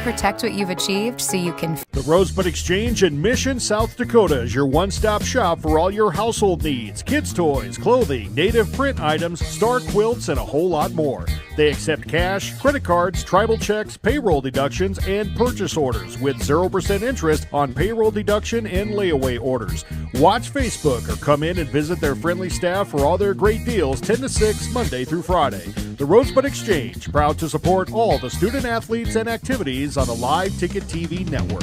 protect what you've achieved so you can... The Rosebud Exchange in Mission, South Dakota is your one-stop shop for all your household needs. Kids' toys, clothing, native print items, star quilts, and a whole lot more. They accept cash, credit cards, tribal checks, payroll deductions, and purchase orders with 0% interest on payroll deduction and layaway orders. Watch Facebook or come in and visit their friendly staff for all their great deals 10 to 6 Monday through Friday. The Rosebud Exchange, proud to support all the student athletes and activities on the Live Ticket TV network.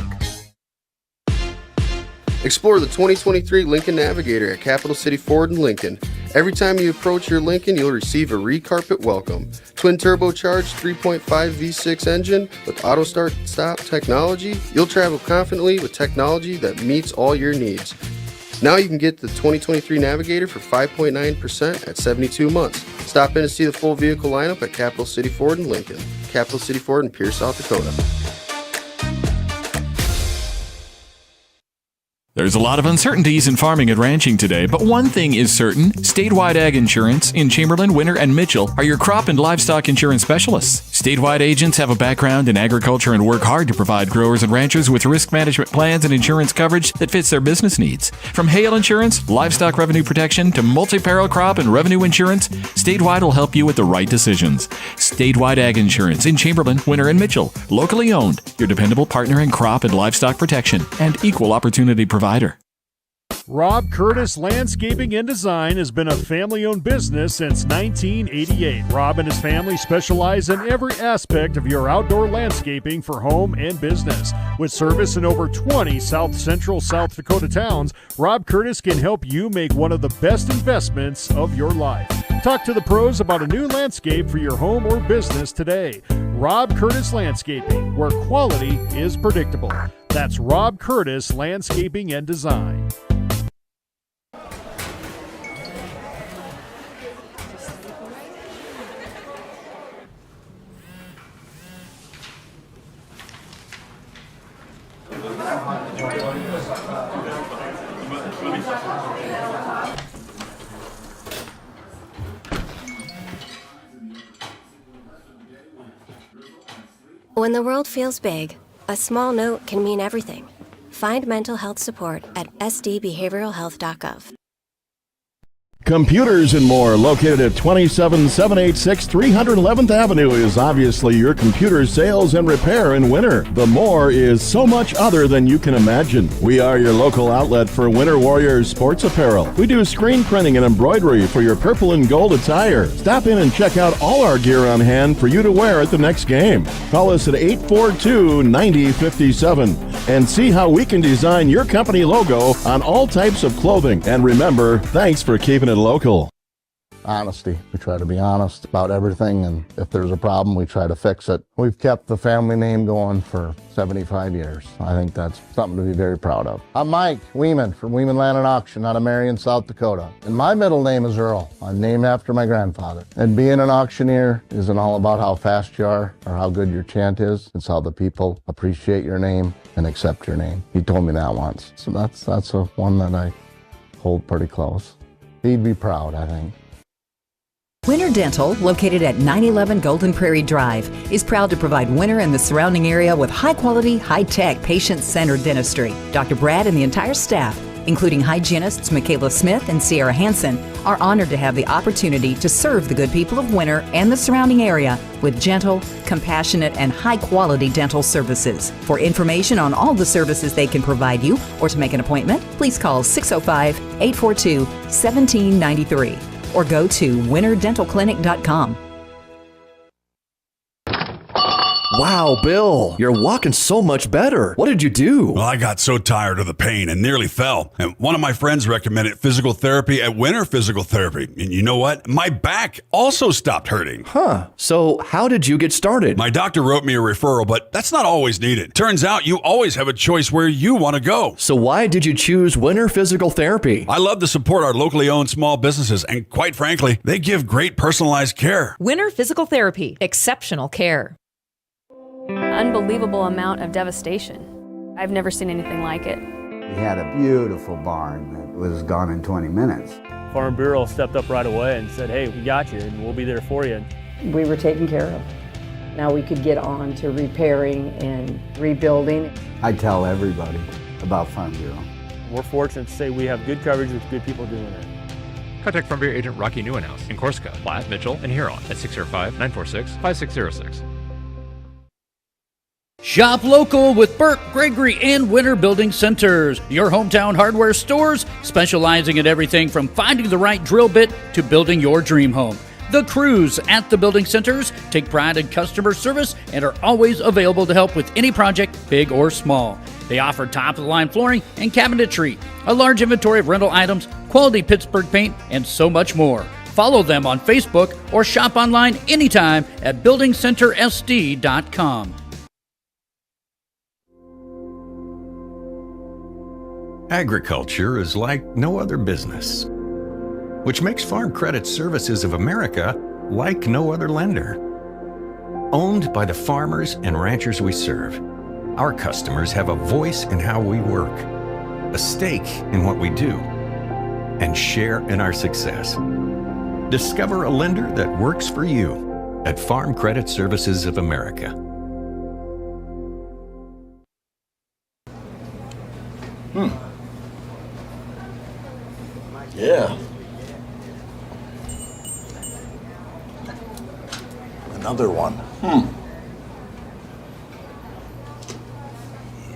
Explore the 2023 Lincoln Navigator at Capital City Ford in Lincoln. Every time you approach your Lincoln, you'll receive a re-carpet welcome. Twin turbocharged 3.5 V6 engine with auto start stop technology. You'll travel confidently with technology that meets all your needs. Now you can get the 2023 Navigator for 5.9% at 72 months. Stop in to see the full vehicle lineup at Capital City Ford in Lincoln. Capital City Ford in Pierce, South Dakota. There's a lot of uncertainties in farming and ranching today, but one thing is certain. Statewide Ag Insurance in Chamberlain, Winter, and Mitchell are your crop and livestock insurance specialists. Statewide agents have a background in agriculture and work hard to provide growers and ranchers with risk management plans and insurance coverage that fits their business needs. From hail insurance, livestock revenue protection, to multi-peril crop and revenue insurance, Statewide will help you with the right decisions. Statewide Ag Insurance in Chamberlain, Winter, and Mitchell. Locally owned, your dependable partner in crop and livestock protection and equal opportunity provider. Rob Curtis Landscaping and Design has been a family-owned business since 1988. Rob and his family specialize in every aspect of your outdoor landscaping for home and business. With service in over 20 South Central South Dakota towns, Rob Curtis can help you make one of the best investments of your life. Talk to the pros about a new landscape for your home or business today. Rob Curtis Landscaping, where quality is predictable. That's Rob Curtis Landscaping and Design. When the world feels big, a small note can mean everything. Find mental health support at sdbehavioralhealth.gov. Computers and More, located at 27786 311th Avenue, is obviously your computer sales and repair in winter. The More is so much other than you can imagine. We are your local outlet for Winter Warriors sports apparel. We do screen printing and embroidery for your purple and gold attire. Stop in and check out all our gear on hand for you to wear at the next game. Call us at 842-9057 and see how we can design your company logo on all types of clothing. And remember, thanks for keeping it local. Honesty. We try to be honest about everything, and if there's a problem, we try to fix it. We've kept the family name going for 75 years. I think that's something to be very proud of. I'm Mike Weeman from Weeman Land and Auction out of Marion, South Dakota. And my middle name is Earl. I'm named after my grandfather. And being an auctioneer isn't all about how fast you are or how good your chant is. It's how the people appreciate your name and accept your name. He told me that once. So that's a one that I hold pretty close. He'd be proud, I think. Winter Dental, located at 911 Golden Prairie Drive, is proud to provide Winter and the surrounding area with high-quality, high-tech, patient-centered dentistry. Dr. Brad and the entire staff, including hygienists Michaela Smith and Sierra Hansen, are honored to have the opportunity to serve the good people of Winter and the surrounding area with gentle, compassionate, and high-quality dental services. For information on all the services they can provide you or to make an appointment, please call 605-842-1793 or go to winterdentalclinic.com. Wow, Bill, you're walking so much better. What did you do? Well, I got so tired of the pain and nearly fell. And one of my friends recommended physical therapy at Winter Physical Therapy. And you know what? My back also stopped hurting. Huh. So how did you get started? My doctor wrote me a referral, but that's not always needed. Turns out you always have a choice where you want to go. So why did you choose Winter Physical Therapy? I love to support our locally owned small businesses, and quite frankly, they give great personalized care. Winter Physical Therapy. Exceptional care. Unbelievable amount of devastation. I've never seen anything like it. We had a beautiful barn that was gone in 20 minutes. Farm Bureau stepped up right away and said, hey, we got you and we'll be there for you. We were taken care of. Now we could get on to repairing and rebuilding. I tell everybody about Farm Bureau. We're fortunate to say we have good coverage with good people doing it. Contact Farm Bureau agent Rocky Newenhouse in Corsica, Platte, Mitchell, and Huron at 605-946-5606. Shop local with Burke, Gregory, and Winter Building Centers, your hometown hardware stores specializing in everything from finding the right drill bit to building your dream home. The crews at the building centers take pride in customer service and are always available to help with any project, big or small. They offer top-of-the-line flooring and cabinetry, a large inventory of rental items, quality Pittsburgh paint, and so much more. Follow them on Facebook or shop online anytime at buildingcentersd.com. Agriculture is like no other business, which makes Farm Credit Services of America like no other lender. Owned by the farmers and ranchers we serve, our customers have a voice in how we work, a stake in what we do, and share in our success. Discover a lender that works for you at Farm Credit Services of America. Yeah. Another one.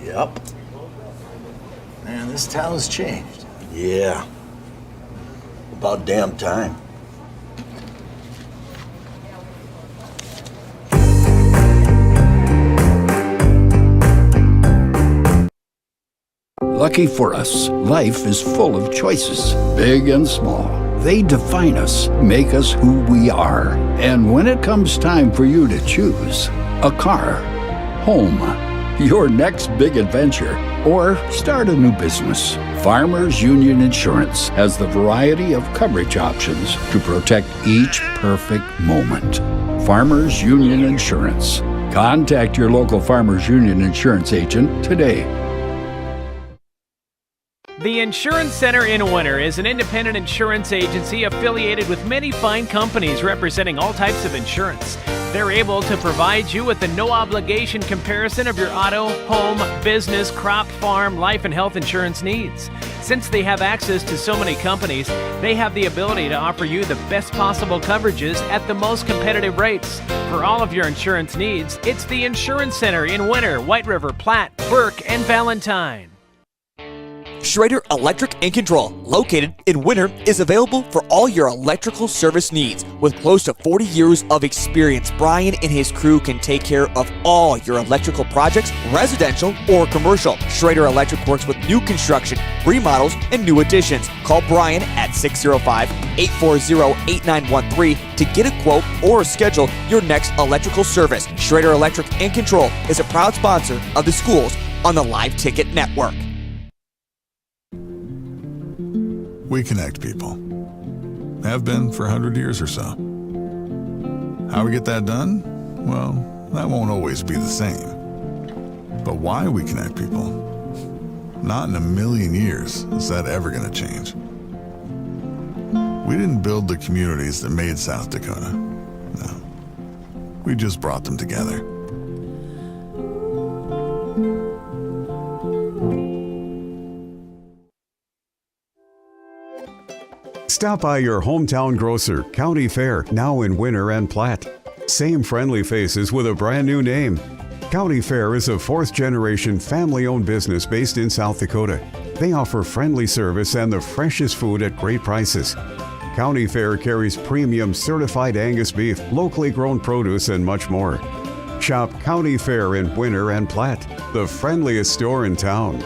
Yep. Man, this town's changed. Yeah. About damn time. Lucky for us, life is full of choices, big and small. They define us, make us who we are. And when it comes time for you to choose a car, home, your next big adventure, or start a new business, Farmers Union Insurance has the variety of coverage options to protect each perfect moment. Farmers Union Insurance. Contact your local Farmers Union Insurance agent today. The Insurance Center in Winter is an independent insurance agency affiliated with many fine companies representing all types of insurance. They're able to provide you with a no-obligation comparison of your auto, home, business, crop, farm, life, and health insurance needs. Since they have access to so many companies, they have the ability to offer you the best possible coverages at the most competitive rates. For all of your insurance needs, it's the Insurance Center in Winter, White River, Platte, Burke, and Valentine. Schrader Electric and Control, located in Winter, is available for all your electrical service needs. With close to 40 years of experience, Brian and his crew can take care of all your electrical projects, residential or commercial. Schrader Electric works with new construction, remodels, and new additions. Call Brian at 605-840-8913 to get a quote or schedule your next electrical service. Schrader Electric and Control is a proud sponsor of the schools on the Live Ticket Network. We connect people. Have been for 100 years or so. How we get that done? Well, that won't always be the same. But why we connect people? Not in a million years is that ever going to change. We didn't build the communities that made South Dakota. No. We just brought them together. Stop by your hometown grocer, County Fair, now in Winter and Platte. Same friendly faces with a brand new name. County Fair is a fourth-generation family-owned business based in South Dakota. They offer friendly service and the freshest food at great prices. County Fair carries premium certified Angus beef, locally grown produce, and much more. Shop County Fair in Winter and Platte, the friendliest store in town.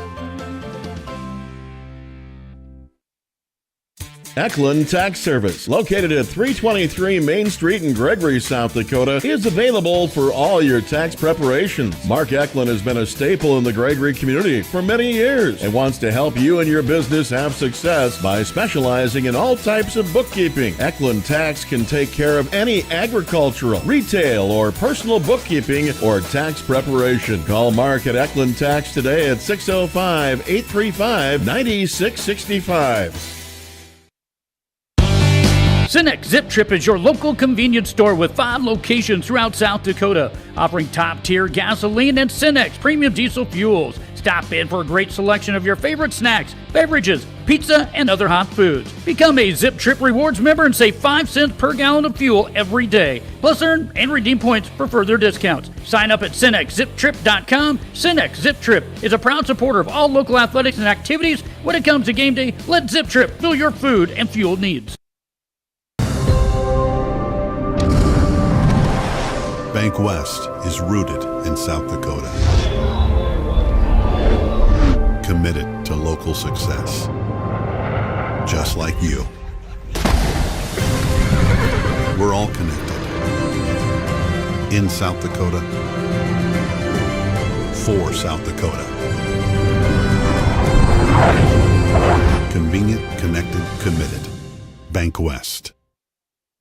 Eklund Tax Service, located at 323 Main Street in Gregory, South Dakota, is available for all your tax preparations. Mark Eklund has been a staple in the Gregory community for many years and wants to help you and your business have success by specializing in all types of bookkeeping. Eklund Tax can take care of any agricultural, retail, or personal bookkeeping or tax preparation. Call Mark at Eklund Tax today at 605-835-9665. Cenex Zip Trip is your local convenience store with 5 locations throughout South Dakota, offering top-tier gasoline and Cenex premium diesel fuels. Stop in for a great selection of your favorite snacks, beverages, pizza, and other hot foods. Become a Zip Trip Rewards member and save 5 cents per gallon of fuel every day. Plus, earn and redeem points for further discounts. Sign up at CenexZipTrip.com. Cenex Zip Trip is a proud supporter of all local athletics and activities. When it comes to game day, let Zip Trip fill your food and fuel needs. Bank West is rooted in South Dakota. Committed to local success. Just like you. We're all connected. In South Dakota. For South Dakota. Convenient, connected, committed. Bank West.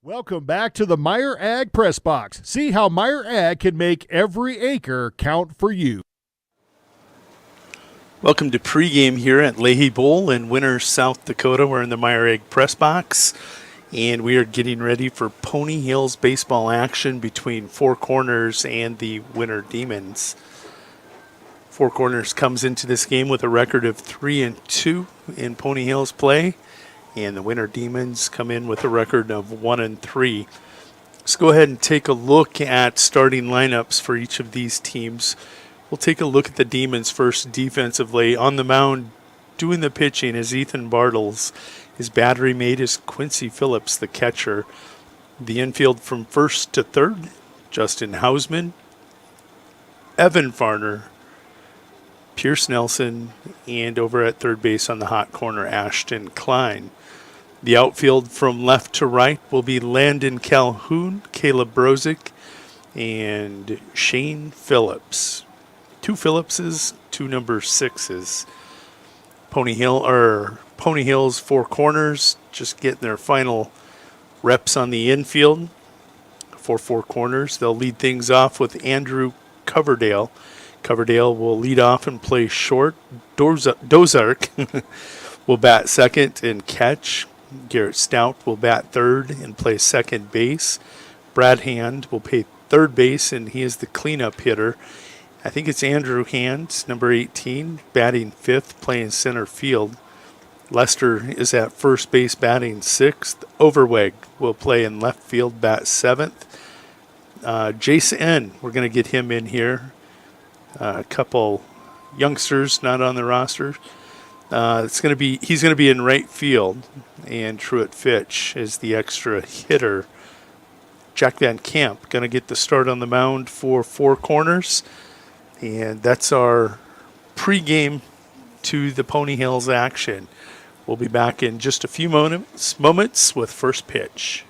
Welcome back to the Meyer Ag Press Box. See how Meyer Ag can make every acre count for you. Welcome to pregame here at Leahy Bowl in Winter, South Dakota. We're in the Meyer Egg Press Box, and we are getting ready for Pony Hills baseball action between Four Corners and the Winter Demons. Four Corners comes into this game with a record of 3-2 in Pony Hills play, and the Winter Demons come in with a record of 1-3. Let's go ahead and take a look at starting lineups for each of these teams. We'll take a look at the Demons first defensively. On the mound, doing the pitching is Ethan Bartles. His battery mate is Quincy Phillips, the catcher. The infield from first to third, Justin Hausman, Evan Farner, Pierce Nelson, and over at third base on the hot corner, Ashton Klein. The outfield from left to right will be Landon Calhoun, Caleb Brozick, and Shane Phillips. 2 Phillipses, 2 number 6s. Pony Hills Four Corners just getting their final reps on the infield for Four Corners. They'll lead things off with Andrew Coverdale. Coverdale will lead off and play short. Dozark will bat second and catch. Garrett Stout will bat third and play second base. Brad Hand will play third base, and he is the cleanup hitter. I think it's Andrew Hand, number 18, batting fifth, playing center field. Lester is at first base, batting sixth. Overweg will play in left field, bat seventh. Jason, we're going to get him in here. A couple youngsters not on the roster. He's going to be in right field, and Truett Fitch is the extra hitter. Jack Van Camp going to get the start on the mound for Four Corners. And that's our pregame to the Pony Hills action. We'll be back in just a few moments with first pitch.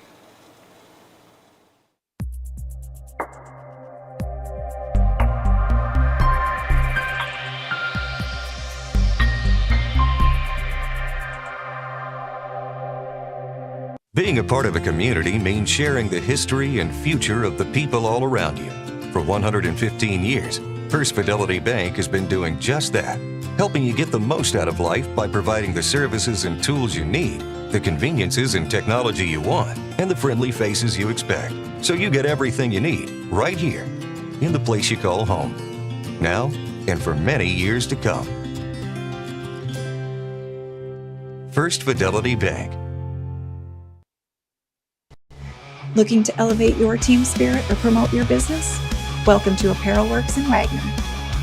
Being a part of a community means sharing the history and future of the people all around you. For 115 years, First Fidelity Bank has been doing just that, helping you get the most out of life by providing the services and tools you need, the conveniences and technology you want, and the friendly faces you expect. So you get everything you need right here in the place you call home. Now and for many years to come. First Fidelity Bank. Looking to elevate your team spirit or promote your business? Welcome to Apparel Works in Wagner.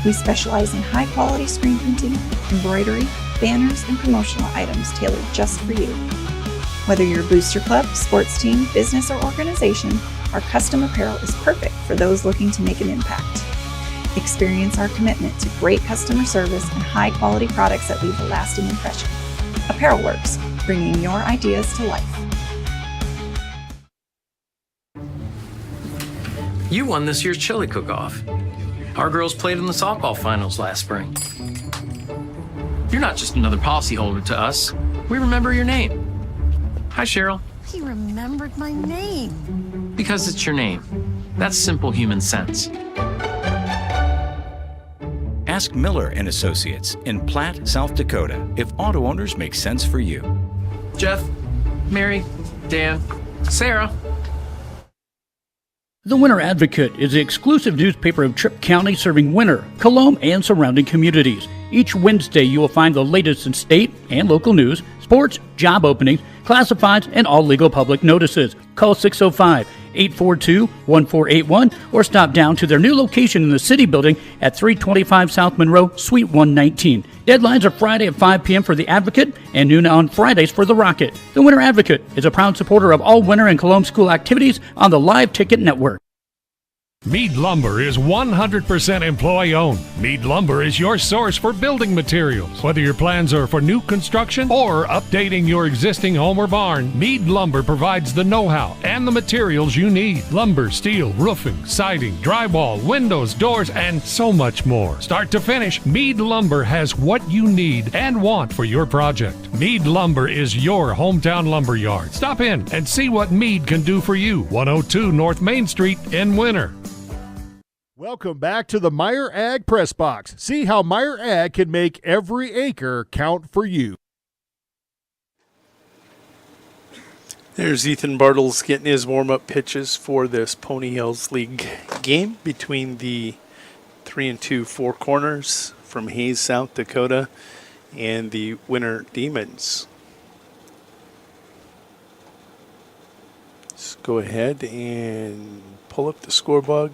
We specialize in high-quality screen printing, embroidery, banners, and promotional items tailored just for you. Whether you're a booster club, sports team, business, or organization, our custom apparel is perfect for those looking to make an impact. Experience our commitment to great customer service and high-quality products that leave a lasting impression. Apparel Works, bringing your ideas to life. You won this year's chili cook-off. Our girls played in the softball finals last spring. You're not just another policyholder to us. We remember your name. Hi, Cheryl. He remembered my name. Because it's your name. That's simple human sense. Ask Miller & Associates in Platte, South Dakota, if auto owners make sense for you. Jeff, Mary, Dan, Sarah. The Winter Advocate is the exclusive newspaper of Tripp County serving Winter, Colome, and surrounding communities. Each Wednesday, you will find the latest in state and local news, sports, job openings, classifieds, and all legal public notices. Call 605-842-1481 or stop down to their new location in the City Building at 325 South Monroe, Suite 119. Deadlines are Friday at 5 p.m. for the Advocate and noon on Fridays for the Rocket. The Winter Advocate is a proud supporter of all Winter and Colome school activities on the Live Ticket Network. Mead Lumber is 100% employee-owned. Mead Lumber is your source for building materials. Whether your plans are for new construction or updating your existing home or barn, Mead Lumber provides the know-how and the materials you need. Lumber, steel, roofing, siding, drywall, windows, doors, and so much more. Start to finish, Mead Lumber has what you need and want for your project. Mead Lumber is your hometown lumber yard. Stop in and see what Mead can do for you. 102 North Main Street in Winter. Welcome back to the Meyer Ag Press Box. See how Meyer Ag can make every acre count for you. There's Ethan Bartles getting his warm-up pitches for this Pony Hills League game between the 3-2 Four Corners from Hayes, South Dakota, and the Winter Demons. Let's go ahead and pull up the scorebook.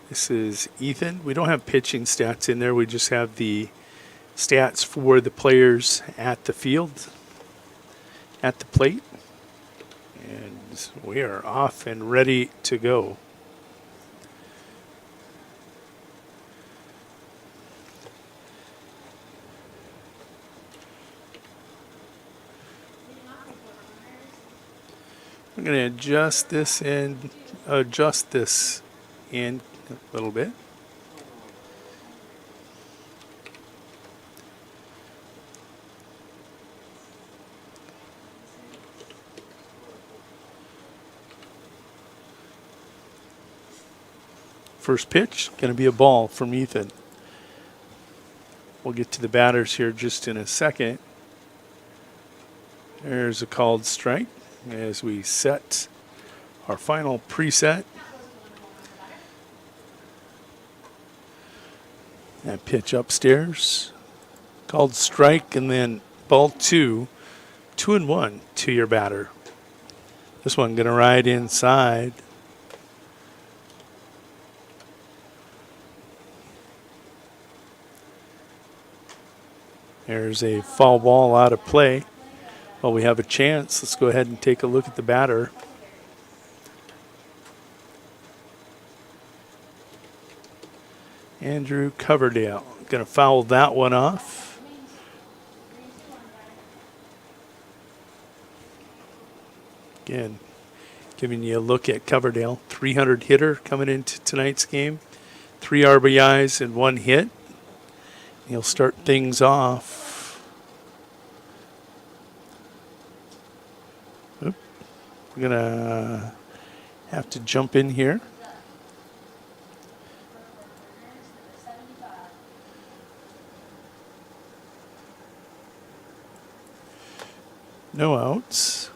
This is Ethan. We don't have pitching stats in there. We just have the stats for the players at the field, at the plate. And we are off and ready to go. I'm going to adjust this in a little bit. First pitch, going to be a ball from Ethan. We'll get to the batters here just in a second. There's a called strike as we set our final preset. That pitch upstairs, called strike, and then ball 2, 2-1 to your batter. This one going to ride inside. There's a foul ball out of play. Well, we have a chance. Let's go ahead and take a look at the batter. Andrew Coverdale going to foul that one off. Again, giving you a look at Coverdale, 300 hitter coming into tonight's game, 3 RBIs and 1 hit. He'll start things off. Oop. We're going to have to jump in here. No outs.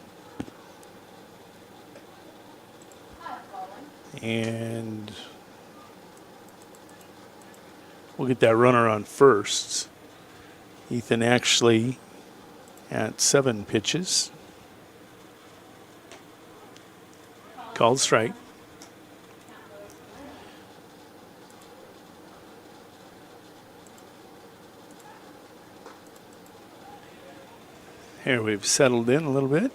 And we'll get that runner on first. Ethan actually at 7 pitches. Called strike. Here we've settled in a little bit.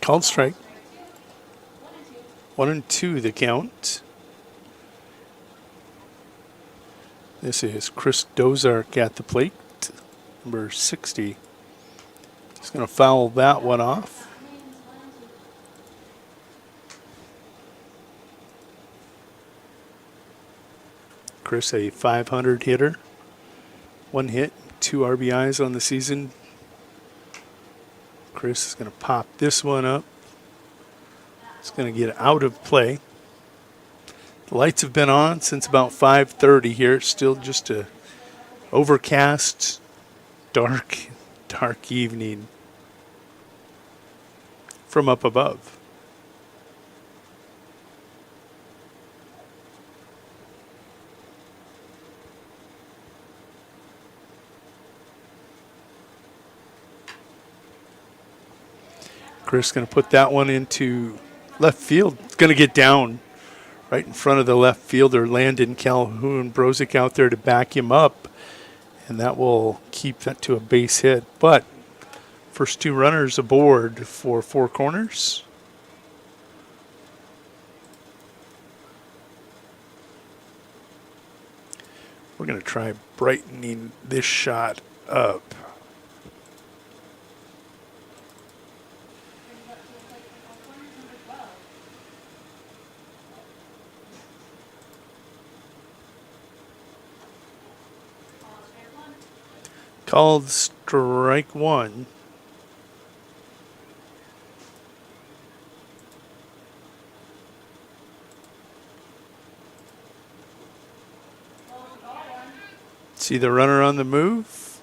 Called strike. 1-2 the count. This is Chris Dozark at the plate, number 60. He's going to foul that one off. Chris, a 500 hitter, 1 hit, 2 RBIs on the season. Chris is going to pop this one up. It's going to get out of play. The lights have been on since about 5:30 here. It's still just a overcast, dark evening from up above. Chris going to put that one into left field. It's going to get down right in front of the left fielder, Landon Calhoun. Brozick out there to back him up, and that will keep that to a base hit. But first two runners aboard for Four Corners. We're going to try brightening this shot up. Called strike one. See the runner on the move?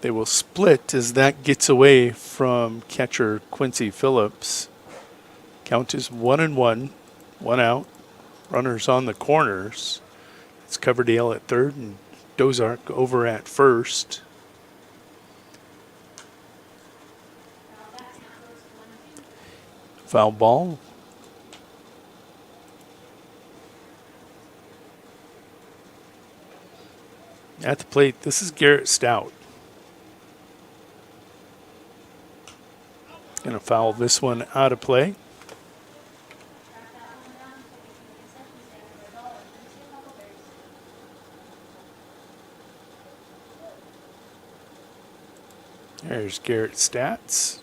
They will split as that gets away from catcher Quincy Phillips. Count is 1-1, one out. Runners on the corners. It's Coverdale at third and Dozark over at first. Foul ball. At the plate, this is Garrett Stout. Going to foul this one out of play. There's Garrett's stats.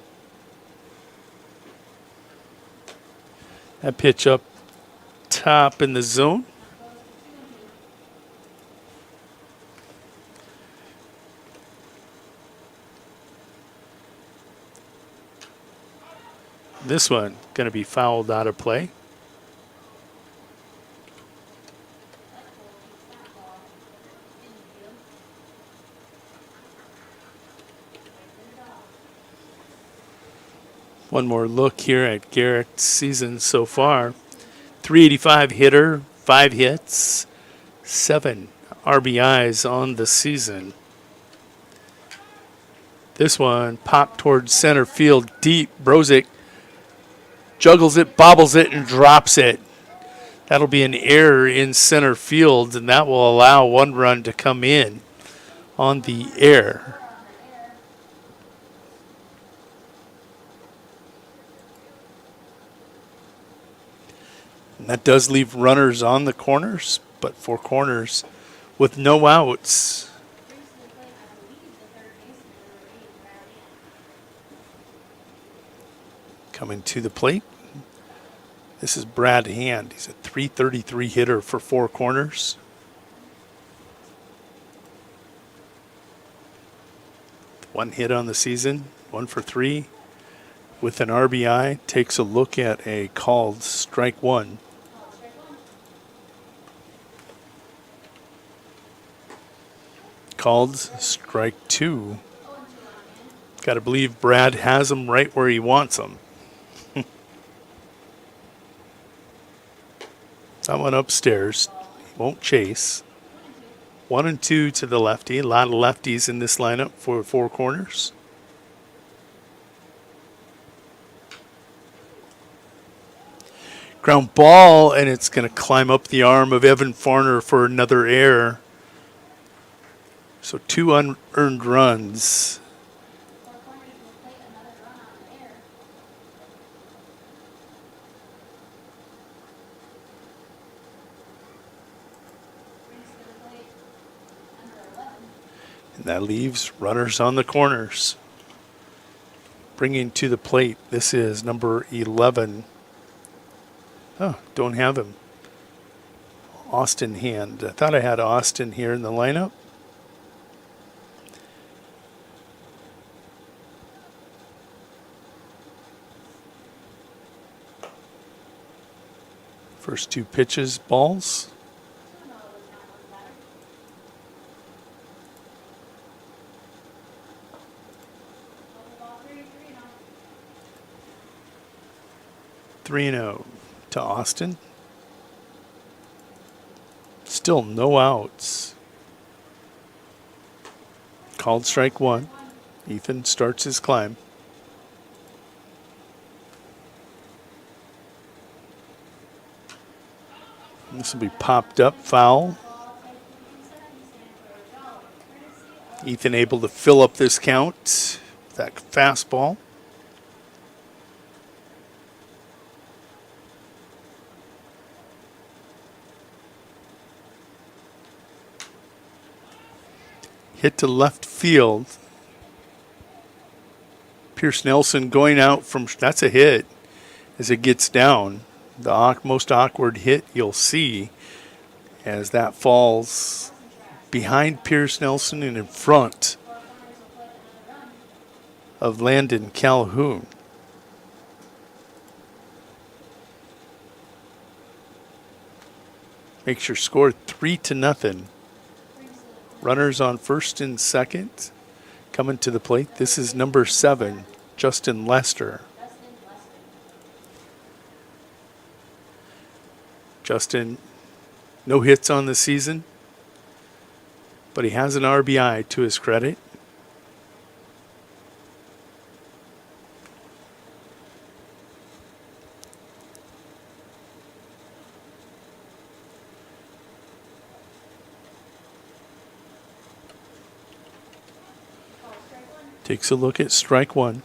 That pitch up top in the zone. This one going to be fouled out of play. One more look here at Garrett's season so far. 385 hitter, 5 hits, 7 RBIs on the season. This one popped towards center field deep. Brozick juggles it, bobbles it, and drops it. That'll be an error in center field, and that will allow one run to come in on the air. And that does leave runners on the corners, but Four Corners with no outs. Coming to the plate. This is Brad Hand. He's a .333 hitter for Four Corners. One hit on the season, 1 for 3 with an RBI. Takes a look at a called strike one. Called strike two. Got to believe Brad has him right where he wants him. That one upstairs. He won't chase. 1 and 2 to the lefty. A lot of lefties in this lineup for Four Corners. Ground ball, and it's going to climb up the arm of Evan Farner for another error. So 2 unearned runs. And that leaves runners on the corners. Bringing to the plate, this is number 11. Oh, don't have him. Austin Hand. I thought I had Austin here in the lineup. First 2 pitches, balls. Three and 0 to Austin. Still no outs. Called strike 1. Ethan starts his climb. This will be popped up, foul. Ethan able to fill up this count with that fastball. Hit to left field. Pierce Nelson going out from, that's a hit as it gets down. The most awkward hit you'll see as that falls behind Pierce Nelson and in front of Landon Calhoun. Makes your score 3-0. Runners on first and second. Coming to the plate, this is number 7, Justin Lester. Justin, no hits on the season, but he has an RBI to his credit. Takes a look at strike 1.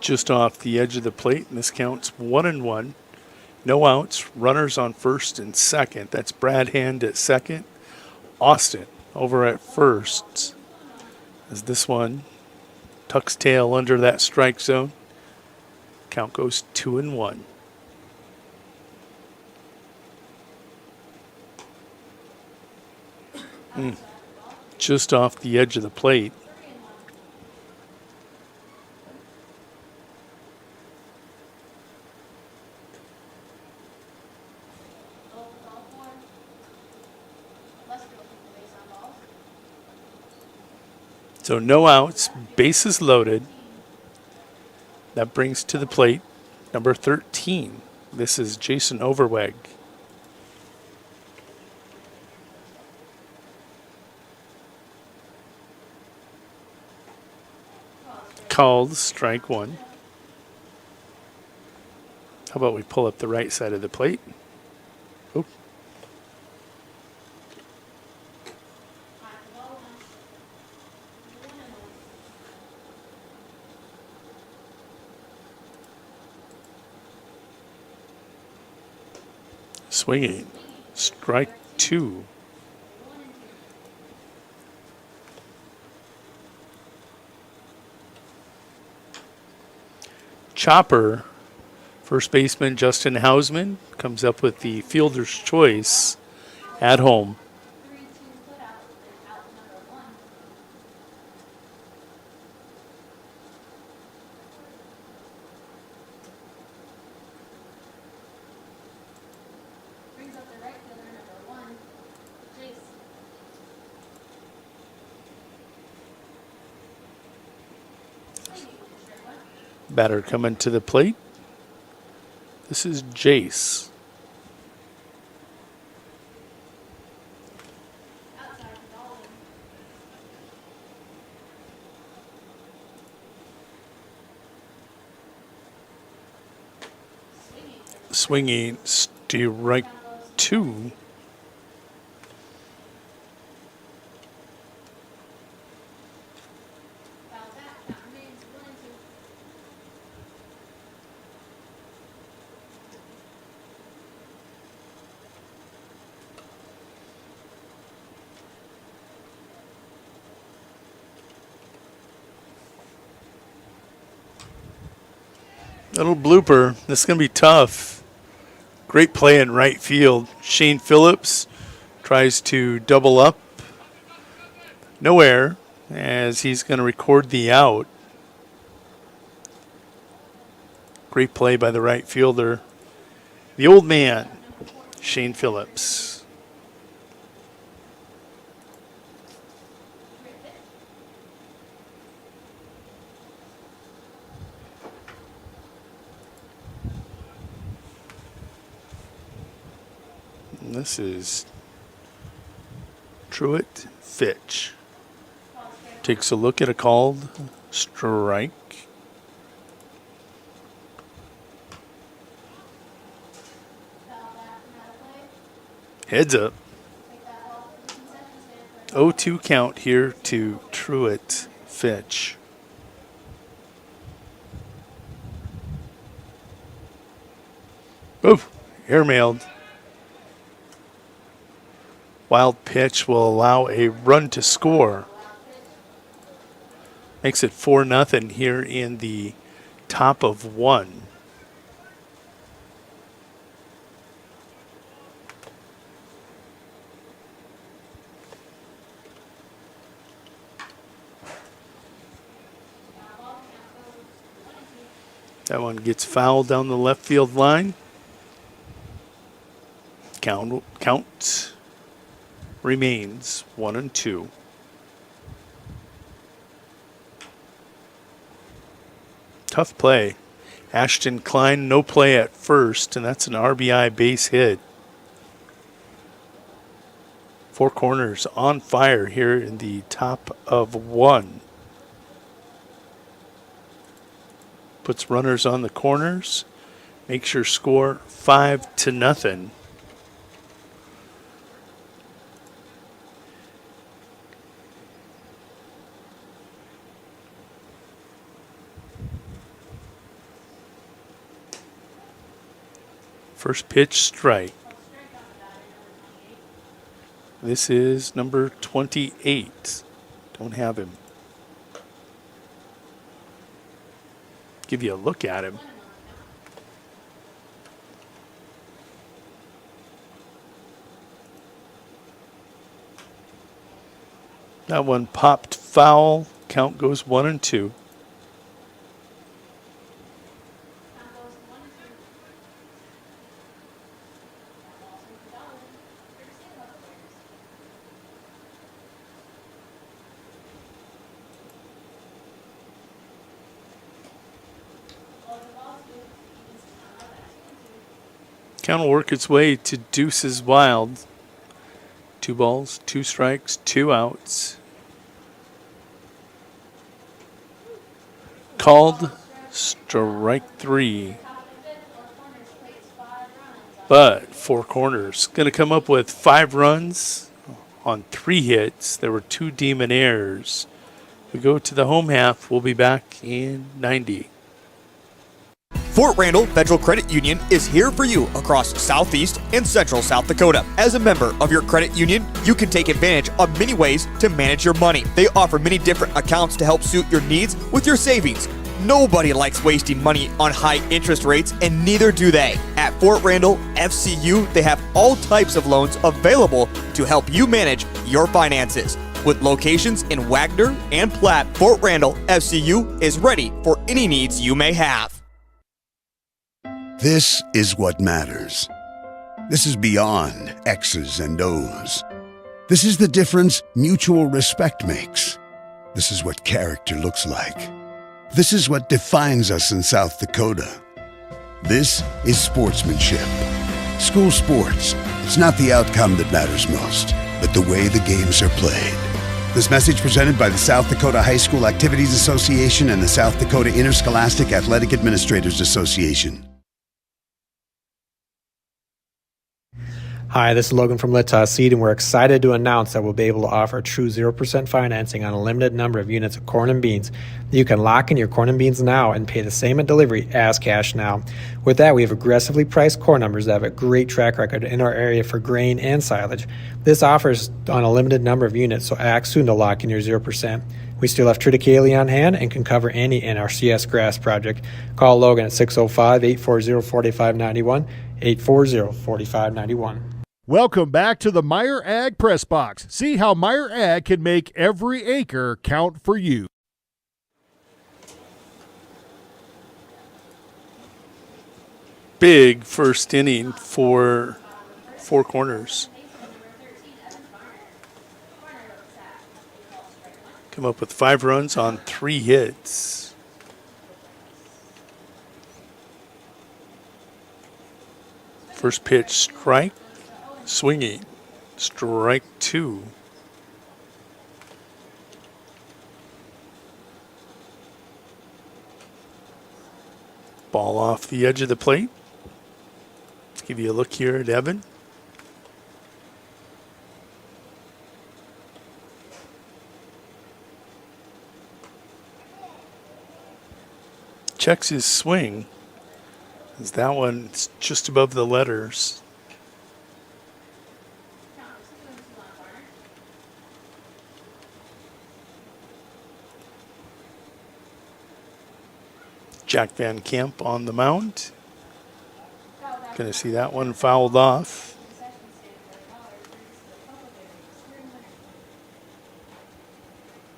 Just off the edge of the plate, and this counts 1-1. No outs, runners on first and second. That's Brad Hand at second. Austin over at first. As this one tucks tail under that strike zone. Count goes 2-1. Just off the edge of the plate. So no outs, bases loaded. That brings to the plate number 13. This is Jason Overweg. Called strike 1. How about we pull up the right side of the plate? Oop. Swinging. Strike 2. Chopper, first baseman Justin Hausman, comes up with the fielder's choice at home. Batter coming to the plate. This is Jace. Swinging strike 2. Little blooper. This is going to be tough. Great play in right field. Shane Phillips tries to double up. No error as he's going to record the out. Great play by the right fielder. The old man, Shane Phillips. And this is Truett Fitch. Takes a look at a called strike. Heads up. 0-2 count here to Truett Fitch. Oof, airmailed. Wild pitch will allow a run to score. Makes it 4-0 here in the top of 1. That one gets fouled down the left field line. Count remains 1-2. Tough play. Ashton Klein, no play at first, and that's an RBI base hit. Four Corners on fire here in the top of 1. Puts runners on the corners. Makes your score 5-0. First pitch strike. This is number 28. Don't have him. Give you a look at him. That one popped foul. Count goes 1-2. Count will work its way to deuces wild. 2 balls, 2 strikes, 2 outs. Called strike 3. But Four Corners going to come up with 5 runs on 3 hits. There were 2 demon errors. We go to the home half. We'll be back in 90. Fort Randall Federal Credit Union is here for you across Southeast and Central South Dakota. As a member of your credit union, you can take advantage of many ways to manage your money. They offer many different accounts to help suit your needs with your savings. Nobody likes wasting money on high interest rates, and neither do they. At Fort Randall FCU, they have all types of loans available to help you manage your finances. With locations in Wagner and Platte, Fort Randall FCU is ready for any needs you may have. This is what matters. This is beyond X's and O's. This is the difference mutual respect makes. This is what character looks like. This is what defines us in South Dakota. This is sportsmanship. School sports, it's not the outcome that matters most, but the way the games are played. This message presented by the South Dakota High School Activities Association and the South Dakota Interscholastic Athletic Administrators Association. Hi, this is Logan from Litas Seed, and we're excited to announce that we'll be able to offer true 0% financing on a limited number of units of corn and beans. You can lock in your corn and beans now and pay the same at delivery as cash now. With that, we have aggressively priced corn numbers that have a great track record in our area for grain and silage. This offers on a limited number of units, so act soon to lock in your 0%. We still have triticale on hand and can cover any NRCS grass project. Call Logan at 605-840-4591, 840-4591. Welcome back to the Meyer Ag Press Box. See how Meyer Ag can make every acre count for you. Big first inning for Four Corners. Come up with 5 runs on 3 hits. First pitch, strike, swinging, strike 2. Ball off the edge of the plate. Let's give you a look here at Evan. Checks his swing, as that one's just above the letters. Jack Van Camp on the mound. Going to see that one fouled off.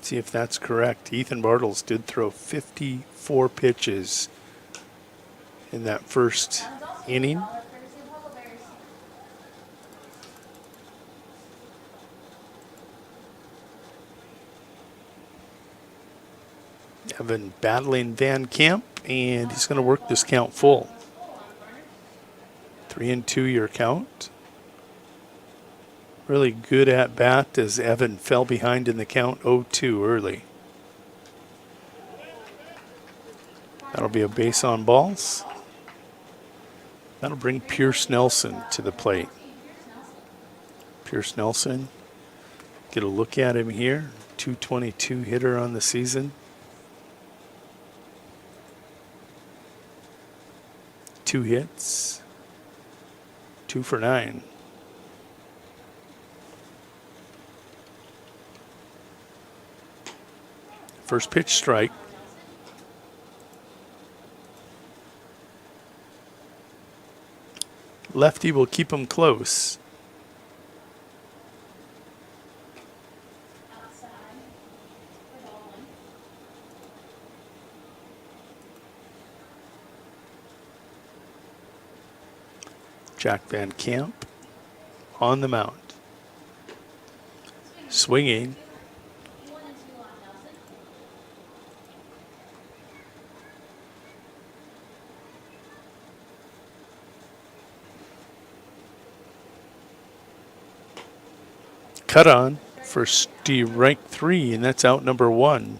See if that's correct. Ethan Bartles did throw 54 pitches in that first inning. Evan battling Van Camp, and he's going to work this count full. 3-2 your count. Really good at bat as Evan fell behind in the count 0-2 early. That'll be a base on balls. That'll bring Pierce Nelson to the plate. Pierce Nelson, get a look at him here. 222 hitter on the season. 2 hits, 2 for 9. First pitch, strike. Lefty will keep him close. Jack Van Camp on the mound. Swinging. Cut on for strike 3, and that's out number 1.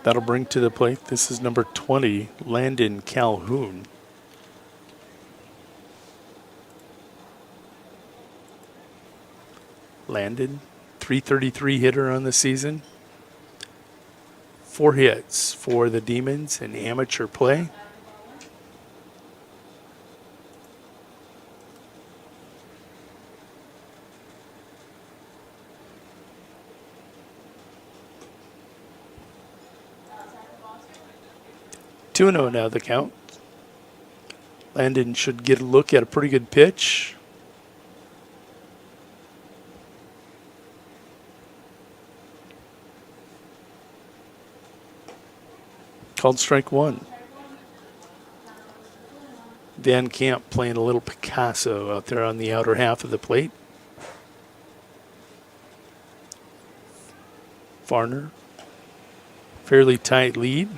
That'll bring to the plate. This is number 20, Landon Calhoun. Landon, 333 hitter on the season. 4 hits for the Demons in amateur play. Two 2-0 now the count. Landon should get a look at a pretty good pitch. Called strike 1. Van Camp playing a little Picasso out there on the outer half of the plate. Farner, fairly tight lead.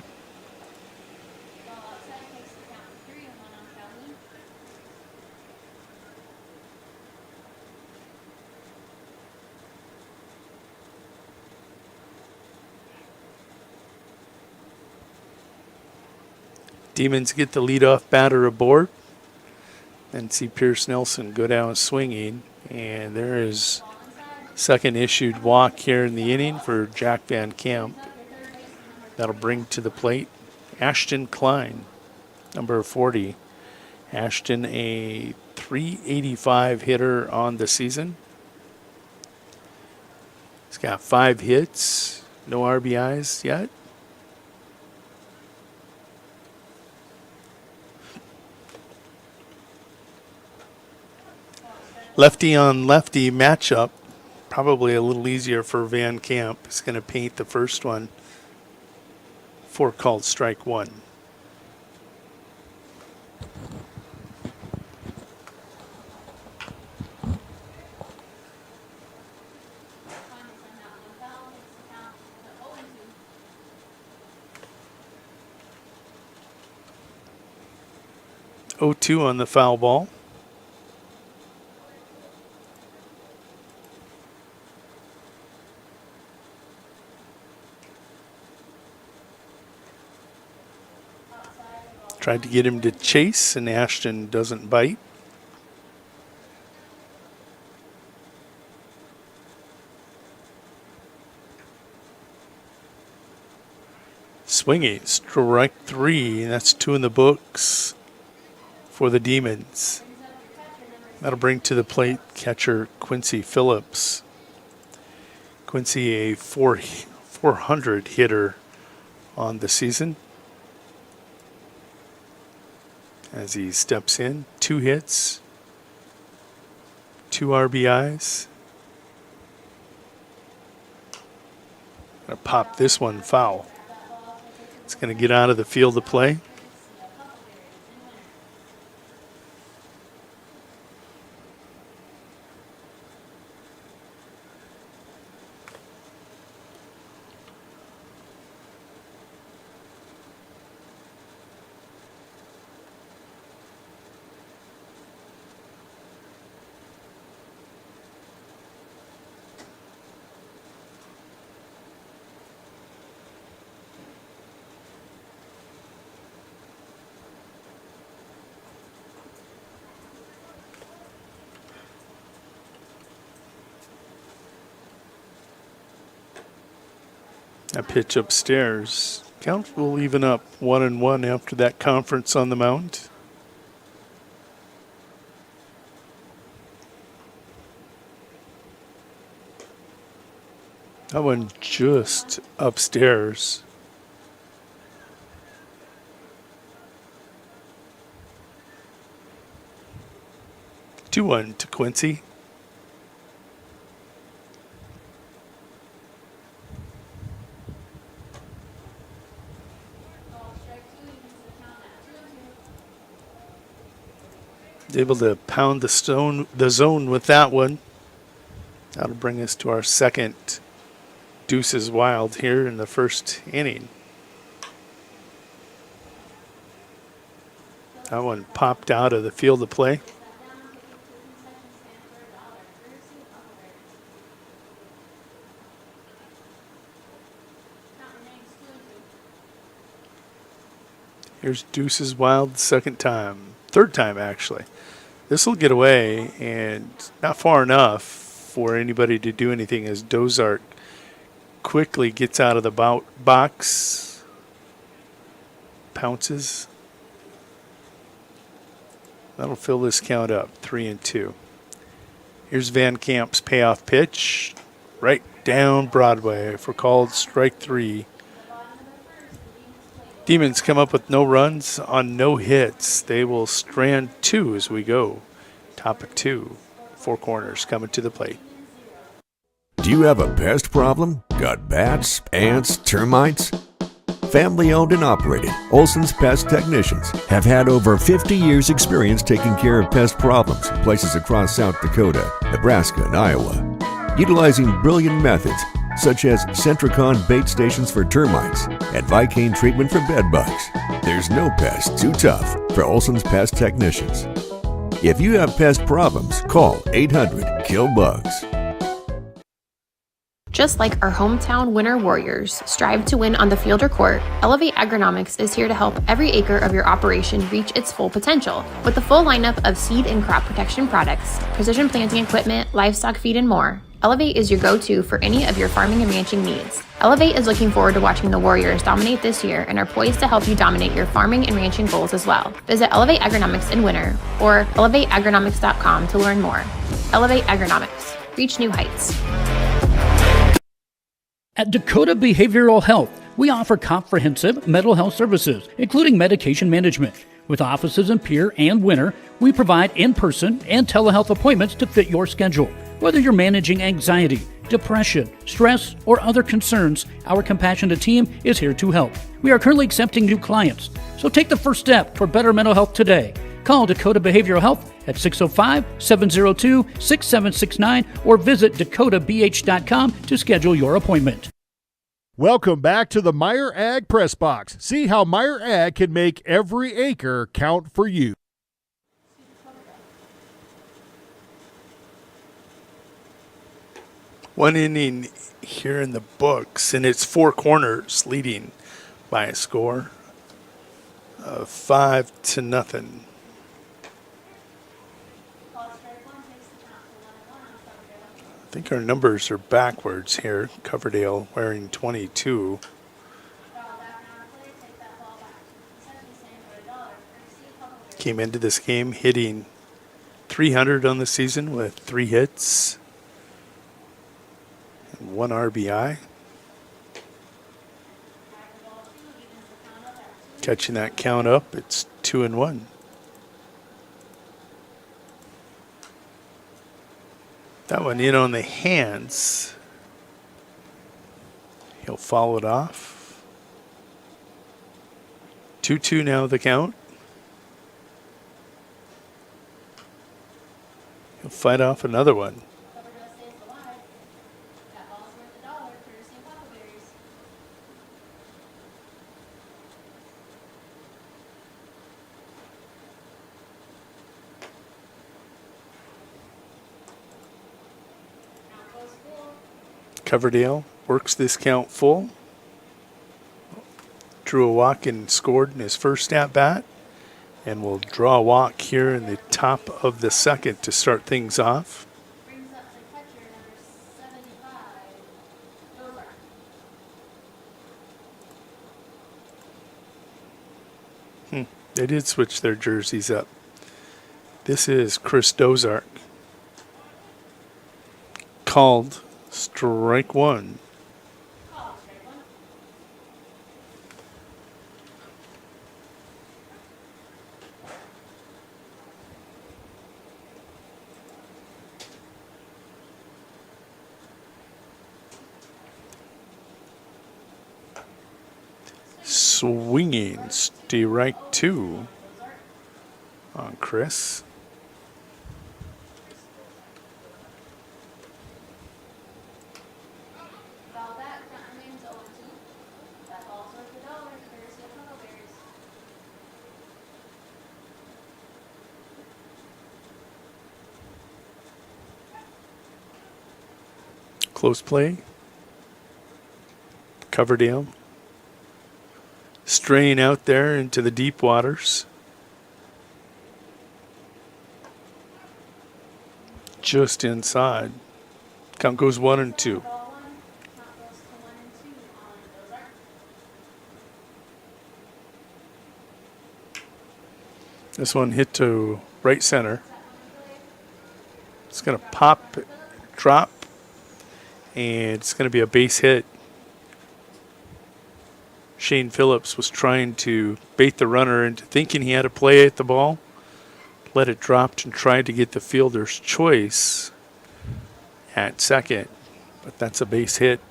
Demons get the leadoff batter aboard. And see Pierce Nelson go down swinging. And there is second issued walk here in the inning for Jack Van Camp. That'll bring to the plate Ashton Klein, number 40. Ashton, a 385 hitter on the season. He's got 5 hits, no RBIs yet. Lefty on lefty matchup. Probably a little easier for Van Camp. He's going to paint the first one for called strike one. (0-2) on the foul ball. Tried to get him to chase, and Ashton doesn't bite. Swinging, strike three, and that's 2 in the books for the Demons. That'll bring to the plate catcher Quincy Phillips. Quincy, a 400 hitter on the season. As he steps in, 2 hits, 2 RBIs. Gonna pop this one foul. It's gonna get out of the field of play. A pitch upstairs. Count will even up 1-1 after that conference on the mound. That one just upstairs. (2-1) to Quincy. Able to pound the zone with that one. That'll bring us to our second Deuces Wild here in the first inning. That one popped out of the field of play. Here's Deuces Wild third time actually. This will get away, and not far enough for anybody to do anything as Dozart quickly gets out of the box, pounces. That'll fill this count up, 3-2. Here's Van Camp's payoff pitch, right down Broadway for called strike three. Demons come up with no runs on no hits. They will strand 2 as we go. Top of 2. 4 corners coming to the plate. Do you have a pest problem? Got bats, ants, termites? Family owned and operated, Olson's Pest Technicians have had over 50 years experience taking care of pest problems in places across South Dakota, Nebraska, and Iowa. Utilizing brilliant methods such as Centricon bait stations for termites and Vicane treatment for bed bugs. There's no pest too tough for Olson's Pest Technicians. If you have pest problems, call 800-KILL-BUGS. Just like our hometown Winter Warriors strive to win on the field or court, Elevate Agronomics is here to help every acre of your operation reach its full potential. With the full lineup of seed and crop protection products, precision planting equipment, livestock feed, and more, Elevate is your go-to for any of your farming and ranching needs. Elevate is looking forward to watching the Warriors dominate this year and are poised to help you dominate your farming and ranching goals as well. Visit Elevate Agronomics in Winter or elevateagronomics.com to learn more. Elevate Agronomics. Reach new heights. At Dakota Behavioral Health, we offer comprehensive mental health services, including medication management. With offices in Pierre and Winter, we provide in-person and telehealth appointments to fit your schedule. Whether you're managing anxiety, depression, stress, or other concerns, our compassionate team is here to help. We are currently accepting new clients, so take the first step toward better mental health today. Call Dakota Behavioral Health at 605-702-6769 or visit dakotabh.com to schedule your appointment. Welcome back to the Meyer Ag Press Box. See how Meyer Ag can make every acre count for you. One inning here in the books, and it's Four Corners leading by a score of 5-0. I think our numbers are backwards here. Coverdale wearing 22. Came into this game hitting .300 on the season with 3 hits and 1 RBI. Catching that count up, it's 2-1. That one in on the hands. He'll follow it off. 2-2 now the count. He'll fight off another one. Coverdale works this count full. Drew a walk and scored in his first at-bat. And will draw a walk here in the top of the second to start things off. They did switch their jerseys up. This is Chris Dozark. Called strike one. Swinging strike two on Chris. Close play. Coverdale. Straying out there into the deep waters. Just inside. Count goes 1-2. This one hit to right center. It's going to pop, drop, and it's going to be a base hit. Shane Phillips was trying to bait the runner into thinking he had a play at the ball. Let it drop and tried to get the fielder's choice at second. But that's a base hit.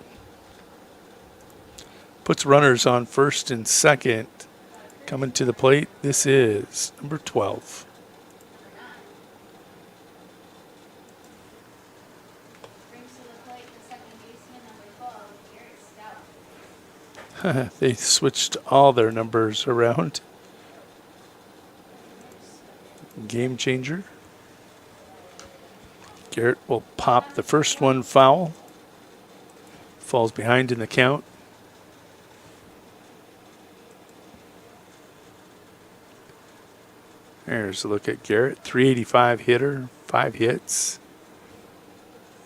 Puts runners on first and second. Coming to the plate, this is number 12. They switched all their numbers around. Game changer. Garrett will pop the first one foul. Falls behind in the count. There's a look at Garrett. 385 hitter, 5 hits,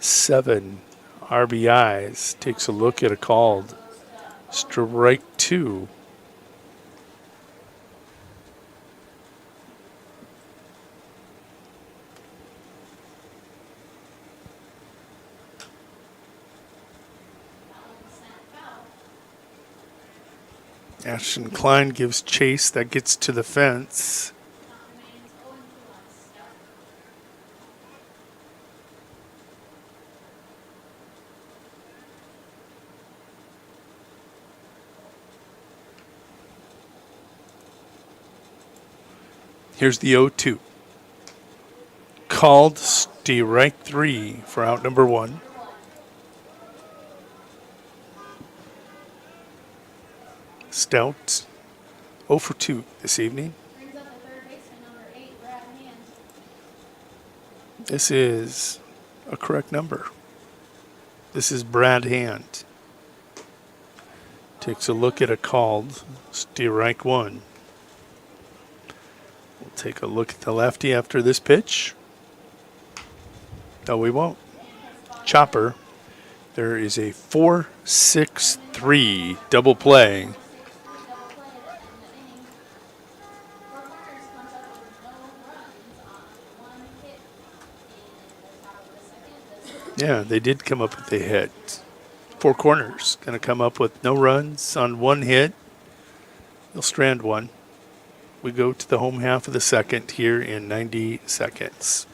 7 RBIs. Takes a look at a called strike two. Ashton Klein gives chase. That gets to the fence. Here's the 0-2. Called strike 3 for out number 1. Stout 0 for 2 this evening. This is a correct number. This is Brad Hand. Takes a look at a called strike 1. We'll take a look at the lefty after this pitch. No, we won't. Chopper. There is a 4-6-3 double play. Yeah, they did come up with a hit. 4 corners. Going to come up with no runs on 1 hit. They'll strand 1. We go to the home half of the second here in 90 seconds.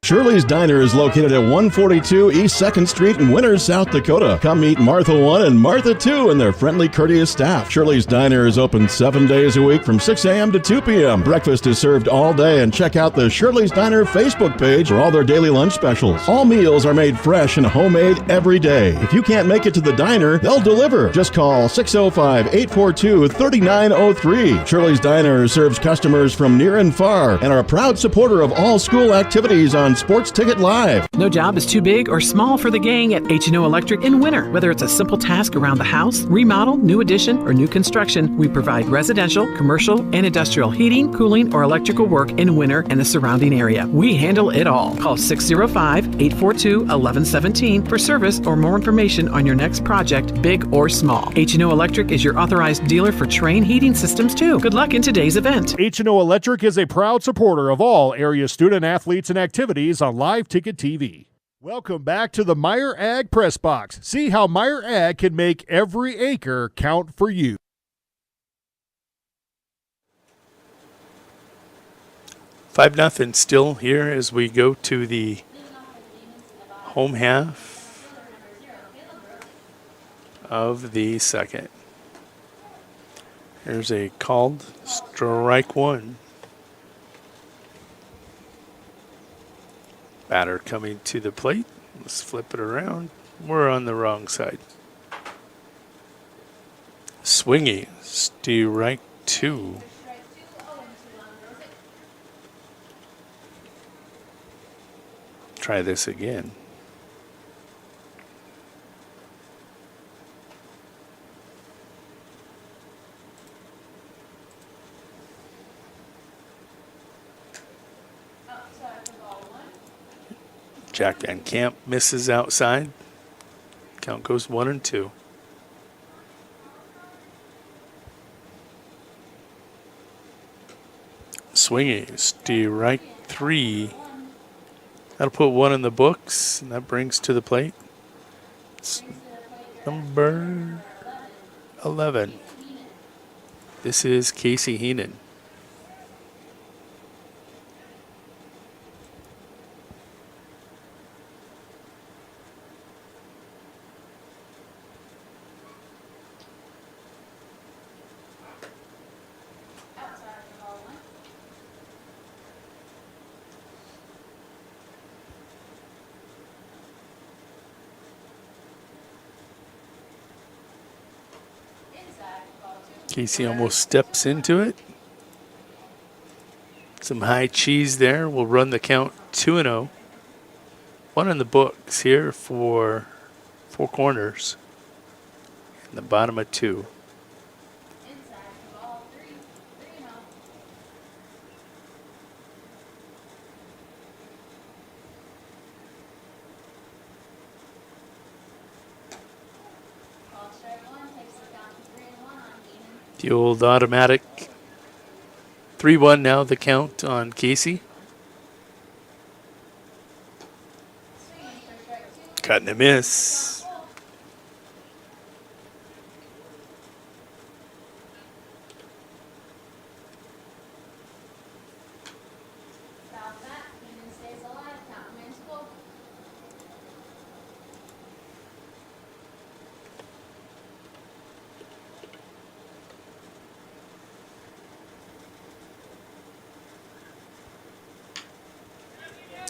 Shirley's Diner is located at 142 East 2nd Street in Winter, South Dakota. Come meet Martha 1 and Martha 2 and their friendly, courteous staff. Shirley's Diner is open 7 days a week from 6 a.m. to 2 p.m. Breakfast is served all day, and check out the Shirley's Diner Facebook page for all their daily lunch specials. All meals are made fresh and homemade every day. If you can't make it to the diner, they'll deliver. Just call 605-842-3903. Shirley's Diner serves customers from near and far and are a proud supporter of all school activities on Sports Ticket Live. No job is too big or small for the gang at H&O Electric in winter. Whether it's a simple task around the house, remodel, new addition, or new construction, we provide residential, commercial, and industrial heating, cooling, or electrical work in winter and the surrounding area. We handle it all. Call 605-842-1117 for service or more information on your next project, big or small. H&O Electric is your authorized dealer for Train heating systems too. Good luck in today's event. H&O Electric is a proud supporter of all area student athletes and activities on Live Ticket TV. Welcome back to the Meyer Ag Press Box. See how Meyer Ag can make every acre count for you. Five nothing still here as we go to the home half of the second. Here's a called strike 1. Batter coming to the plate. Let's flip it around. We're on the wrong side. Swinging, strike 2. Try this again. Jack Van Camp misses outside. Count goes 1-2. Swinging, strike 3. That'll put 1 in the books, and that brings to the plate. It's number 11. This is Casey Heenan. Casey almost steps into it. Some high cheese there. We'll run the count 2-0. 1 in the books here for 4 corners. In the bottom of 2. The old automatic 3-1 now, the count on Casey. Cut and a miss.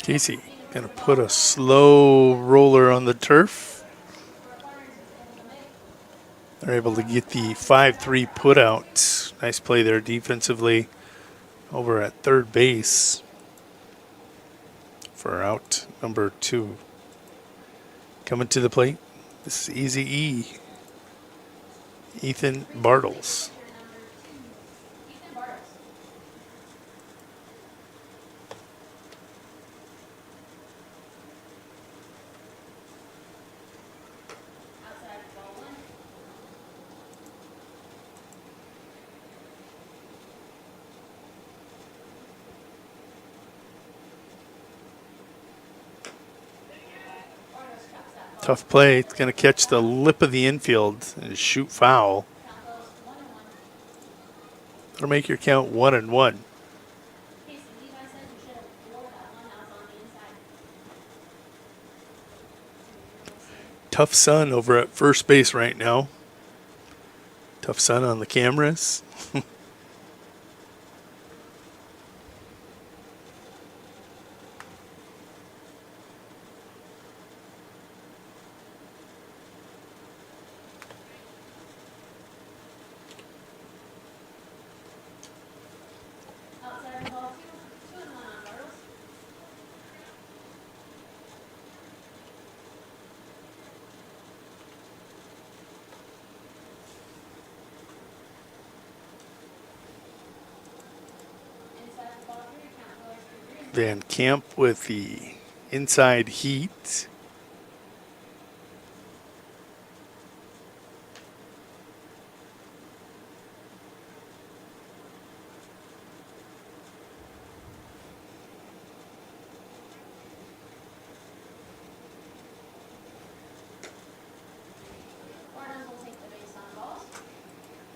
Casey going to put a slow roller on the turf. They're able to get the 5-3 put out. Nice play there defensively over at third base for out number 2. Coming to the plate, this is Easy E. Ethan Bartles. Tough play. It's going to catch the lip of the infield and shoot foul. That'll make your count 1-1. Tough sun over at first base right now. Tough sun on the cameras. Van Camp with the inside heat.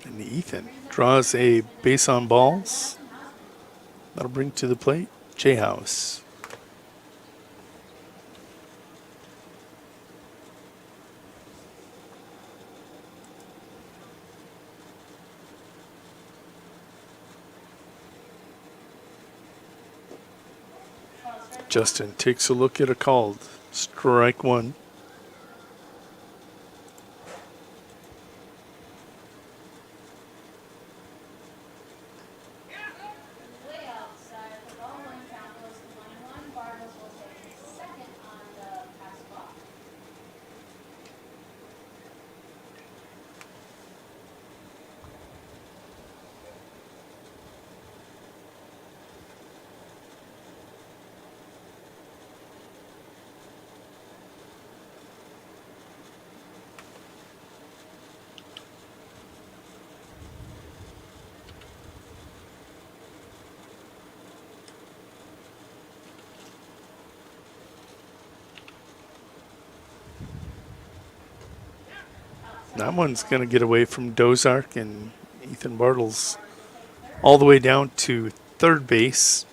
And Ethan draws a base on balls. That'll bring to the plate J House. Justin takes a look at a called strike 1. That one's going to get away from Dozark and Ethan Bartles all the way down to third base.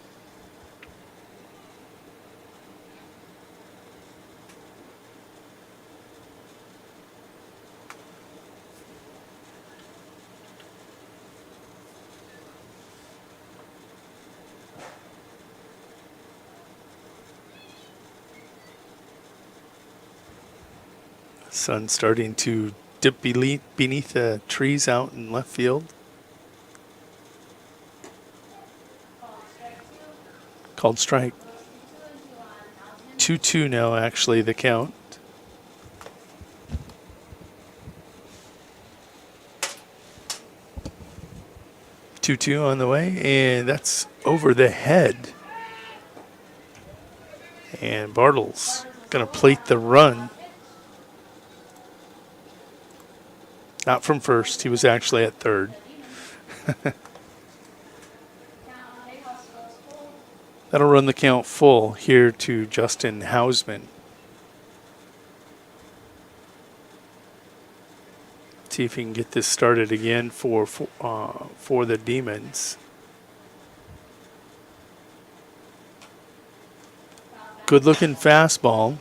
Sun starting to dip beneath the trees out in left field. Called strike. 2-2 now, actually, the count. Two on the way, and that's over the head. And Bartles going to plate the run. Not from first. He was actually at third. That'll run the count full here to Justin Hausman. See if he can get this started again for the Demons. Good looking fastball.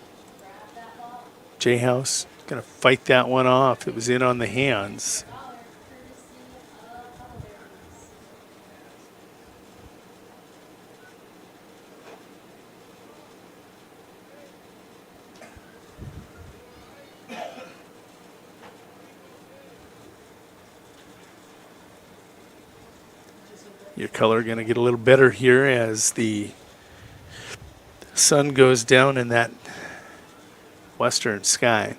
J House going to fight that one off. It was in on the hands. Your color going to get a little better here as the sun goes down in that western sky.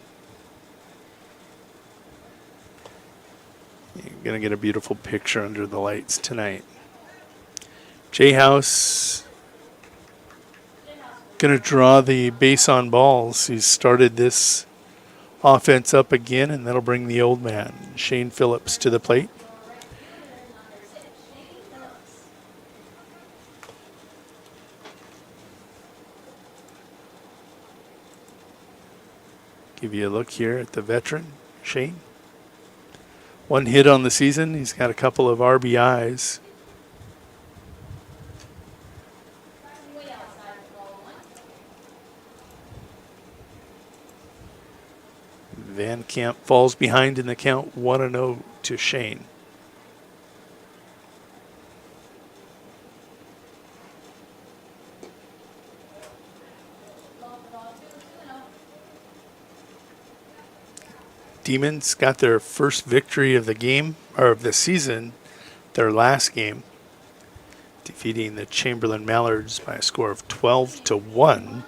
You're going to get a beautiful picture under the lights tonight. J House going to draw the base on balls. He's started this offense up again, and that'll bring the old man, Shane Phillips, to the plate. Give you a look here at the veteran, Shane. 1 hit on the season. He's got a couple of RBIs. Van Camp falls behind in the count, 1-0 to Shane. Demons got their first victory of the game, or of the season, their last game, defeating the Chamberlain Mallards by a score of 12-1.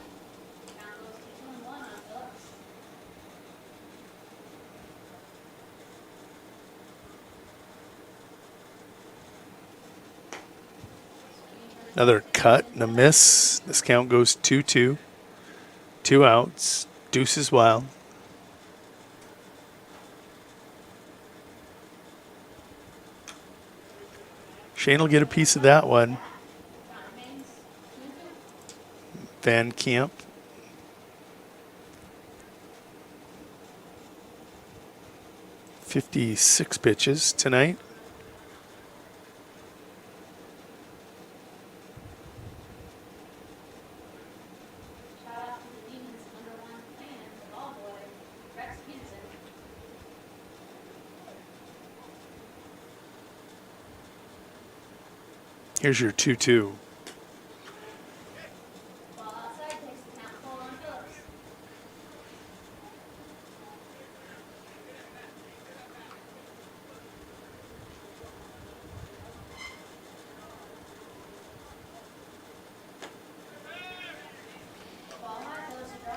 Another cut and a miss. This count goes 2-2. 2 outs. Deuces wild. Shane will get a piece of that one. Van Camp. "56 pitches tonight. Here's your 2-2.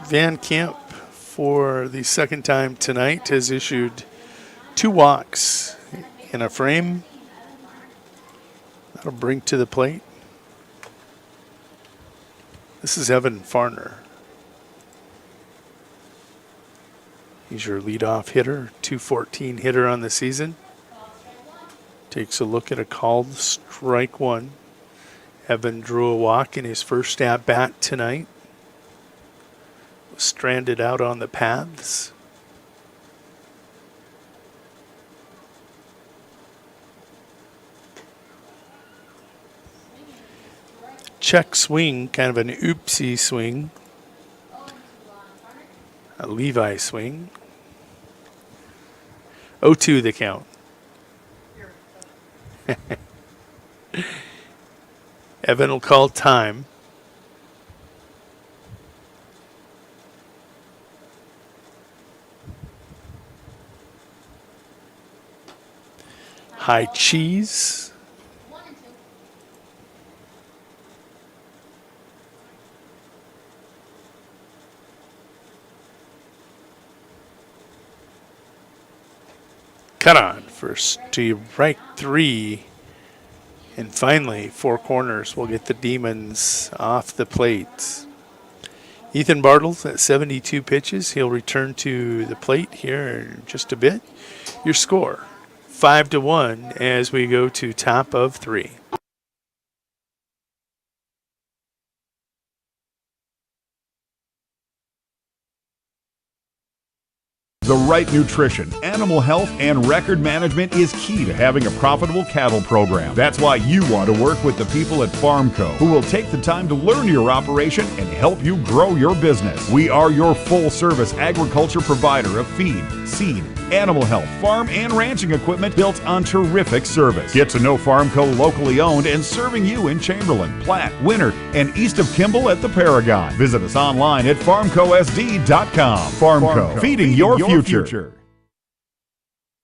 Van Camp, for the second time tonight, has issued 2 walks in a frame. That'll bring to the plate. This is Evan Farner. He's your leadoff hitter, .214 hitter on the season. Takes a look at a called strike one. Evan drew a walk in his first at bat tonight. Was stranded out on the paths. Check swing, kind of an oopsie swing. A Levi swing. 0-2 the count. Evan will call time. High cheese. Cut on first to right 3. And finally, 4 corners will get the Demons off the plate. Ethan Bartles at 72 pitches. He'll return to the plate here in just a bit. Your score, 5-1 as we go to top of 3. The right nutrition, animal health, and record management is key to having a profitable cattle program. That's why you want to work with the people at Farmco, who will take the time to learn your operation and help you grow your business. We are your full-service agriculture provider of feed, seed, animal health, farm, and ranching equipment built on terrific service. Get to know Farmco, locally owned and serving you in Chamberlain, Platte, Winter, and east of Kimball at the Paragon. Visit us online at farmcosd.com. Farmco, feeding your future.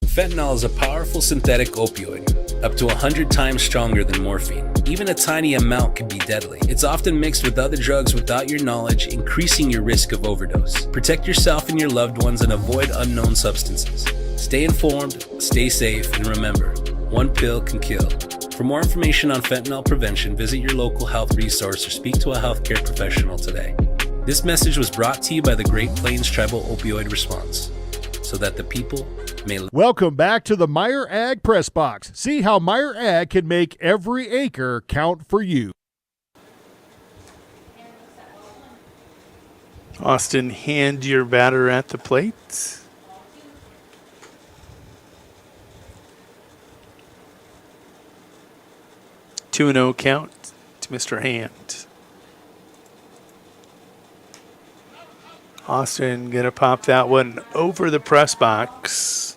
Fentanyl is a powerful synthetic opioid. up to 100 times stronger than morphine. Even a tiny amount can be deadly. It's often mixed with other drugs without your knowledge, increasing your risk of overdose. Protect yourself and your loved ones and avoid unknown substances. Stay informed, stay safe, and remember, one pill can kill. For more information on fentanyl prevention, visit your local health resource or speak to a healthcare professional today. This message was brought to you by the Great Plains Tribal Opioid Response, so that the people may... Welcome back to the Meyer Ag Press Box. See how Meyer Ag can make every acre count for you. Austin, hand your batter at the plate. Two and 0 count to Mr. Hand. Austin gonna pop that one over the press box.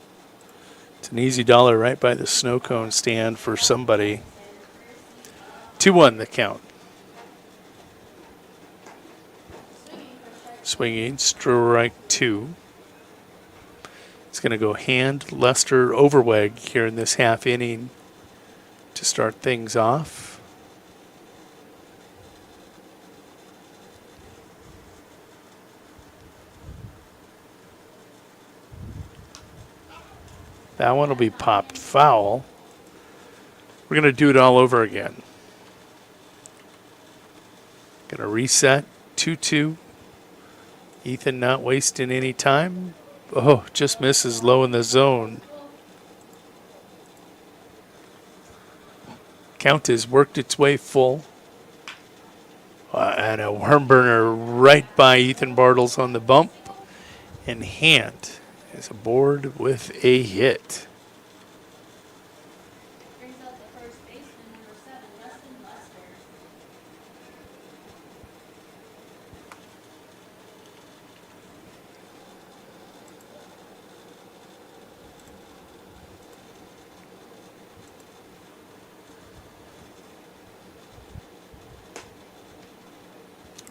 It's an easy dollar right by the snow cone stand for somebody. 2-1 the count. Swinging, strike 2. It's gonna go Hand, Lester, Overweg here in this half inning to start things off. That one will be popped foul. We're going to do it all over again. Going to reset 2-2. Ethan not wasting any time. Oh, just misses low in the zone. Count has worked its way full. And a worm burner right by Ethan Bartles on the bump. And Hand is aboard with a hit.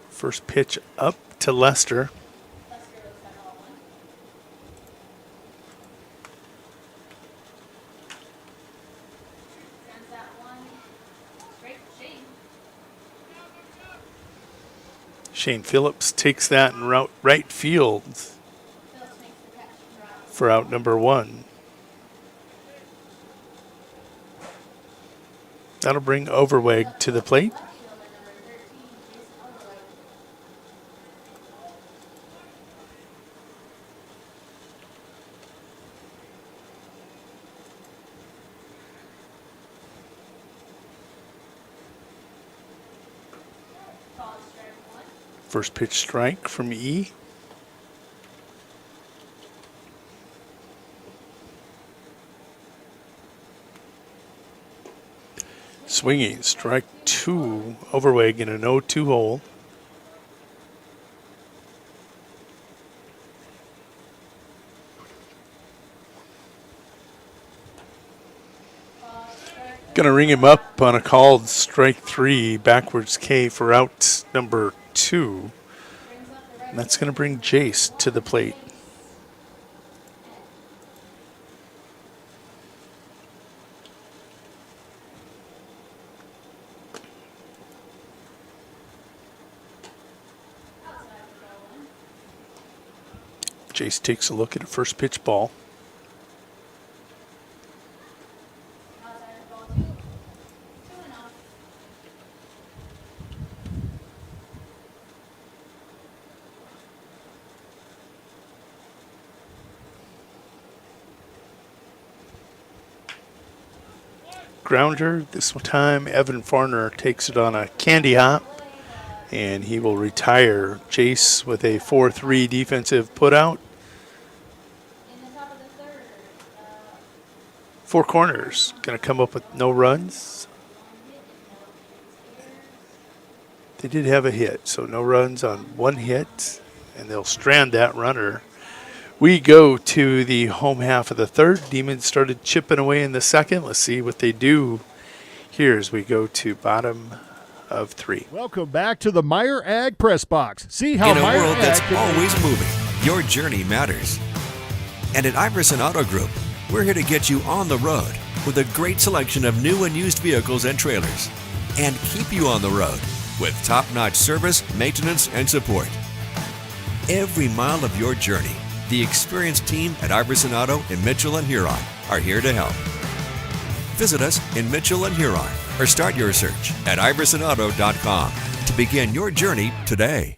First pitch up to Lester. Shane Phillips takes that in right field for out number 1. That'll bring Overweg to the plate. First pitch strike from E. Swinging, strike 2. Overweg in an 0-2 hole. Gonna ring him up on a called strike 3, backwards K for out number 2. And that's going to bring Jace to the plate. Jace takes a look at a first pitch ball. Grounder. This time Evan Farner takes it on a candy hop, and he will retire Jace with a 4-3 defensive putout. 4 corners. Going to come up with no runs. They did have a hit, so no runs on 1 hit, and they'll strand that runner. We go to the home half of the 3rd. Demons started chipping away in the 2nd. Let's see what they do here as we go to bottom of 3. Welcome back to the Meyer Ag Press Box. See how In a Meyer world Ag that's can always moving, your journey matters. And at Iverson Auto Group, we're here to get you on the road with a great selection of new and used vehicles and trailers, and keep you on the road with top-notch service, maintenance, and support. Every mile of your journey, the experienced team at Iverson Auto in Mitchell and Huron are here to help. Visit us in Mitchell and Huron or start your search at iversonauto.com to begin your journey today.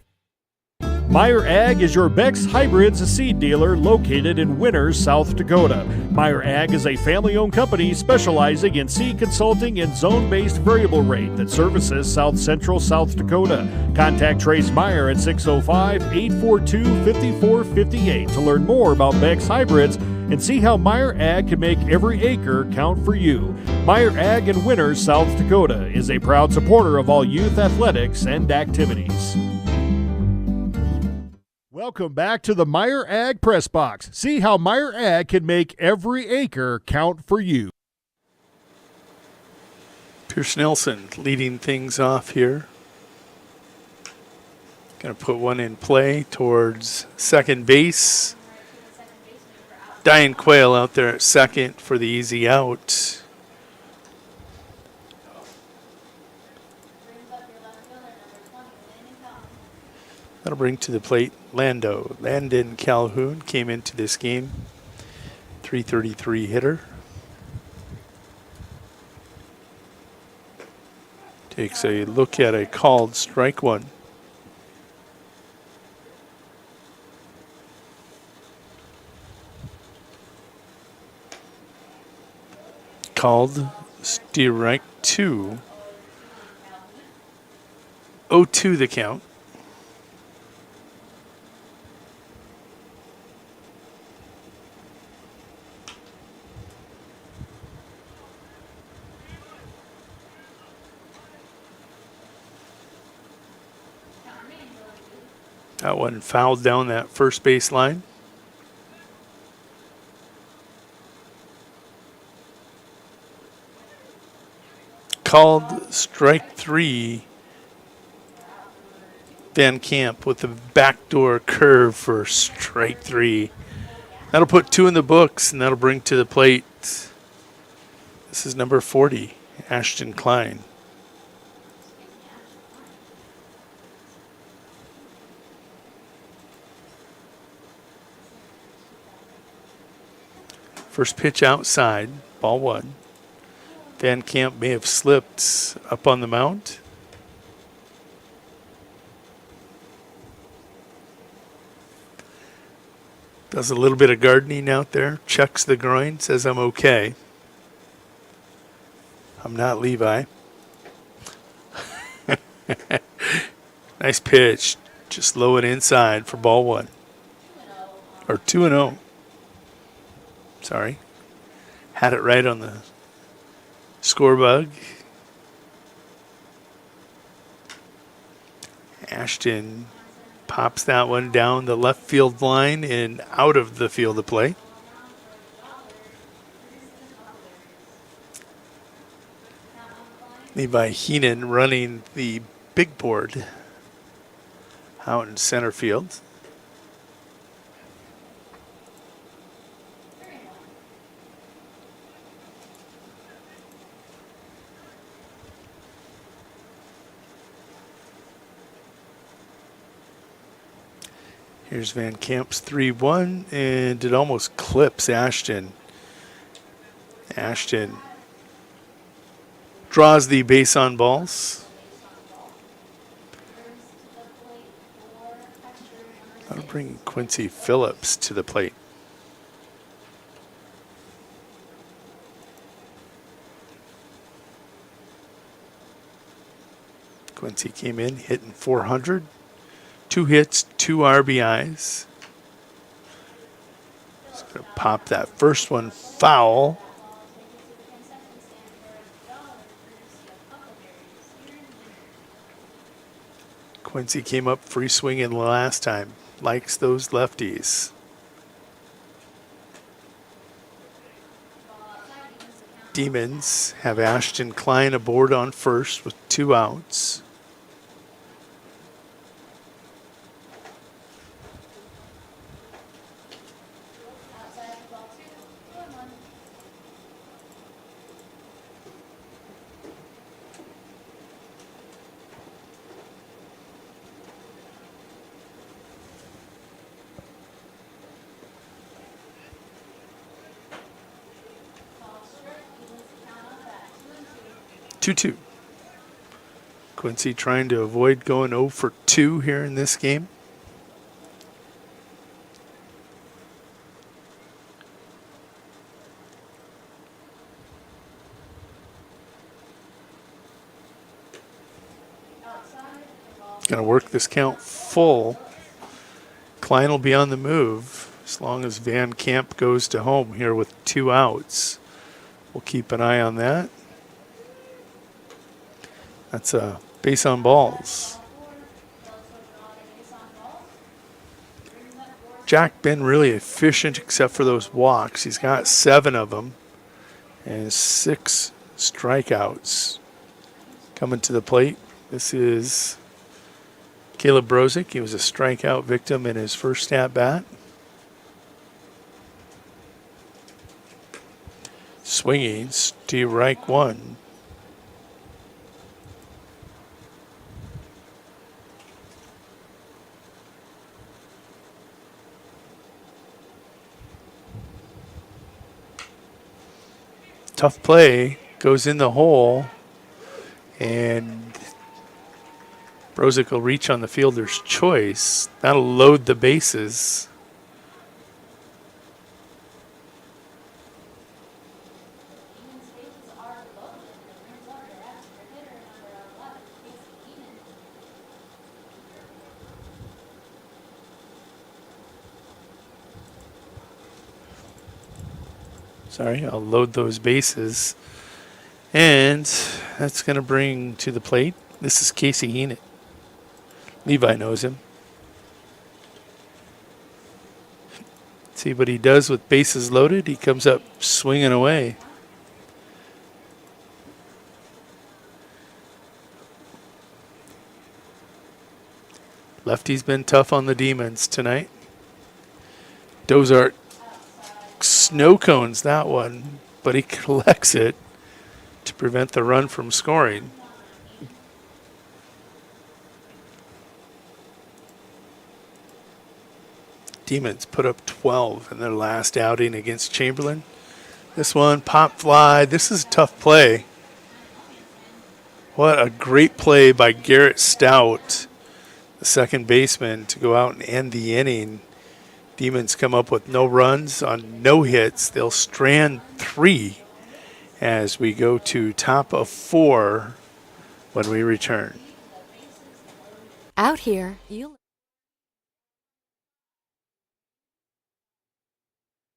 Meyer Ag is your Beck's Hybrids seed dealer located in Winter, South Dakota. Meyer Ag is a family-owned company specializing in seed consulting and zone-based variable rate that services South Central South Dakota. Contact Trace Meyer at 605-842-5458 to learn more about Beck's Hybrids and see how Meyer Ag can make every acre count for you. Meyer Ag in Winter, South Dakota is a proud supporter of all youth athletics and activities. Welcome back to the Meyer Ag Press Box. See how Meyer Ag can make every acre count for you. Pierce Nelson leading things off here. Going to put one in play towards second base. Diane Quayle out there at second for the easy out. That'll bring to the plate Lando. Landon Calhoun came into this game. .333 hitter. Takes a look at a called strike one. Called strike two. 0-2 the count. That one fouled down that first base line. Called strike three. Van Camp with the backdoor curve for strike three. That'll put two in the books, and that'll bring to the plate. This is number 40, Ashton Klein. First pitch outside, ball one. Van Camp may have slipped up on the mound. Does a little bit of gardening out there, checks the groin, says I'm okay. I'm not Levi. Nice pitch, just low and inside for ball one. Or 2-0. Sorry. Had it right on the score bug. Ashton pops that one down the left field line and out of the field of play. Levi Heenan running the big board out in center field. Here's Van Camp's 3-1, and it almost clips Ashton. Ashton draws the base on balls. That'll bring Quincy Phillips to the plate. Quincy came in hitting 400. 2 hits, 2 RBIs. Just going to pop that first one foul. Quincy came up free swinging the last time. Likes those lefties. Demons have Ashton Klein aboard on first with 2 outs. 2-2. Quincy trying to avoid going 0 for 2 here in this game. Going to work this count full. Klein will be on the move as long as Van Camp goes to home here with 2 outs. We'll keep an eye on that. That's a base on balls. Jack been really efficient except for those walks. He's got 7 of them and 6 strikeouts. Coming to the plate, this is Caleb Brozick. He was a strikeout victim in his first at-bat. Swinging, Steve Reich 1. Tough play, goes in the hole, and Brozick will reach on the fielder's choice. That'll load the bases. Sorry, I'll load those bases. And that's going to bring to the plate. This is Casey Heenan. Levi knows him. See what he does with bases loaded. He comes up swinging away. Lefty's been tough on the Demons tonight. Dozart snow cones that one, but he collects it to prevent the run from scoring. Demons put up 12 in their last outing against Chamberlain. This one, pop fly. This is a tough play. What a great play by Garrett Stout, the second baseman, to go out and end the inning. Demons come up with no runs on no hits. They'll strand 3 as we go to top of 4 when we return. Out here, you.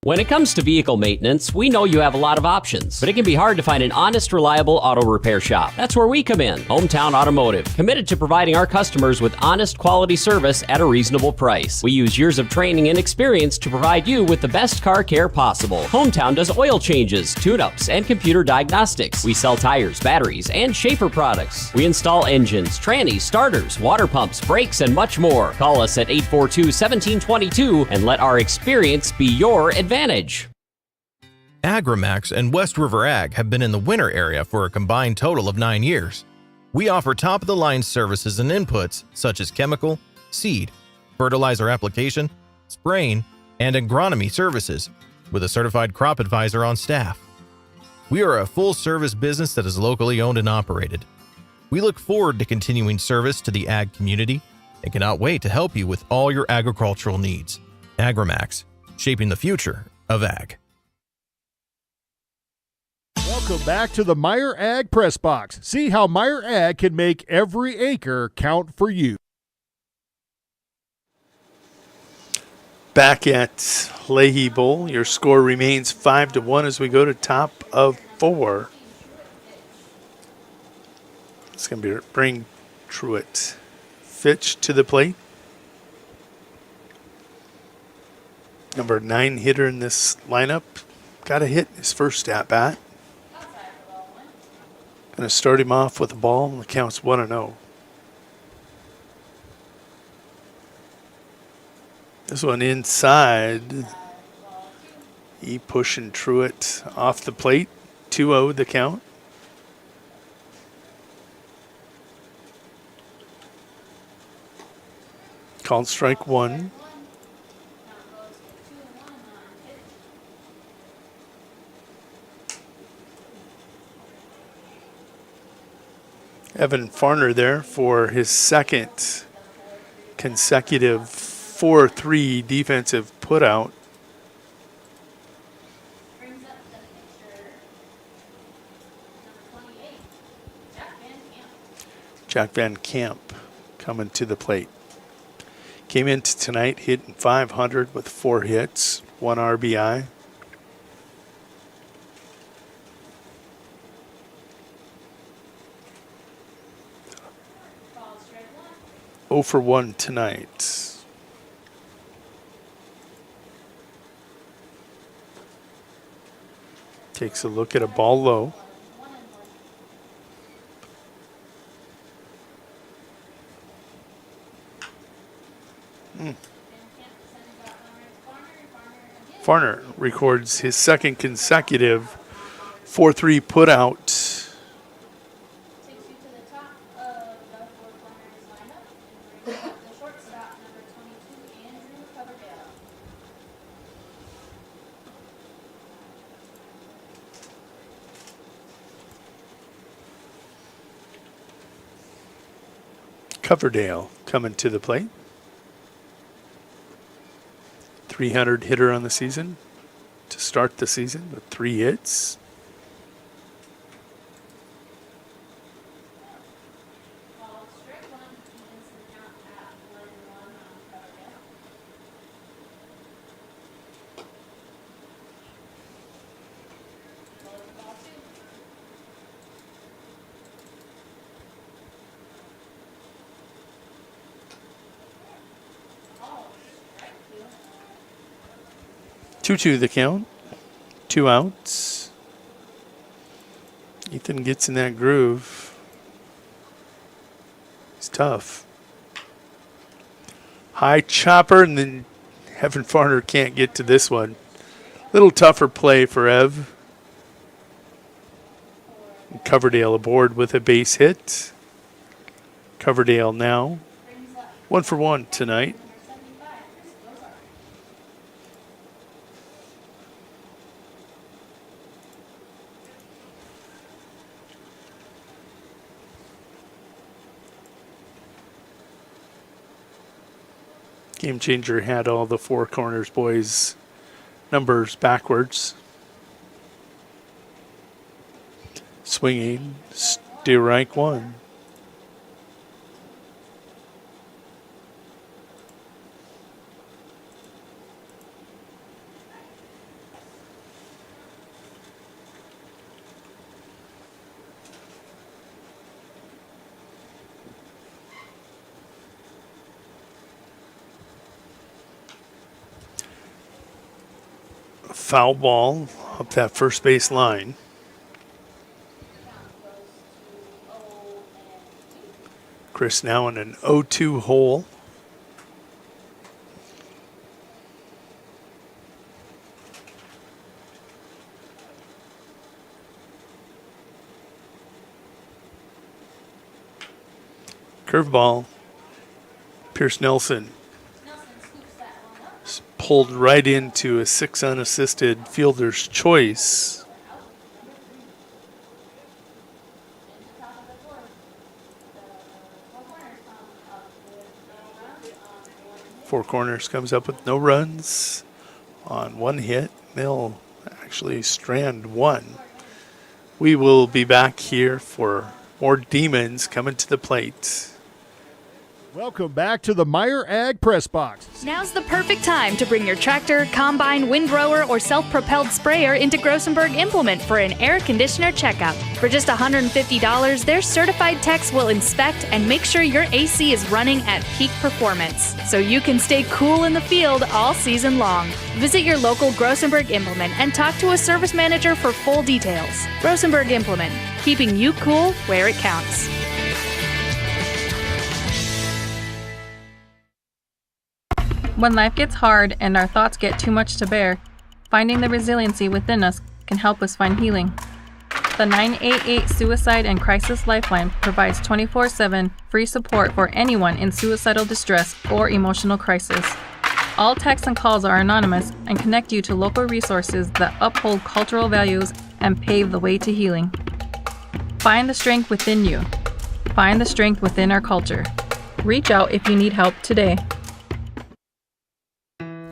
When it comes to vehicle maintenance, we know you have a lot of options, but it can be hard to find an honest, reliable auto repair shop. That's where we come in, Hometown Automotive, committed to providing our customers with honest, quality service at a reasonable price. We use years of training and experience to provide you with the best car care possible. Hometown does oil changes, tune-ups, and computer diagnostics. We sell tires, batteries, and Schaefer products. We install engines, trannies, starters, water pumps, brakes, and much more. Call us at 842-1722 and let our experience be your advantage. Agramax and West River Ag have been in the winter area for a combined total of 9 years. We offer top-of-the-line services and inputs such as chemical, seed, fertilizer application, spraying, and agronomy services, with a certified crop advisor on staff. We are a full-service business that is locally owned and operated. We look forward to continuing service to the ag community and cannot wait to help you with all your agricultural needs. Agramax, shaping the future of ag. Welcome back to the Meyer Ag Press Box. See how Meyer Ag can make every acre count for you. Back at Leahy Bowl, your score remains 5-1 as we go to top of 4. It's going to bring Truitt Fitch to the plate. Number 9 hitter in this lineup. Got a hit in his first at-bat. Going to start him off with a ball, and the count's 1-0. This one inside. He pushing Truitt off the plate. 2-0 the count. Called strike 1. Evan Farner there for his second consecutive 4-3 defensive putout. Jack Van Camp coming to the plate. Came into tonight hitting .500 with 4 hits, 1 RBI. Oh for 1 tonight. Takes a look at a ball low. Farner records his second consecutive 4-3 putout. Coverdale coming to the plate. 300 hitter on the season to start the season with 3 hits. Two the count. 2 outs. Ethan gets in that groove. It's tough. High chopper, and then Evan Farner can't get to this one. Little tougher play for Ev. And Coverdale aboard with a base hit. Coverdale now 1 for 1 tonight. Game Changer had all the Four Corners boys' numbers backwards. Swinging, strike 1. Foul ball up that first base line. Chris now in an 0-2 hole. Curveball. Pierce Nelson pulled right into a 6 unassisted fielder's choice. Four Corners comes up with no runs on 1 hit. They'll actually strand 1. We will be back here for more Demons coming to the plate. Welcome back to the Meyer Ag Press Box. Now's the perfect time to bring your tractor, combine, windrower, or self-propelled sprayer into Grossenberg Implement for an air conditioner checkup. For just $150, their certified techs will inspect and make sure your AC is running at peak performance, so you can stay cool in the field all season long. Visit your local Grossenberg Implement and talk to a service manager for full details. Grossenberg Implement, keeping you cool where it counts. When life gets hard and our thoughts get too much to bear, finding the resiliency within us can help us find healing. The 988 Suicide and Crisis Lifeline provides 24/7 free support for anyone in suicidal distress or emotional crisis. All texts and calls are anonymous and connect you to local resources that uphold cultural values and pave the way to healing. Find the strength within you. Find the strength within our culture. Reach out if you need help today.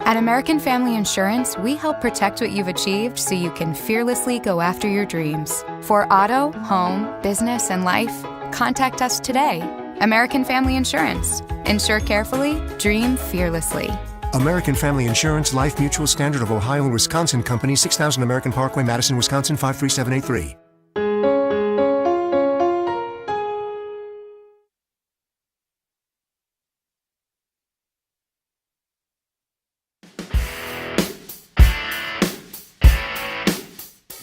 At American Family Insurance, we help protect what you've achieved so you can fearlessly go after your dreams. For auto, home, business, and life, contact us today. American Family Insurance. Insure carefully, dream fearlessly. American Family Insurance, Life Mutual, Standard of Ohio and Wisconsin Company, 6000 American Parkway, Madison, Wisconsin, 53783.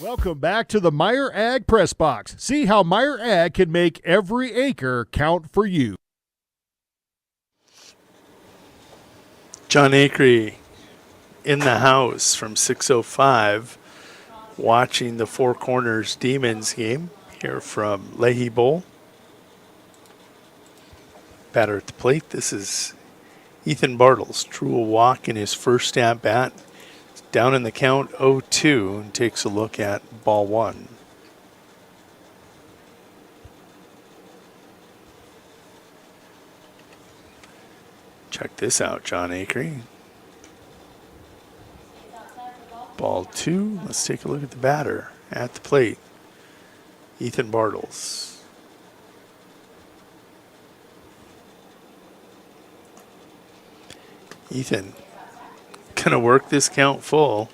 Welcome back to the Meyer Ag Press Box. See how Meyer Ag can make every acre count for you. John Acree in the house from 6:05, watching the Four Corners Demons game here from Leahy Bowl. Batter at the plate. This is Ethan Bartles. Drew a walk in his first at bat. Down in the count 0-2 and takes a look at ball one. Check this out, John Acree. Ball two. Let's take a look at the batter at the plate. Ethan Bartles. Ethan gonna work this count full.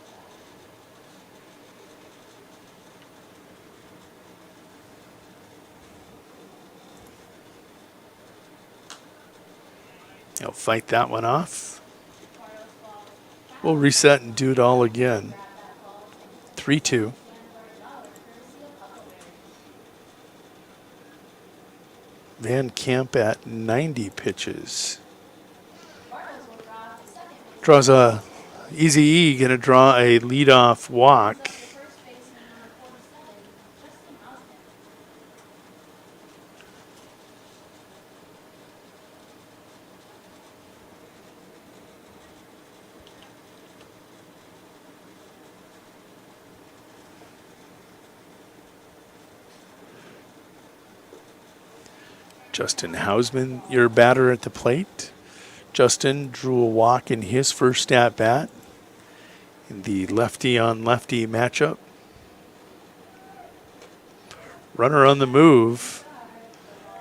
He'll fight that one off. We'll reset and do it all again. 3-2. Van Camp at 90 pitches. Draws a Easy E, going to draw a leadoff walk. Justin Hausman, your batter at the plate. Justin drew a walk in his first at bat in the lefty on lefty matchup. Runner on the move,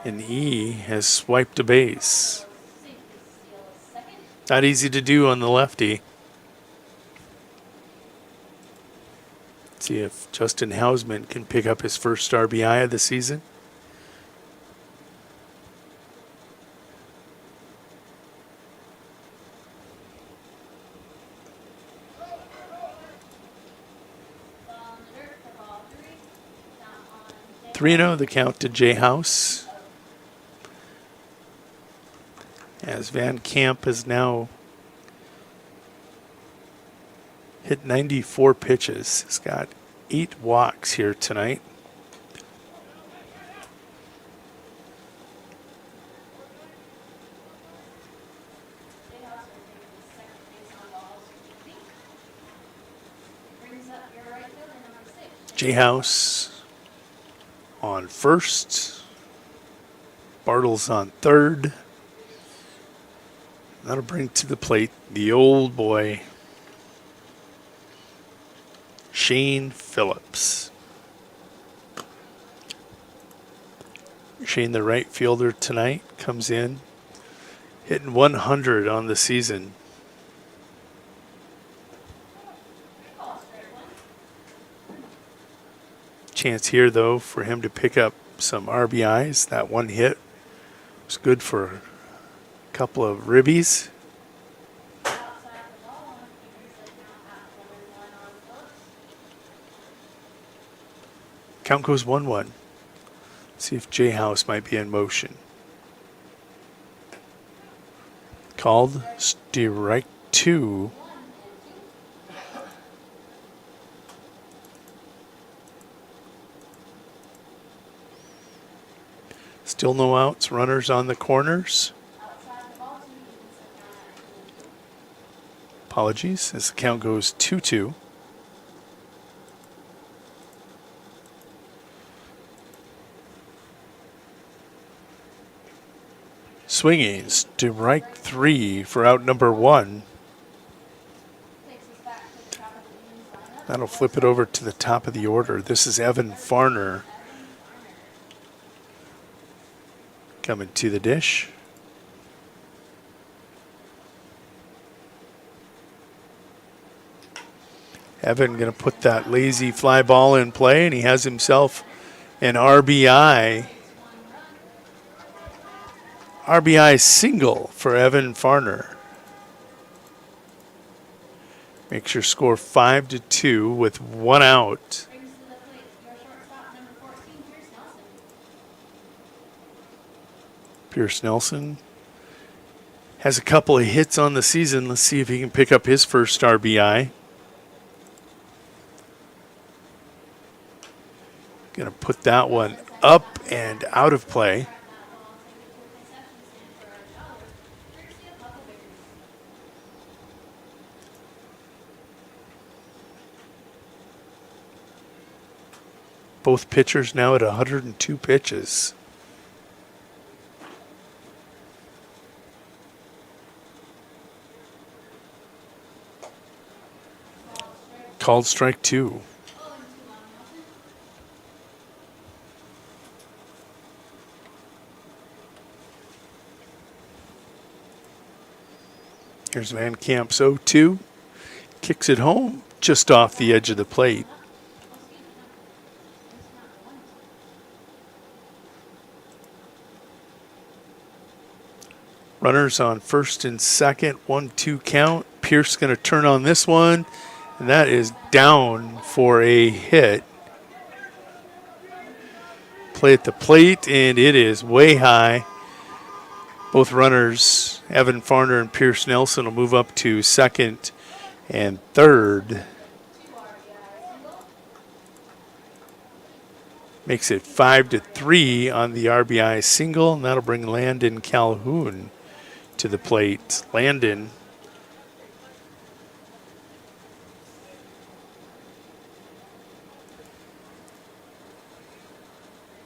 and E has swiped a base. Not easy to do on the lefty. See if Justin Hausman can pick up his first RBI of the season. Three-0 the count to Jay House. As Van Camp has now hit 94 pitches. He's got 8 walks here tonight. Jay House on first. Bartles on third. That'll bring to the plate the old boy, Shane Phillips. Shane, the right fielder tonight, comes in hitting 100 on the season. Chance here, though, for him to pick up some RBIs. That one hit was good for a couple of ribbies. Count goes 1-1. See if Jay House might be in motion. Called strike 2. Still no outs, runners on the corners. Apologies, as the count goes 2-2. Swinging, strike 3 for out number 1. That'll flip it over to the top of the order. This is Evan Farner coming to the dish. Evan going to put that lazy fly ball in play, and he has himself an RBI single for Evan Farner. Makes your score 5-2 with 1 out. Pierce Nelson has a couple of hits on the season. Let's see if he can pick up his first RBI. Going to put that one up and out of play. Both pitchers now at 102 pitches. Called strike 2. Here's Van Camp's 0-2. Kicks it home just off the edge of the plate. Runners on first and second, 1-2 count. Pierce going to turn on this one, and that is down for a hit. Play at the plate, and it is way high. Both runners, Evan Farner and Pierce Nelson, will move up to second and third. Makes it 5-3 on the RBI single, and that'll bring Landon Calhoun to the plate. Landon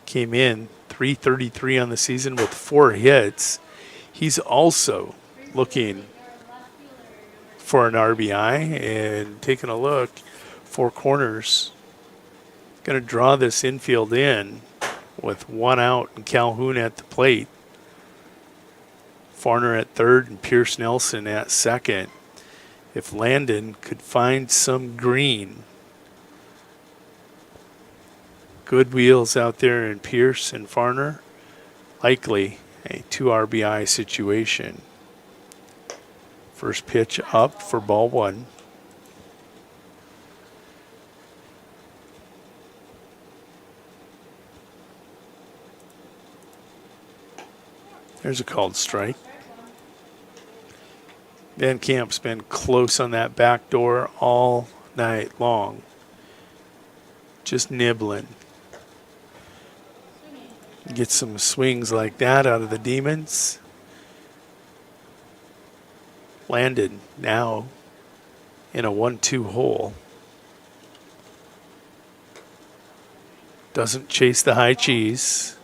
came in .333 on the season with 4 hits. He's also looking for an RBI and taking a look. 4 corners. Going to draw this infield in with 1 out and Calhoun at the plate. Farner at third and Pierce Nelson at second. If Landon could find some green. Good wheels out there in Pierce and Farner. Likely a 2 RBI situation. First pitch up for ball 1. There's a called strike. Van Camp's been close on that back door all night long. Just nibbling. Get some swings like that out of the Demons. Landed now in a 1-2 hole. Doesn't chase the high cheese.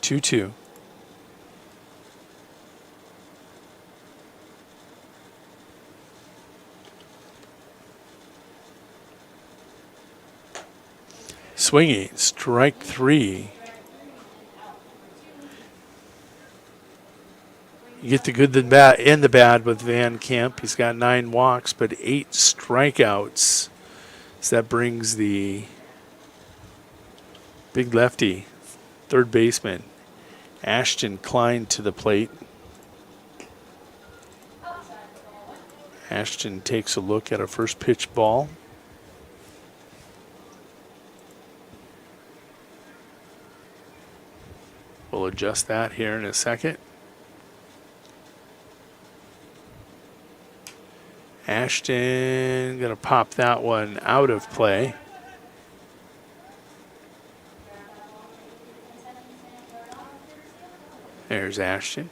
2-2. Swinging, strike 3. You get the good, the bad, and the bad with Van Camp. He's got 9 walks, but 8 strikeouts. So that brings the big lefty, third baseman, Ashton Klein, to the plate. Ashton takes a look at a first pitch ball. We'll adjust that here in a second. Ashton going to pop that one out of play. There's Ashton.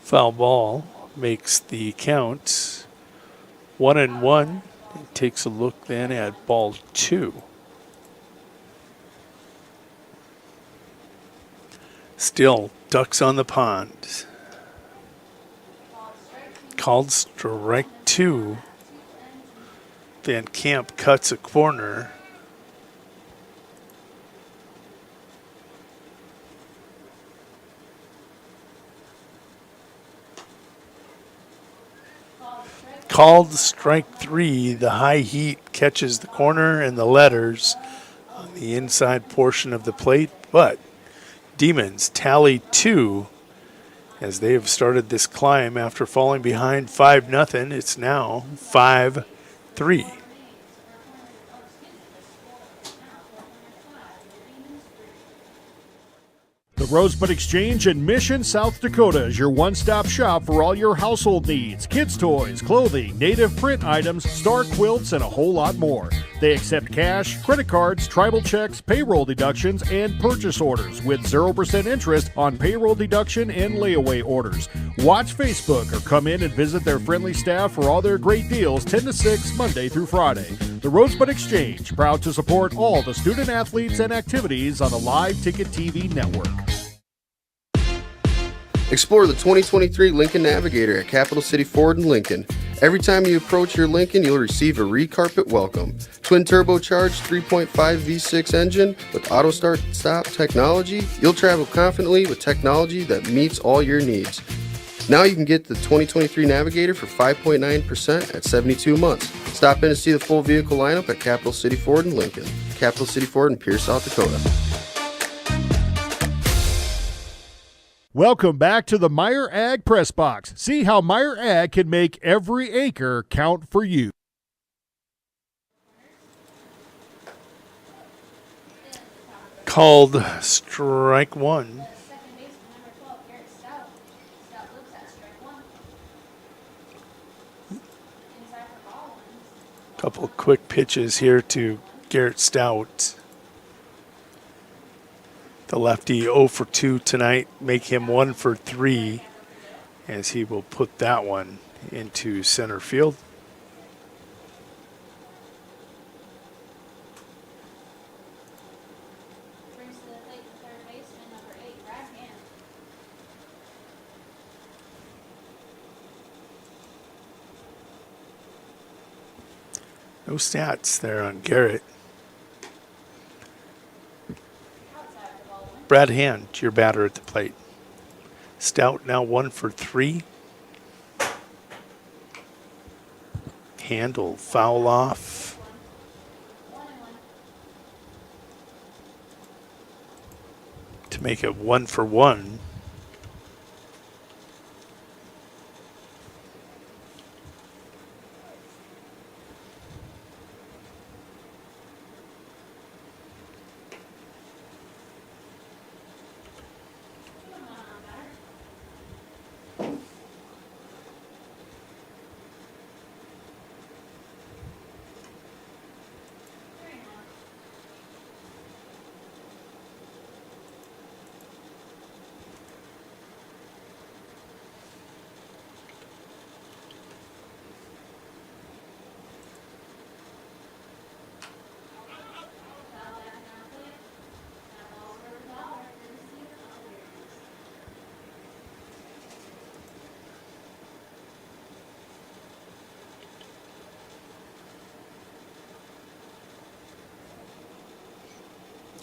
Foul ball. makes the count 1-1. It takes a look then at ball 2. Still ducks on the pond. Called strike 2. Van Camp cuts a corner. Called strike 3. The high heat catches the corner and the letters on the inside portion of the plate, but Demons tally 2 as they have started this climb after falling behind 5-0. It's now 5-3. The Rosebud Exchange in Mission, South Dakota is your one-stop shop for all your household needs, kids' toys, clothing, native print items, star quilts, and a whole lot more. They accept cash, credit cards, tribal checks, payroll deductions, and purchase orders with 0% interest on payroll deduction and layaway orders. Watch Facebook or come in and visit their friendly staff for all their great deals 10 to 6 Monday through Friday. The Rosebud Exchange, proud to support all the student athletes and activities on the Live Ticket TV network. Explore the 2023 Lincoln Navigator at Capital City Ford in Lincoln. Every time you approach your Lincoln, you'll receive a re-carpet welcome. Twin turbocharged 3.5 V6 engine with auto start stop technology, you'll travel confidently with technology that meets all your needs. Now you can get the 2023 Navigator for 5.9% at 72 months. Stop in to see the full vehicle lineup at Capital City Ford in Lincoln. Capital City Ford in Pierce, South Dakota. Welcome back to the Meyer Ag Press Box. See how Meyer Ag can make every acre count for you. Called strike 1. Couple of quick pitches here to Garrett Stout. The lefty 0 for 2 tonight, make him 1 for 3 as he will put that one into center field. No stats there on Garrett. Brad Hand, your batter at the plate. Stout now 1 for 3. Handle foul off. To make it 1 for 1.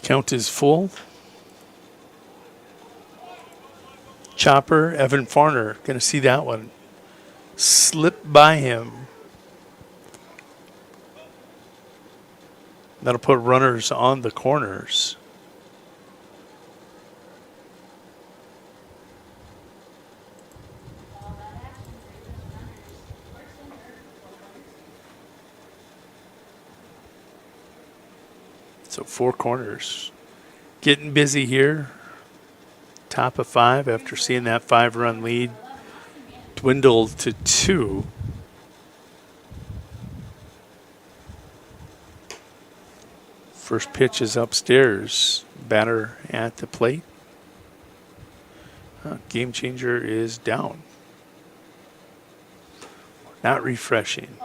Count is full. Chopper, Evan Farner, going to see that one slip by him. That'll put runners on the corners. So 4 corners. Getting busy here. Top of 5 after seeing that 5-run lead dwindle to 2. First pitch is upstairs. Batter at the plate. Game changer is down. Not refreshing.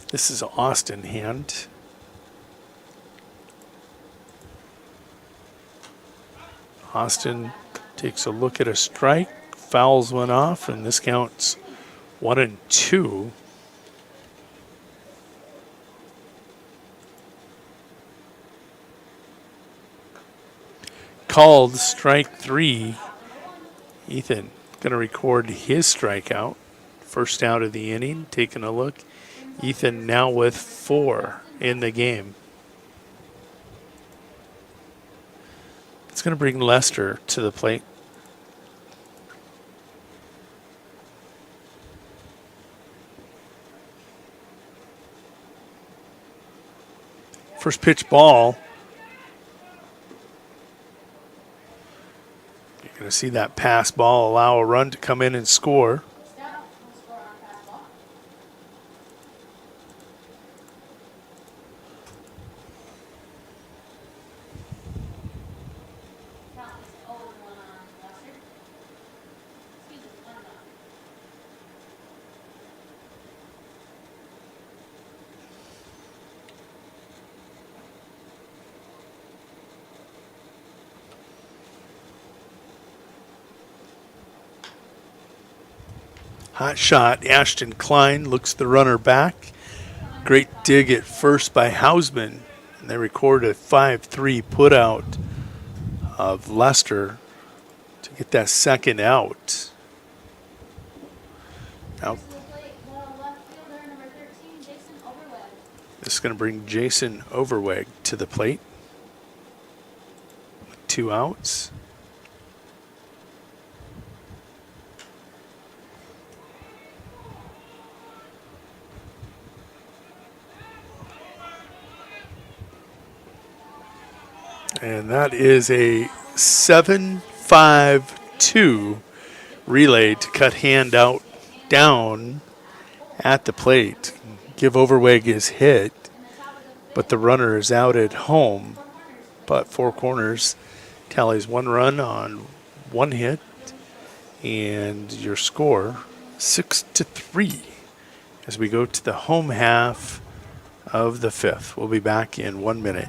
This is Austin hand. Austin takes a look at a strike, fouls one off, and this counts 1-2. Called strike 3. Ethan going to record his strikeout. First out of the inning, taking a look. Ethan now with 4 in the game. It's going to bring Lester to the plate. First pitch ball. You're going to see that pass ball allow a run to come in and score. Hot shot, Ashton Klein looks the runner back. Great dig at first by Hausman. And they record a 5-3 putout of Lester to get that second out. Now, this is going to bring Jason Overweg to the plate with 2 outs. And that is a 7-5-2 relay to cut Hand out down at the plate. Give Overweg his hit, but the runner is out at home. But Four Corners tallies 1 run on 1 hit, and your score 6-3 as we go to the home half of the 5th. We'll be back in 1 minute.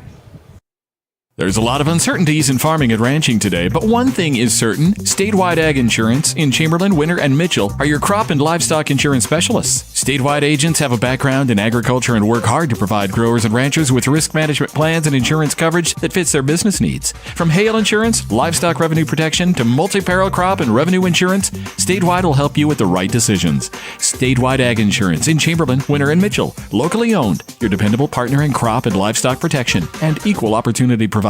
There's a lot of uncertainties in farming and ranching today, but one thing is certain. Statewide Ag Insurance in Chamberlain, Winter, and Mitchell are your crop and livestock insurance specialists. Statewide agents have a background in agriculture and work hard to provide growers and ranchers with risk management plans and insurance coverage that fits their business needs. From hail insurance, livestock revenue protection, to multi-peril crop and revenue insurance, Statewide will help you with the right decisions. Statewide Ag Insurance in Chamberlain, Winter, and Mitchell. Locally owned, your dependable partner in crop and livestock protection and equal opportunity provider.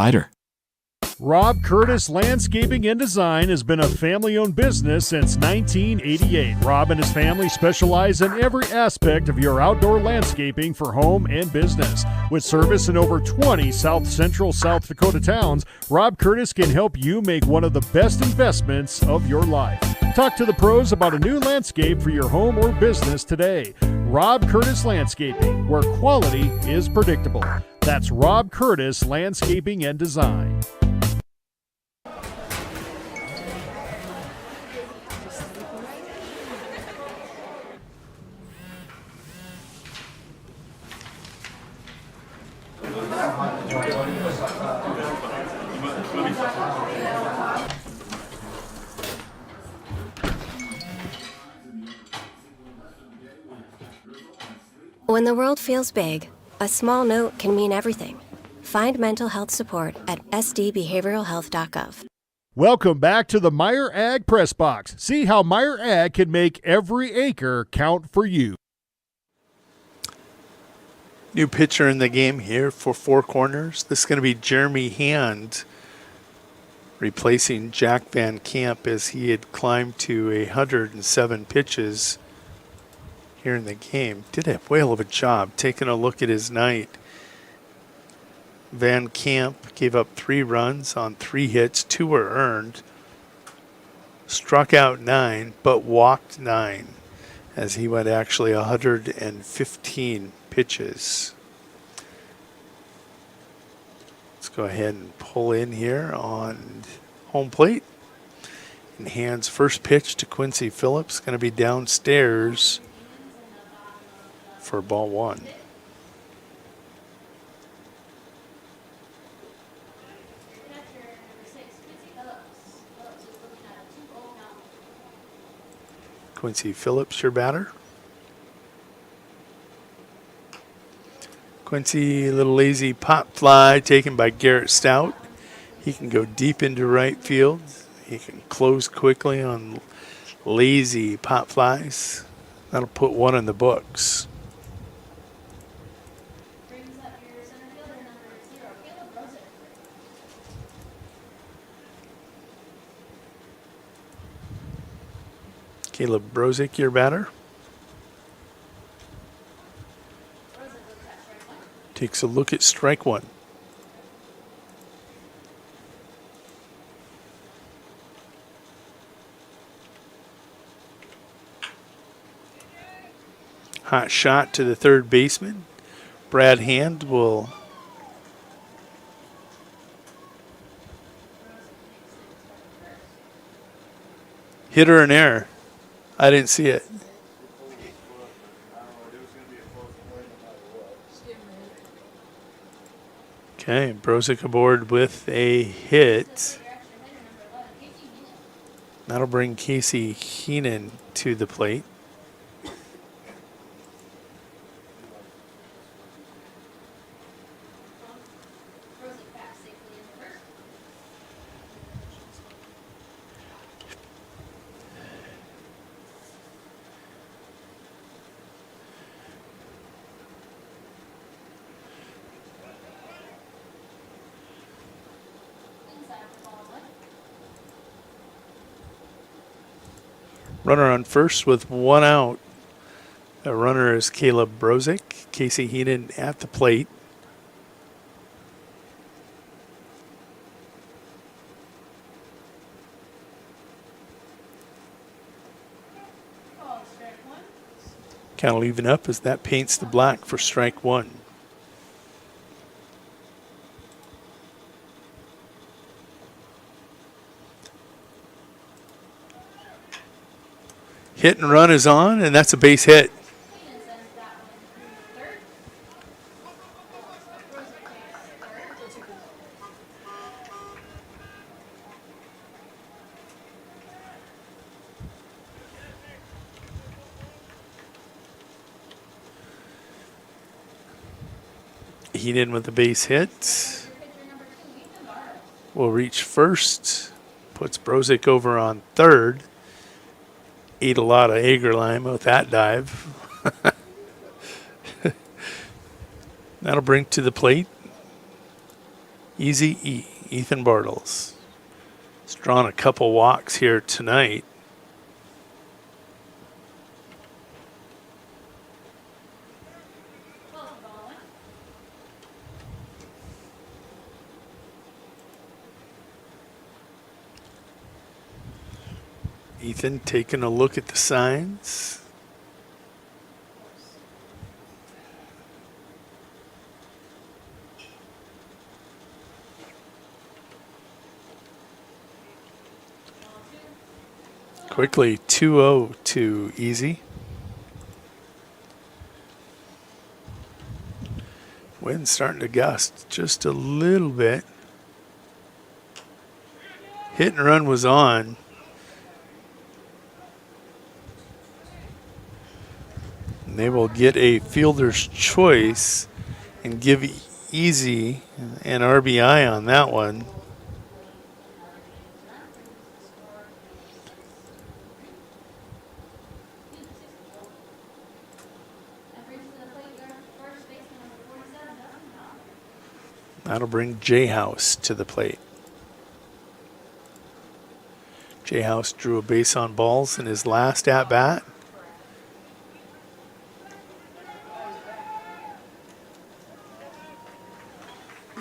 Rob Curtis Landscaping and Design has been a family-owned business since 1988. Rob and his family specialize in every aspect of your outdoor landscaping for home and business. With service in over 20 South Central South Dakota towns, Rob Curtis can help you make one of the best investments of your life. Talk to the pros about a new landscape for your home or business today. Rob Curtis Landscaping, where quality is predictable. That's Rob Curtis Landscaping and Design. When the world feels big, a small note can mean everything. Find mental health support at sdbehavioralhealth.gov. Welcome back to the Meyer Ag Press Box. See how Meyer Ag can make every acre count for you. New pitcher in the game here for Four Corners. This is going to be Jeremy Hand, replacing Jack Van Camp as he had climbed to 107 pitches here in the game. Did a whale of a job taking a look at his night. Van Camp gave up 3 runs on 3 hits, 2 were earned. Struck out 9, but walked 9 as he went actually 115 pitches. Let's go ahead and pull in here on home plate. And hands first pitch to Quincy Phillips. Going to be downstairs for ball one. Quincy Phillips, your batter. Quincy, a little lazy pop fly taken by Garrett Stout. He can go deep into right field. He can close quickly on lazy pop flies. That'll put one in the books. Caleb Brozick, your batter. Takes a look at strike one. Hot shot to the third baseman. Brad Hand will hit or an error. I didn't see it. Okay, Brozick aboard with a hit. That'll bring Casey Heenan to the plate. Runner on first with one out. The runner is Caleb Brozick. Casey Heenan at the plate. Count will even up as that paints the black for strike one. Hit and run is on, and that's a base hit. Heenan with the base hit. Will reach first. Puts Brozick over on third. Ate a lot of Agar lime with that dive. That'll bring to the plate Easy E, Ethan Bartles. He's drawn a couple walks here tonight. Ethan taking a look at the signs. Quickly 2-0 to Easy. Wind's starting to gust just a little bit. Hit and run was on. And they will get a fielder's choice and give Easy an RBI on that one. That'll bring J House to the plate. J House drew a base on balls in his last at bat.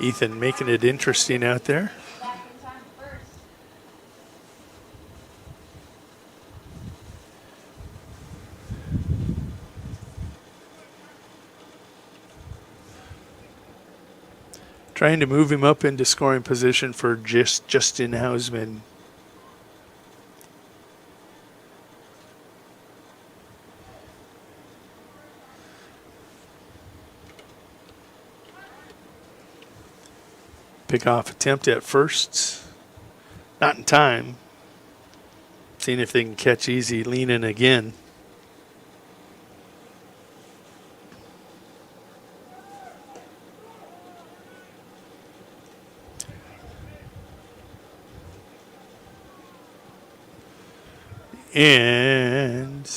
Ethan making it interesting out there. Trying to move him up into scoring position for Justin Hausman. Pickoff attempt at first. Not in time. Seeing if they can catch easy. Leaning again. And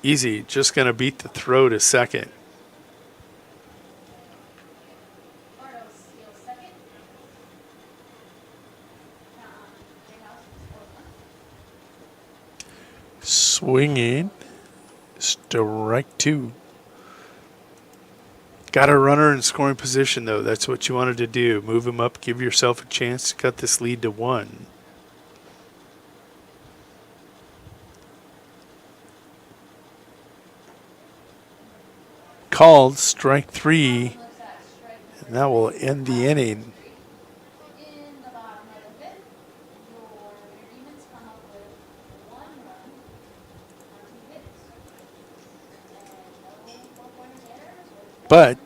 easy, just going to beat the throw to second. Swinging, strike two. Got a runner in scoring position, though. That's what you wanted to do. Move him up, give yourself a chance to cut this lead to 1. Called strike 3, and that will end the inning. But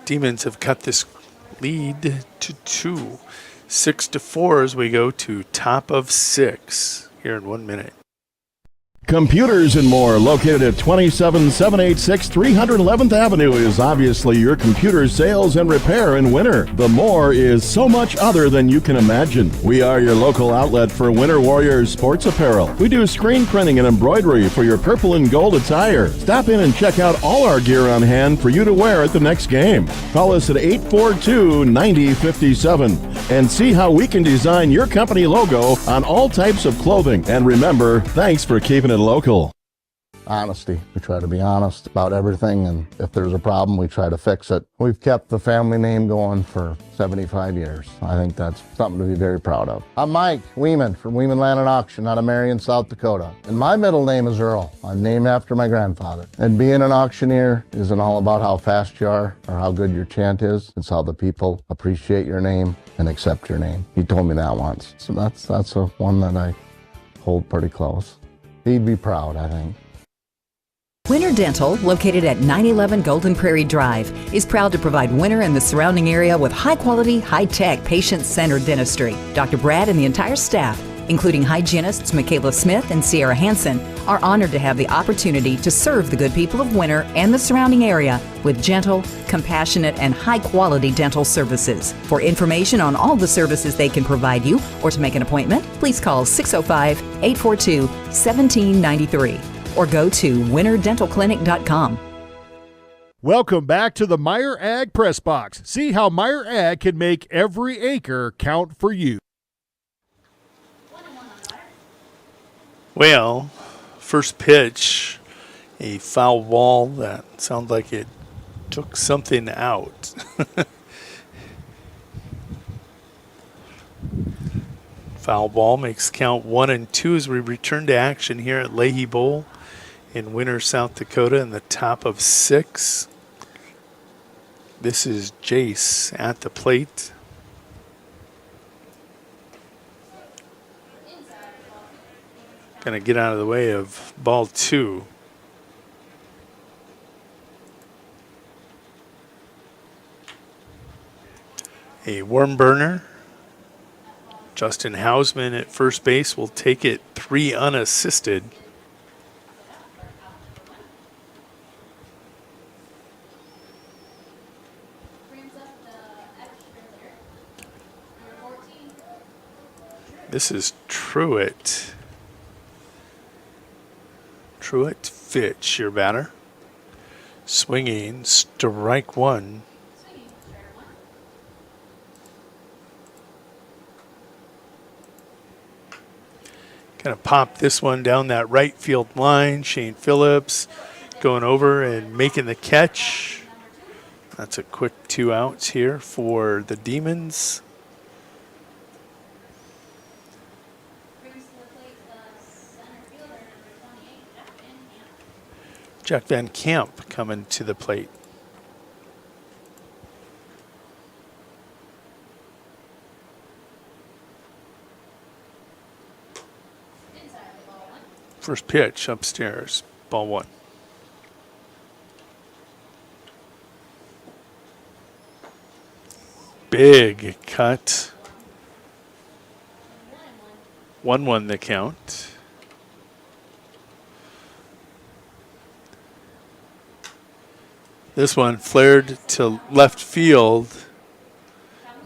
Demons have cut this lead to 2. 6-4 as we go to top of 6 here in 1 minute. Computers and More, located at 27786 311th Avenue, is obviously your computer sales and repair in winter. The More is so much other than you can imagine. We are your local outlet for Winter Warriors sports apparel. We do screen printing and embroidery for your purple and gold attire. Stop in and check out all our gear on hand for you to wear at the next game. Call us at 842-9057 and see how we can design your company logo on all types of clothing. And remember, thanks for keeping it local. Honesty. We try to be honest about everything, and if there's a problem, we try to fix it. We've kept the family name going for 75 years. I think that's something to be very proud of. I'm Mike Weeman from Weeman Land and Auction out of Marion, South Dakota. And my middle name is Earl. I'm named after my grandfather. And being an auctioneer isn't all about how fast you are or how good your chant is. It's how the people appreciate your name and accept your name. He told me that once. So that's a one that I hold pretty close. He'd be proud, I think. Winter Dental, located at 911 Golden Prairie Drive, is proud to provide Winter and the surrounding area with high-quality, high-tech, patient-centered dentistry. Dr. Brad and the entire staff, including hygienists Michaela Smith and Sierra Hansen, are honored to have the opportunity to serve the good people of Winter and the surrounding area with gentle, compassionate, and high-quality dental services. For information on all the services they can provide you or to make an appointment, please call 605-842-1793 or go to winterdentalclinic.com. Welcome back to the Meyer Ag Press Box. See how Meyer Ag can make every acre count for you. Well, first pitch, a foul ball that sounded like it took something out. Foul ball makes count 1 and 2 as we return to action here at Leahy Bowl in Winter, South Dakota, in the top of 6. This is Jace at the plate. Going to get out of the way of ball 2. A worm burner. Justin Hausman at first base will take it 3 unassisted. This is Truitt. Truitt Fitch, your batter. Swinging, strike 1. Gonna pop this one down that right field line. Shane Phillips going over and making the catch. That's a quick 2 outs here for the Demons. Jack Van Camp coming to the plate. First pitch upstairs, ball 1. Big cut. 1-1 the count. This one flared to left field.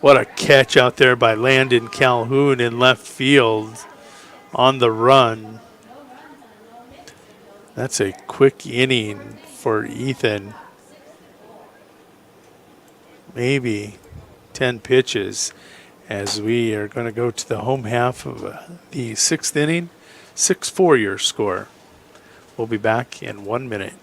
What a catch out there by Landon Calhoun in left field on the run. That's a quick inning for Ethan. Maybe 10 pitches as we are going to go to the home half of the 6th inning. 6-4 your score. We'll be back in 1 minute.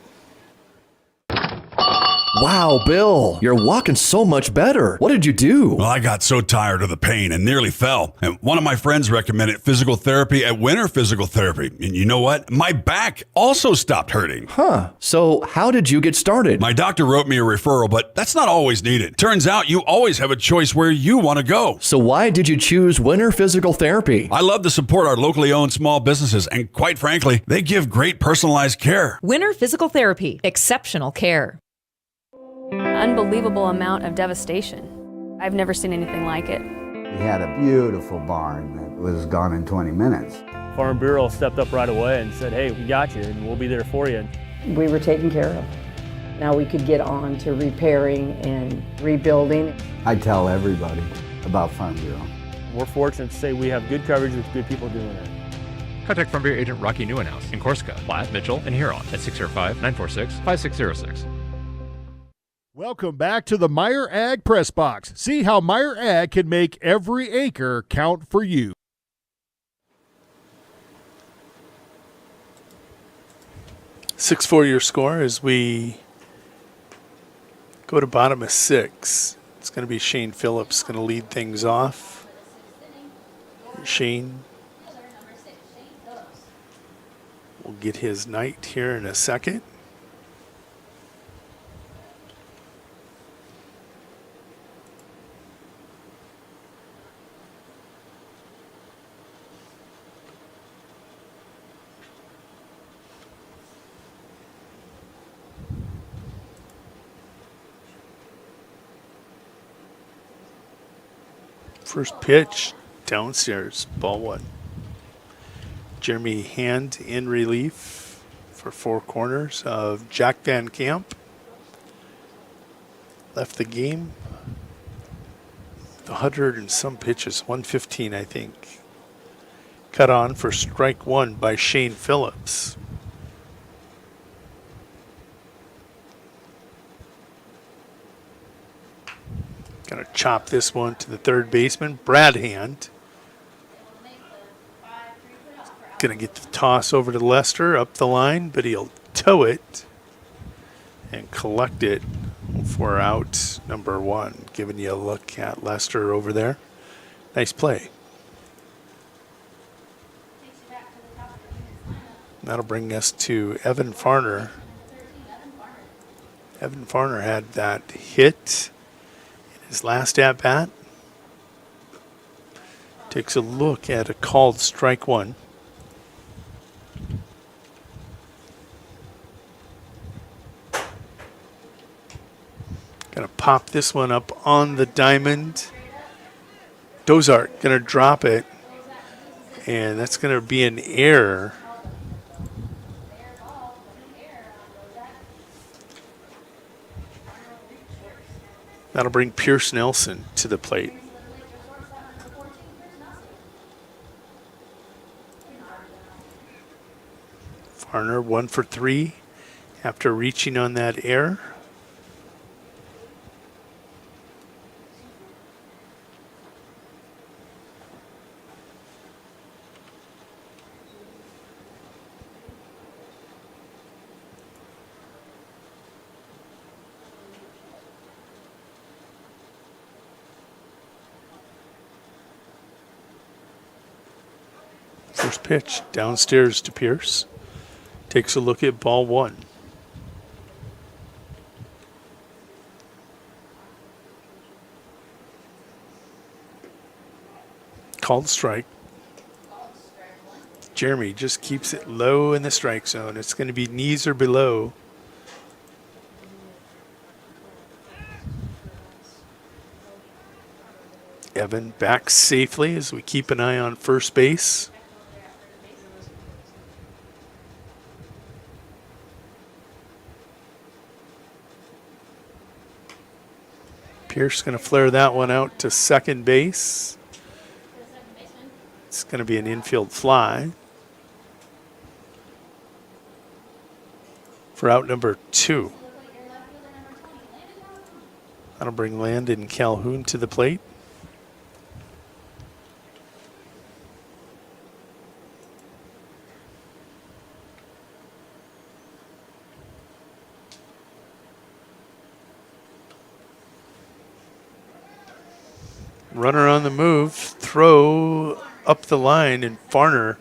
Wow, Bill, you're walking so much better. What did you do? Well, I got so tired of the pain and nearly fell. And one of my friends recommended physical therapy at Winter Physical Therapy. And you know what? My back also stopped hurting. Huh. So how did you get started? My doctor wrote me a referral, but that's not always needed. Turns out you always have a choice where you want to go. So why did you choose Winter Physical Therapy? I love to support our locally owned small businesses, and quite frankly, they give great personalized care. Winter Physical Therapy. Exceptional care. Unbelievable amount of devastation. I've never seen anything like it. We had a beautiful barn that was gone in 20 minutes. Farm Bureau stepped up right away and said, hey, we got you and we'll be there for you. We were taken care of. Now we could get on to repairing and rebuilding. I tell everybody about Farm Bureau. We're fortunate to say we have good coverage with good people doing it. Contact Farm Bureau agent Rocky Newenhouse in Corsica, Platte, Mitchell, and Huron at 605-946-5606. Welcome back to the Meyer Ag Press Box. See how Meyer Ag can make every acre count for you. Six 4-year score as we go to bottom of 6. It's going to be Shane Phillips going to lead things off. Shane will get his night here in a second. First pitch, downstairs, ball 1. Jeremy Hand in relief for 4 corners of Jack Van Camp. Left the game. 100 and some pitches, 115 I think. Cut on for strike 1 by Shane Phillips. Gonna chop this one to the third baseman, Brad Hand. Gonna get the toss over to Lester up the line, but he'll tow it and collect it for out number 1. Giving you a look at Lester over there. Nice play. That'll bring us to Evan Farner. Evan Farner had that hit his last at bat. Takes a look at a called strike 1. Gonna pop this one up on the diamond. Dozart gonna drop it, and that's gonna be an error. That'll bring Pierce Nelson to the plate. Farner 1 for 3 after reaching on that error. First pitch downstairs to Pierce. Takes a look at ball 1. Called strike. Jeremy just keeps it low in the strike zone. It's going to be knees or below. Evan back safely as we keep an eye on first base. Pierce going to flare that one out to second base. It's going to be an infield fly for out number 2. That'll bring Landon Calhoun to the plate. Runner on the move, throw up the line, and Farner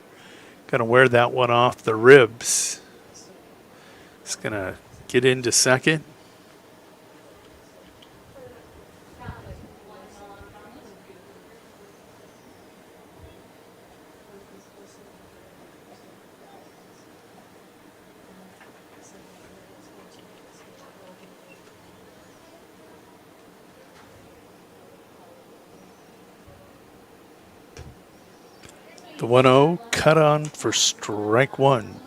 going to wear that one off the ribs. It's going to get into second. The 1-0 cut on for strike 1.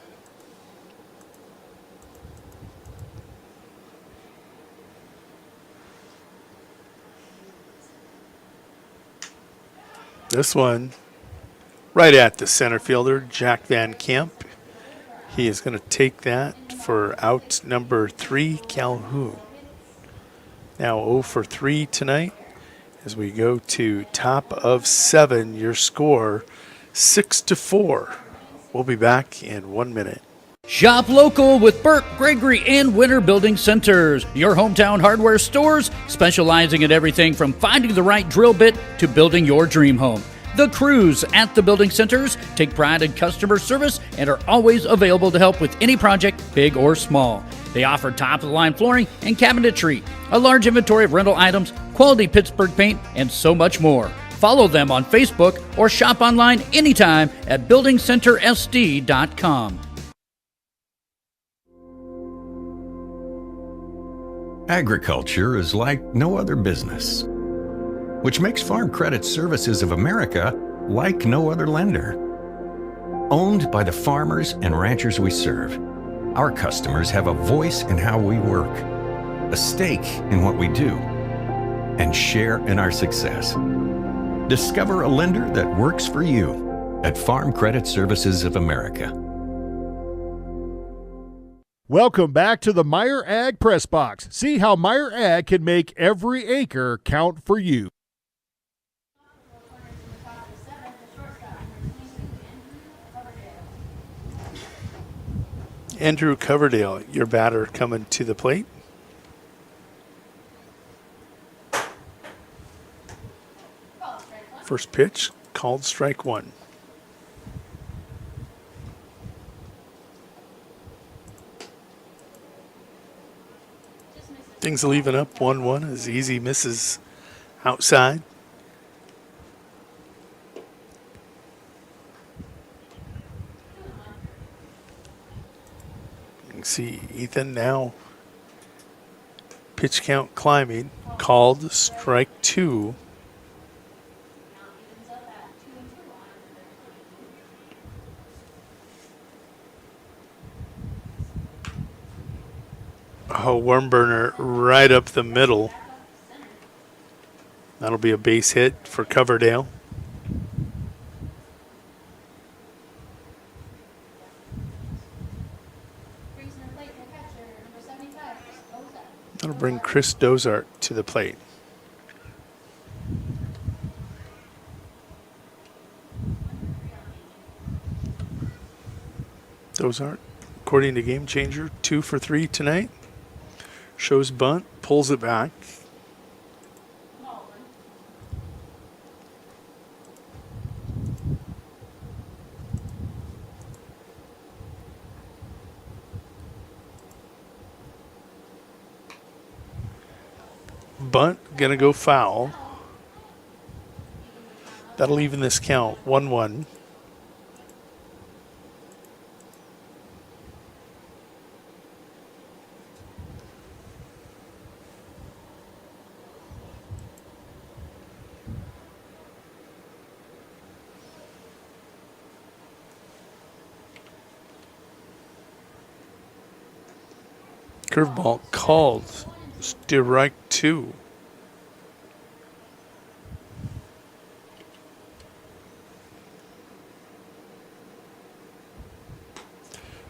This one right at the center fielder, Jack Van Camp. He is going to take that for out number 3, Calhoun. Now 0 for 3 tonight as we go to top of 7. Your score 6-4. We'll be back in 1 minute. Shop local with Burke, Gregory, and Winter Building Centers, your hometown hardware stores specializing in everything from finding the right drill bit to building your dream home. The crews at the building centers take pride in customer service and are always available to help with any project, big or small. They offer top-of-the-line flooring and cabinetry, a large inventory of rental items, quality Pittsburgh paint, and so much more. Follow them on Facebook or shop online anytime at buildingcentersd.com. Agriculture is like no other business, which makes Farm Credit Services of America like no other lender. Owned by the farmers and ranchers we serve, our customers have a voice in how we work, a stake in what we do, and share in our success. Discover a lender that works for you at Farm Credit Services of America. Welcome back to the Meyer Ag Press Box. See how Meyer Ag can make every acre count for you. Andrew Coverdale, your batter, coming to the plate. First pitch, called strike 1. Things will even up 1-1 as Easy misses outside. You can see Ethan now pitch count climbing, called strike 2. Oh, worm burner right up the middle. That'll be a base hit for Coverdale. That'll bring Chris Dozart to the plate. Dozart, according to Game Changer, 2 for 3 tonight. Shows bunt, pulls it back. Bunt, gonna go foul. That'll even this count, 1-1. Curveball called. Strike 2.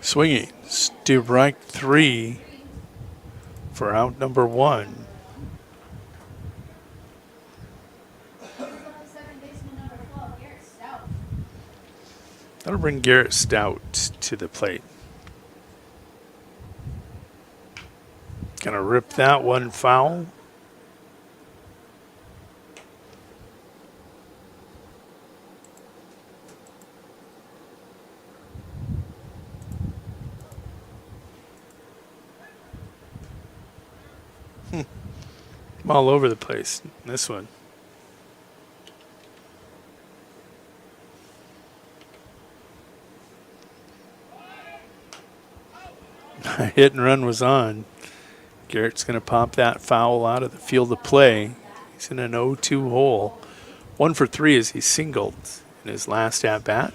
Swinging. Strike 3 for out number 1. That'll bring Garrett Stout to the plate. Gonna rip that one foul. I'm all over the place. This one. Hit and run was on. Garrett's going to pop that foul out of the field of play. He's in an 0-2 hole. 1 for 3 as he singled in his last at bat.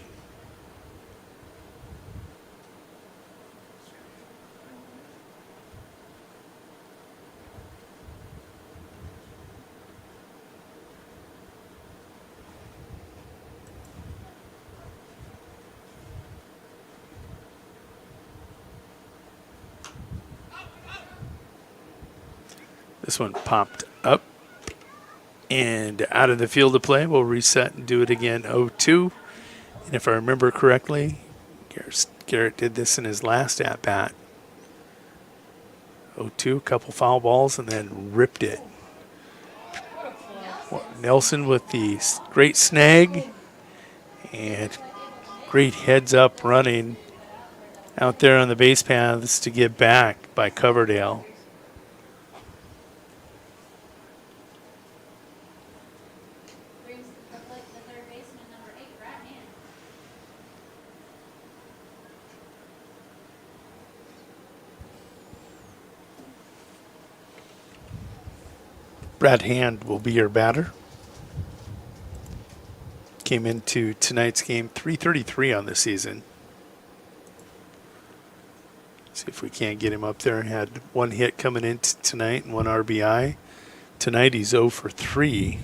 This one popped up and out of the field of play. We'll reset and do it again 0-2. And if I remember correctly, Garrett did this in his last at-bat. 0-2, couple foul balls, and then ripped it. Nelson with the great snag and great heads-up running out there on the base paths to get back by Coverdale. Brad Hand will be your batter. Came into tonight's game .333 on the season. See if we can't get him up there. Had 1 hit coming into tonight and 1 RBI. Tonight he's 0 for 3.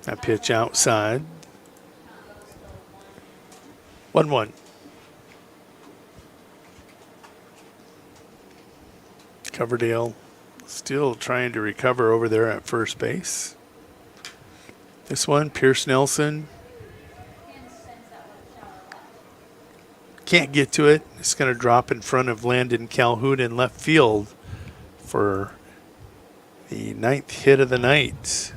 That pitch outside. 1-1. Coverdale still trying to recover over there at first base. This one, Pierce Nelson. Can't get to it. It's going to drop in front of Landon Calhoun in left field for the 9th hit of the night.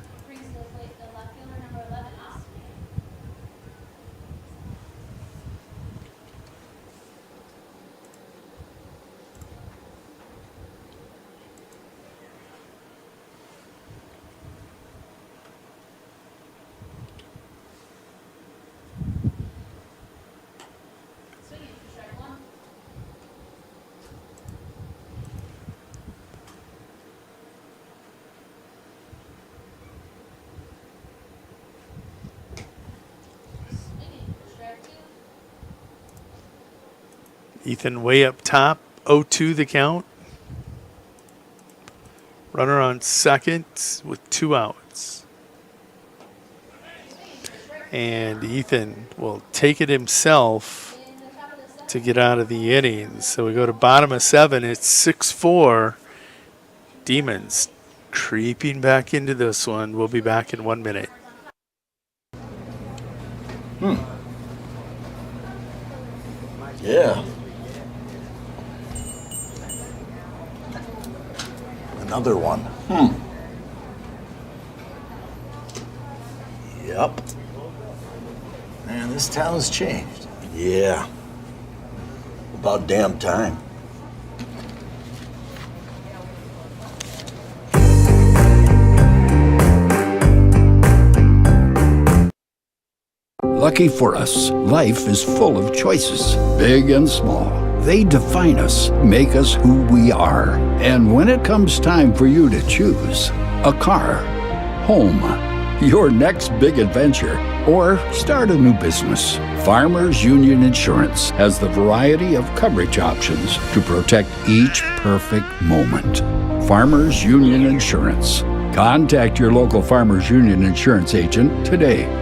Ethan way up top, 0-2 the count. Runner on second with 2 outs. And Ethan will take it himself to get out of the innings. So we go to bottom of 7. It's 6-4. Demons creeping back into this one. We'll be back in 1 minute. Yeah. Another one. Yep. Man, this town's changed. Yeah. About damn time. Lucky for us, life is full of choices, big and small. They define us, make us who we are. And when it comes time for you to choose a car, home, your next big adventure, or start a new business, Farmers Union Insurance has the variety of coverage options to protect each perfect moment. Farmers Union Insurance. Contact your local Farmers Union Insurance agent today.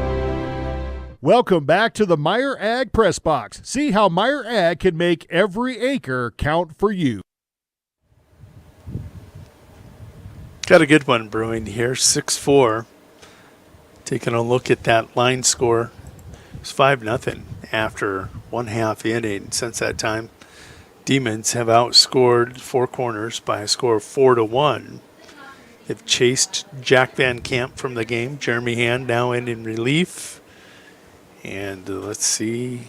Welcome back to the Meyer Ag Press Box. See how Meyer Ag can make every acre count for you. Got a good one brewing here, 6-4. Taking a look at that line score. It's 5-0 after 1/2 inning. Since that time, Demons have outscored Four Corners by a score of 4-1. They've chased Jack Van Camp from the game. Jeremy Hand now in relief. And let's see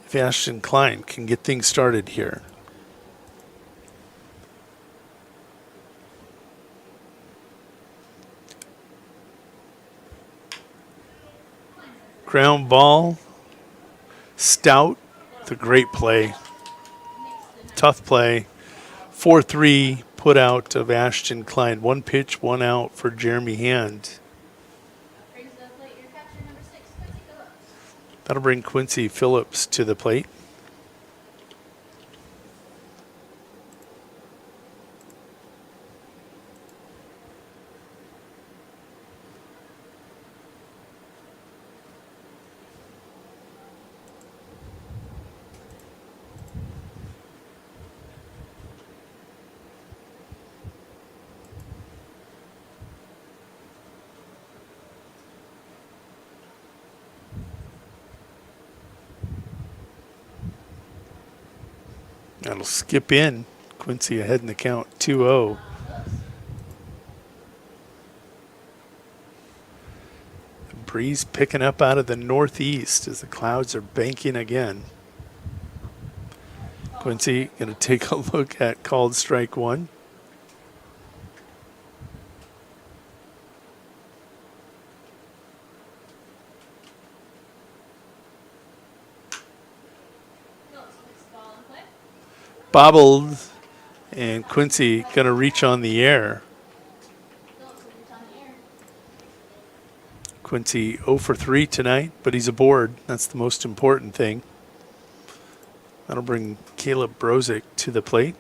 if Ashton Klein can get things started here. Ground ball. Stout, the great play. Tough play. 4-3 put out of Ashton Klein. 1 pitch, 1 out for Jeremy Hand. That'll bring Quincy Phillips to the plate. That'll skip in. Quincy ahead in the count, 2-0. The breeze picking up out of the northeast as the clouds are banking again. Quincy going to take a look at called strike 1. Bobbled, and Quincy going to reach on the air. Quincy 0 for 3 tonight, but he's aboard. That's the most important thing. That'll bring Caleb Brozick to the plate.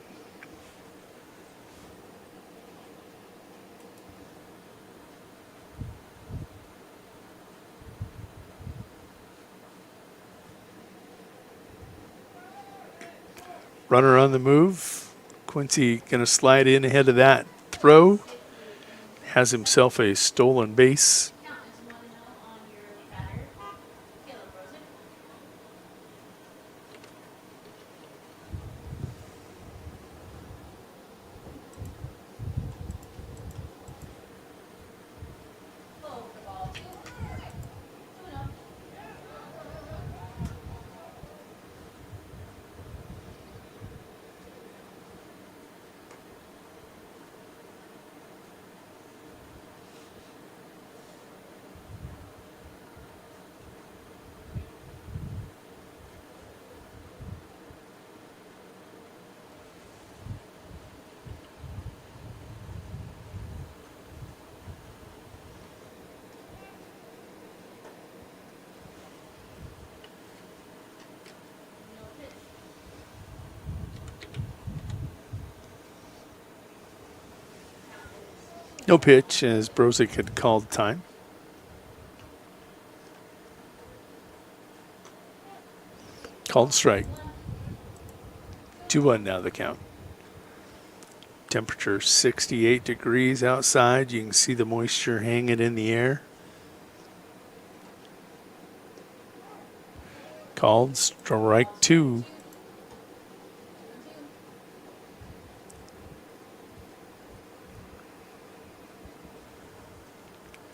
Runner on the move. Quincy going to slide in ahead of that throw. Has himself a stolen base. No pitch as Brozick had called time. Called strike. 2-1 now the count. Temperature 68 degrees outside. You can see the moisture hanging in the air. Called strike 2.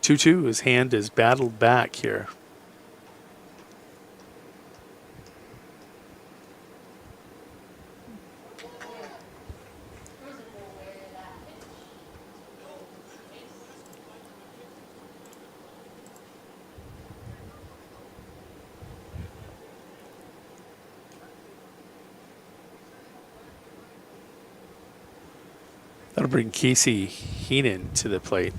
2-2. His hand is battled back here. That'll bring Casey Heenan to the plate.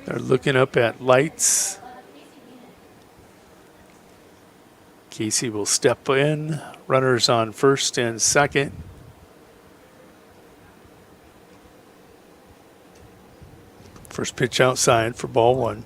They're looking up at lights. Casey will step in. Runners on first and second. First pitch outside for ball one.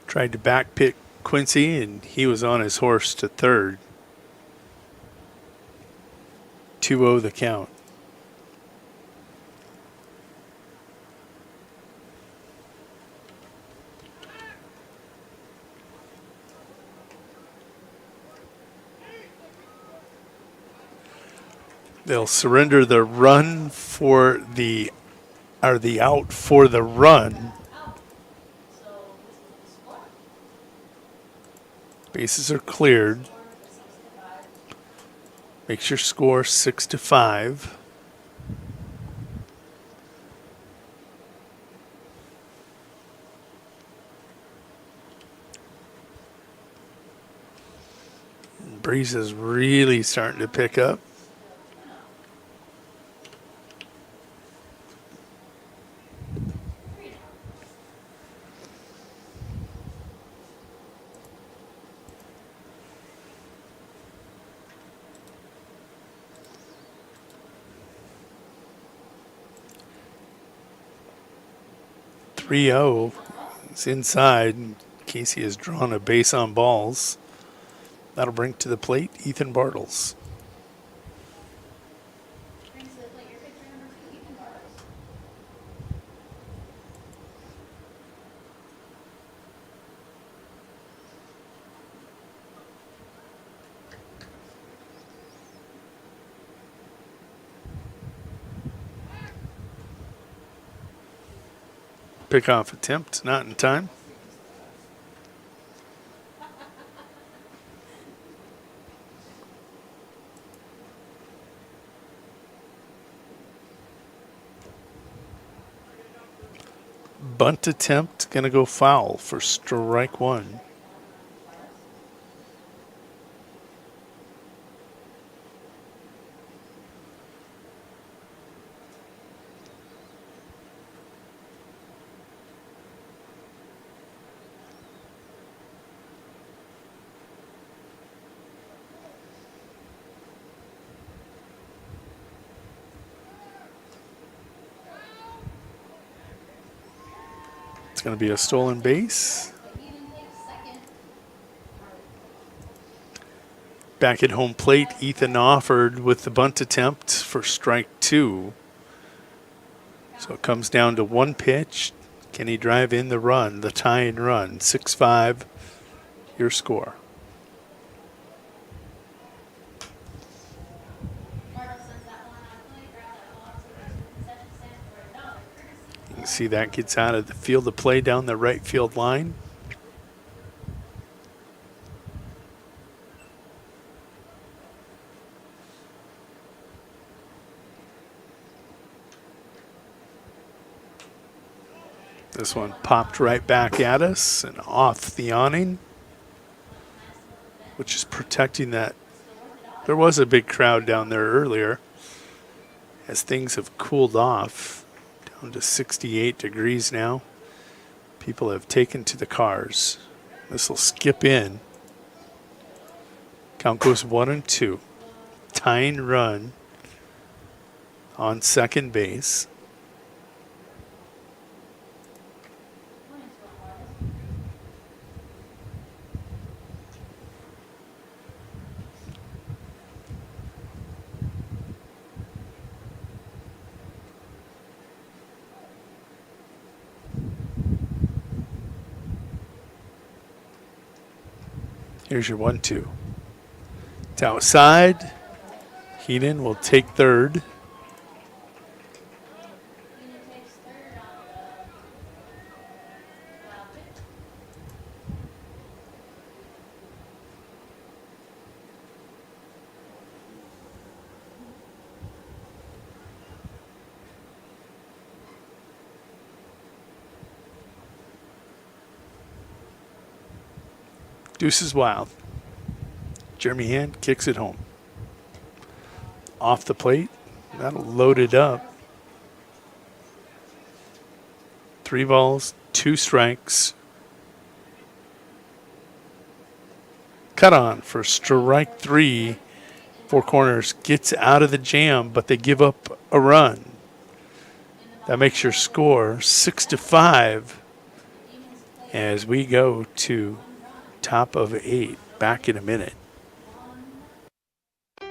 Tried to back pick Quincy, and he was on his horse to third. 2-0 the count. They'll surrender the run for the out for the run. Bases are cleared. Makes your score 6-5. Breeze is really starting to pick up. It's inside. Casey has drawn a base on balls. That'll bring to the plate Ethan Bartles. Pickoff attempt, not in time. Bunt attempt, gonna go foul for strike one. It's going to be a stolen base. Back at home plate, Ethan offered with the bunt attempt for strike two. So it comes down to one pitch. Can he drive in the run, the tying run? 6-5, your score. You can see that gets out of the field of play down the right field line. This one popped right back at us and off the awning, which is protecting that. There was a big crowd down there earlier. As things have cooled off, down to 68 degrees now, people have taken to the cars. This will skip in. Count goes 1-2. Tying run on second base. Here's your 1-2. It's outside. Heenan will take third. Deuces wild. Jeremy Hand kicks it home. Off the plate. That'll load it up. 3 balls, 2 strikes. Cut on for strike 3. Four Corners gets out of the jam, but they give up a run. That makes your score 6-5 as we go to top of 8. Back in a minute.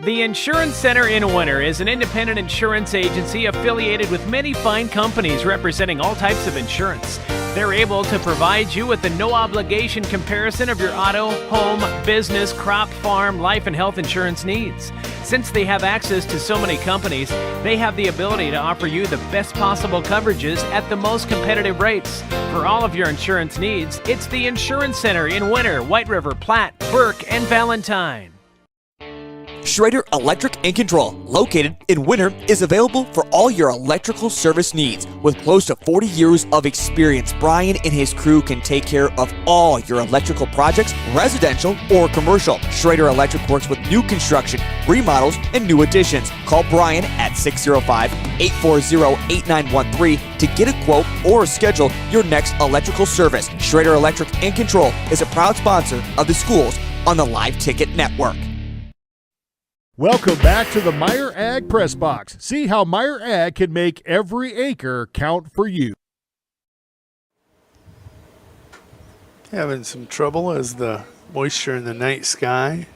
The Insurance Center in Winter is an independent insurance agency affiliated with many fine companies representing all types of insurance. They're able to provide you with a no-obligation comparison of your auto, home, business, crop, farm, life, and health insurance needs. Since they have access to so many companies, they have the ability to offer you the best possible coverages at the most competitive rates. For all of your insurance needs, it's the Insurance Center in Winter, White River, Platte, Burke, and Valentine. Schrader Electric and Control, located in Winter, is available for all your electrical service needs. With close to 40 years of experience, Brian and his crew can take care of all your electrical projects, residential or commercial. Schrader Electric works with new construction, remodels, and new additions. Call Brian at 605-840-8913 to get a quote or schedule your next electrical service. Schrader Electric and Control is a proud sponsor of the schools on the Live Ticket Network. Welcome back to the Meyer Ag Press Box. See how Meyer Ag can make every acre count for you. Having some trouble as the moisture in the night sky.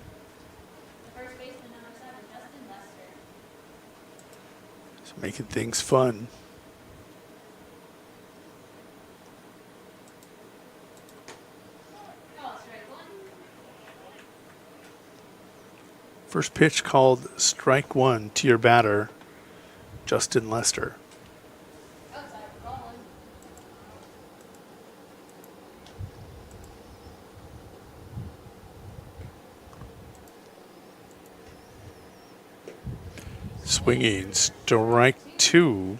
It's making things fun. First pitch called strike 1 to your batter, Justin Lester. Swinging strike 2.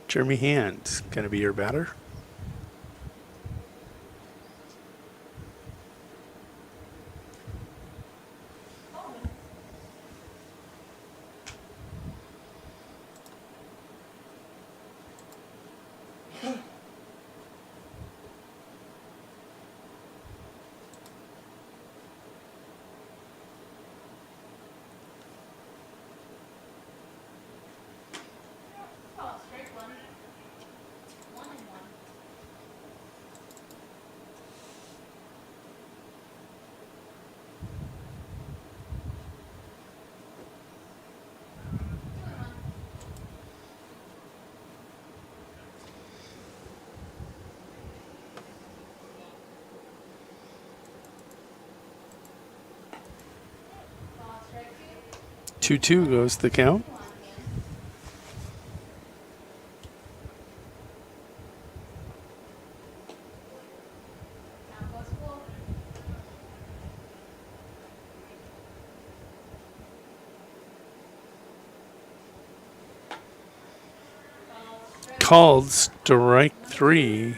Jeremy Hand going to be your batter. Two goes the count. Called strike 3.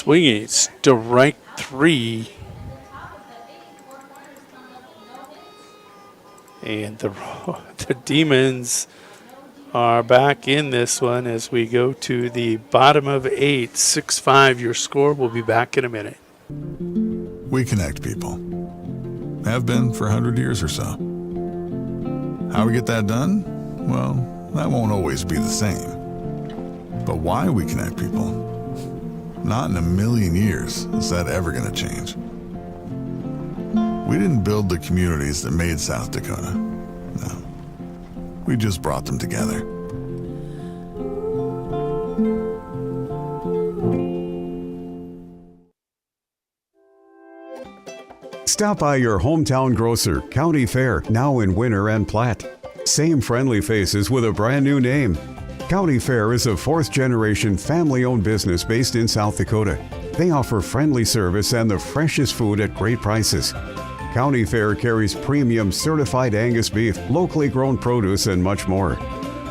Swinging, strike 3. And the Demons are back in this one as we go to the bottom of 8. 6-5 your score. We'll be back in a minute. We connect people. Have been for 100 years or so. How we get that done? Well, that won't always be the same. But why we connect people? Not in a million years is that ever going to change. We didn't build the communities that made South Dakota. No. We just brought them together. Stop by your hometown grocer, County Fair, now in Winter and Platte. Same friendly faces with a brand new name. County Fair is a fourth-generation family-owned business based in South Dakota. They offer friendly service and the freshest food at great prices. County Fair carries premium certified Angus beef, locally grown produce, and much more.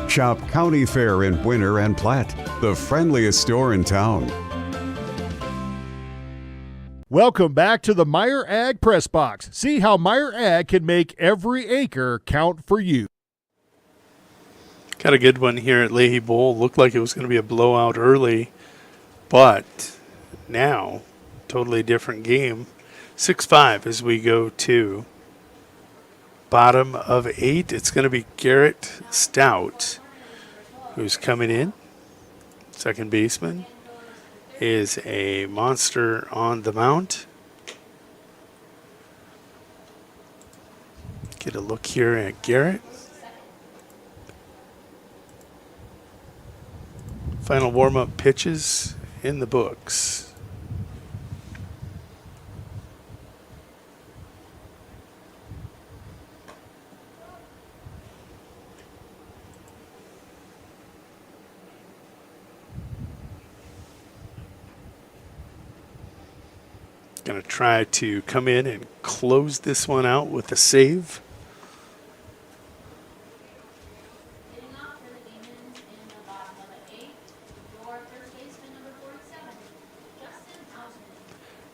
Shop County Fair in Winter and Platte, the friendliest store in town. Welcome back to the Meyer Ag Press Box. See how Meyer Ag can make every acre count for you. Got a good one here at Leahy Bowl. Looked like it was going to be a blowout early, but now totally different game. 6-5 as we go to bottom of 8. It's going to be Garrett Stout who's coming in. Second baseman is a monster on the mound. Get a look here at Garrett. Final warm-up pitches in the books. Going to try to come in and close this one out with a save.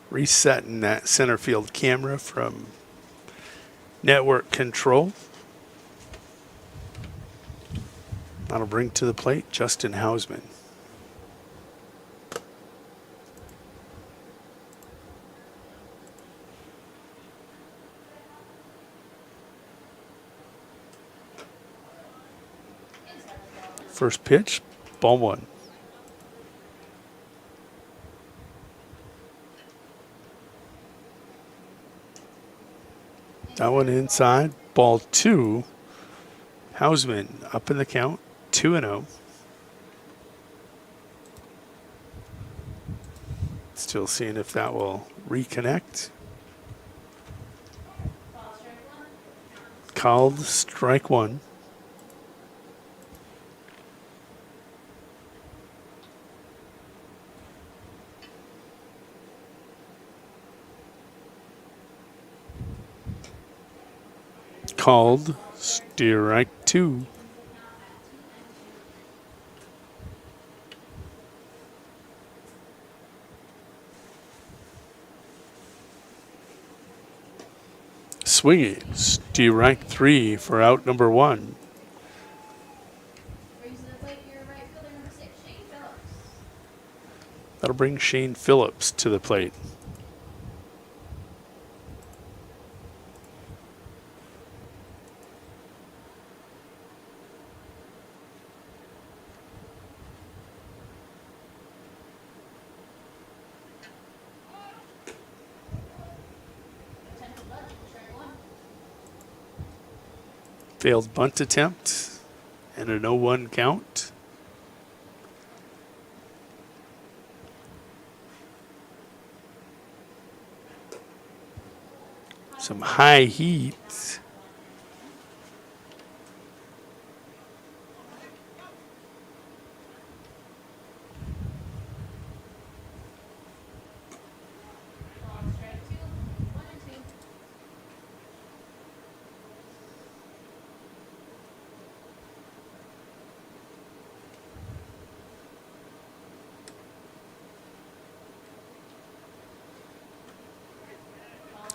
Resetting that center field camera from network control. That'll bring to the plate Justin Hausman. First pitch, ball 1. That one inside, ball 2. Hausman up in the count, 2-0. Still seeing if that will reconnect. Called strike 1. Called strike 2. Swinging, strike 3 for out number 1. That'll bring Shane Phillips to the plate. Failed bunt attempt and a 0-1 count. Some high heat.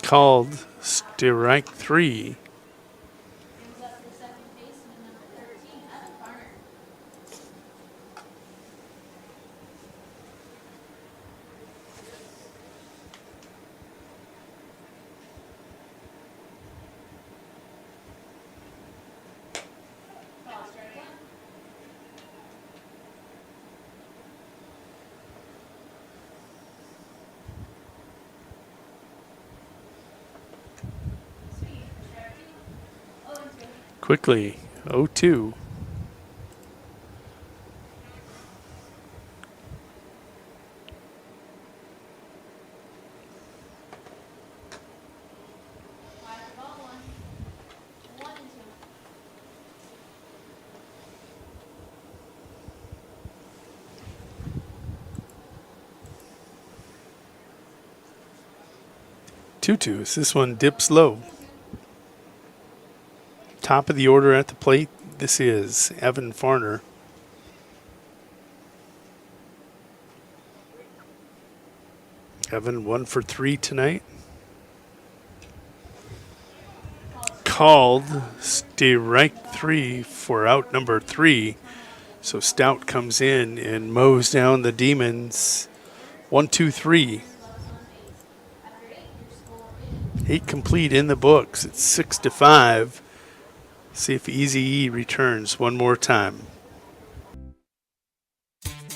Called strike 3. Quickly, 0-2. Two-twos. This one dips low. Top of the order at the plate. This is Evan Farner. Evan 1 for 3 tonight. Called strike 3 for out number 3. So Stout comes in and mows down the Demons. 1-2-3. 8 complete in the books. It's 6-5. See if Easy E returns one more time.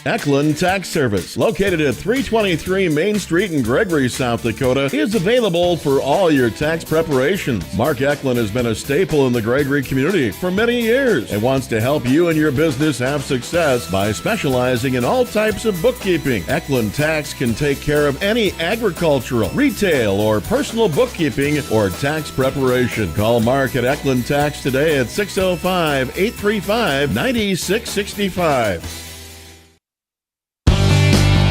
Eklund Tax Service, located at 323 Main Street in Gregory, South Dakota, is available for all your tax preparations. Mark Eklund has been a staple in the Gregory community for many years and wants to help you and your business have success by specializing in all types of bookkeeping. Eklund Tax can take care of any agricultural, retail, or personal bookkeeping or tax preparation. Call Mark at Eklund Tax today at 605-835-9665.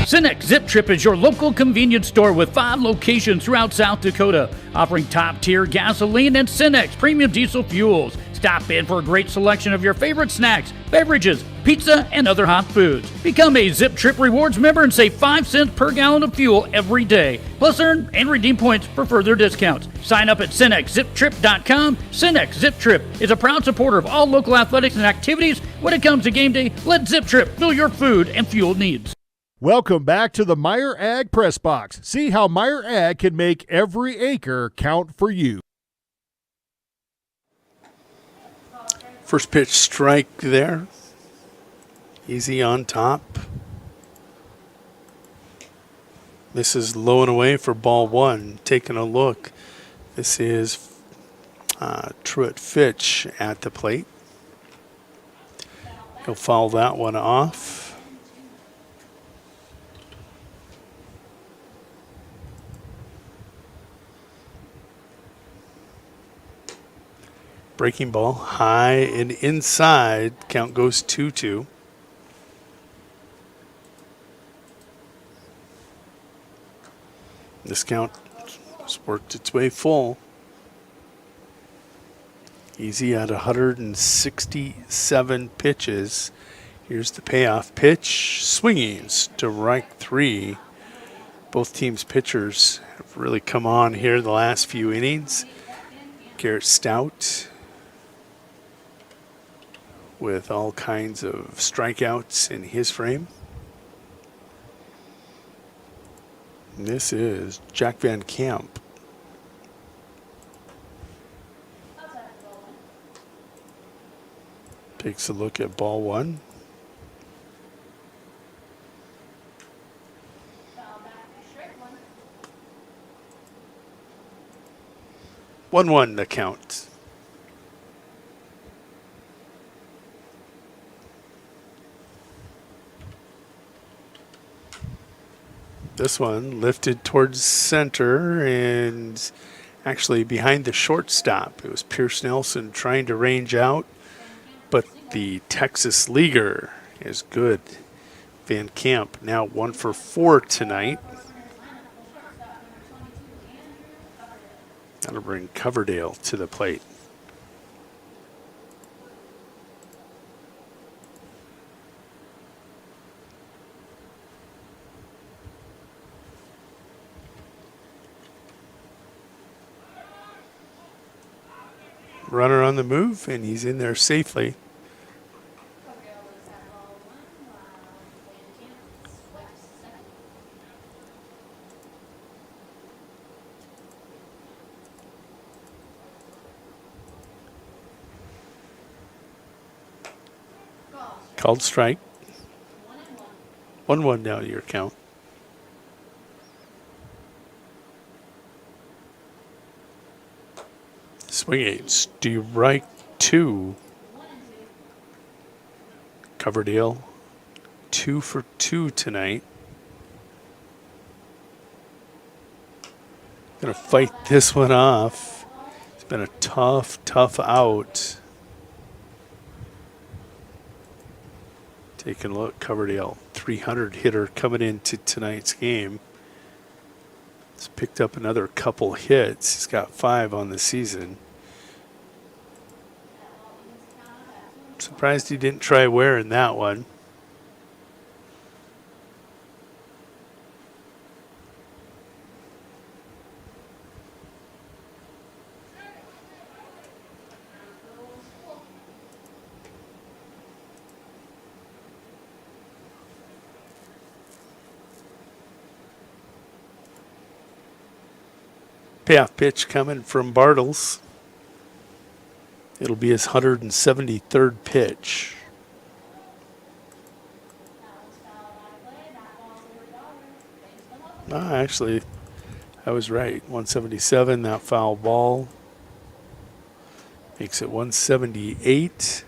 Cenex Zip Trip is your local convenience store with 5 locations throughout South Dakota, offering top-tier gasoline and Cenex premium diesel fuels. Stop in for a great selection of your favorite snacks, beverages, pizza, and other hot foods. Become a Zip Trip Rewards member and save 5 cents per gallon of fuel every day. Plus, earn and redeem points for further discounts. Sign up at CenexZipTrip.com. Cenex Zip Trip is a proud supporter of all local athletics and activities. When it comes to game day, let Zip Trip fill your food and fuel needs. Welcome back to the Meyer Ag Press Box. See how Meyer Ag can make every acre count for you. First pitch strike there. Easy on top. This is low and away for ball 1. Taking a look. This is Truett Fitch at the plate. He'll foul that one off. Breaking ball, high and inside. Count goes 2-2. This count has worked its way full. Easy at 167 pitches. Here's the payoff pitch. Swinging strike 3. Both teams' pitchers have really come on here the last few innings. Garrett Stout with all kinds of strikeouts in his frame. And this is Jack Van Camp. Takes a look at ball 1. One the count. This one lifted towards center and actually behind the shortstop. It was Pierce Nelson trying to range out, but the Texas leaguer is good. Van Camp now 1 for 4 tonight. That'll bring Coverdale to the plate. runner on the move, and he's in there safely. Called strike. 1-1 now to your count. Swinging, strike 2. Coverdale, 2 for 2 tonight. Gonna fight this one off. It's been a tough out. Taking a look, Coverdale, 300 hitter coming into tonight's game. He's picked up another couple hits. He's got 5 on the season. Surprised he didn't try wearing that one. Payoff pitch coming from Bartles. It'll be his 173rd pitch. Actually, I was right. 177, that foul ball. Makes it 178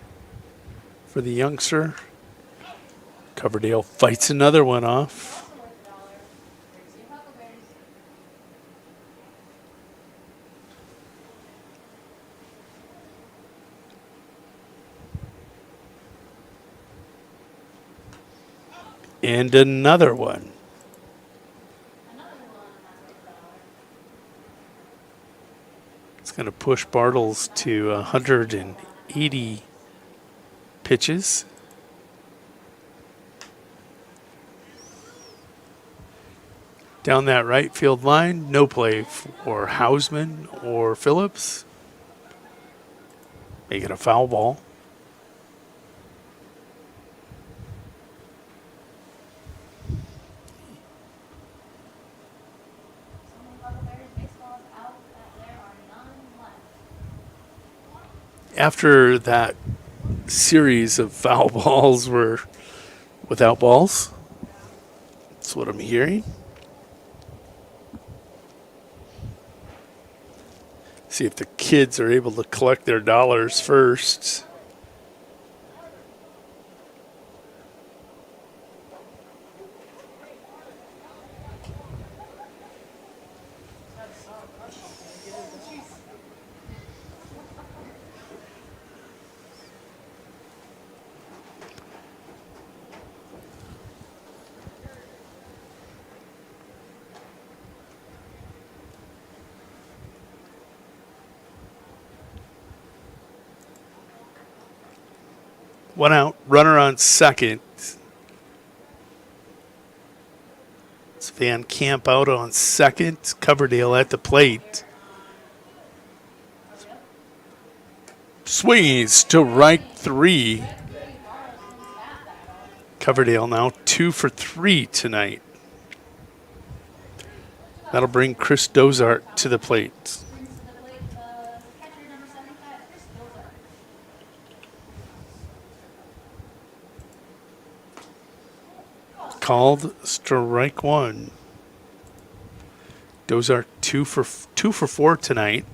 for the youngster. Coverdale fights another one off. And another one. It's going to push Bartles to 180 pitches. Down that right field line, no play for Hausman or Phillips. Make it a foul ball. After that series of foul balls were without balls. That's what I'm hearing. See if the kids are able to collect their dollars first. One out, runner on second. It's Van Camp out on second. Coverdale at the plate. Swings to right 3. Coverdale now 2 for 3 tonight. That'll bring Chris Dozart to the plate. Called strike 1. Dozart 2 for 4 tonight,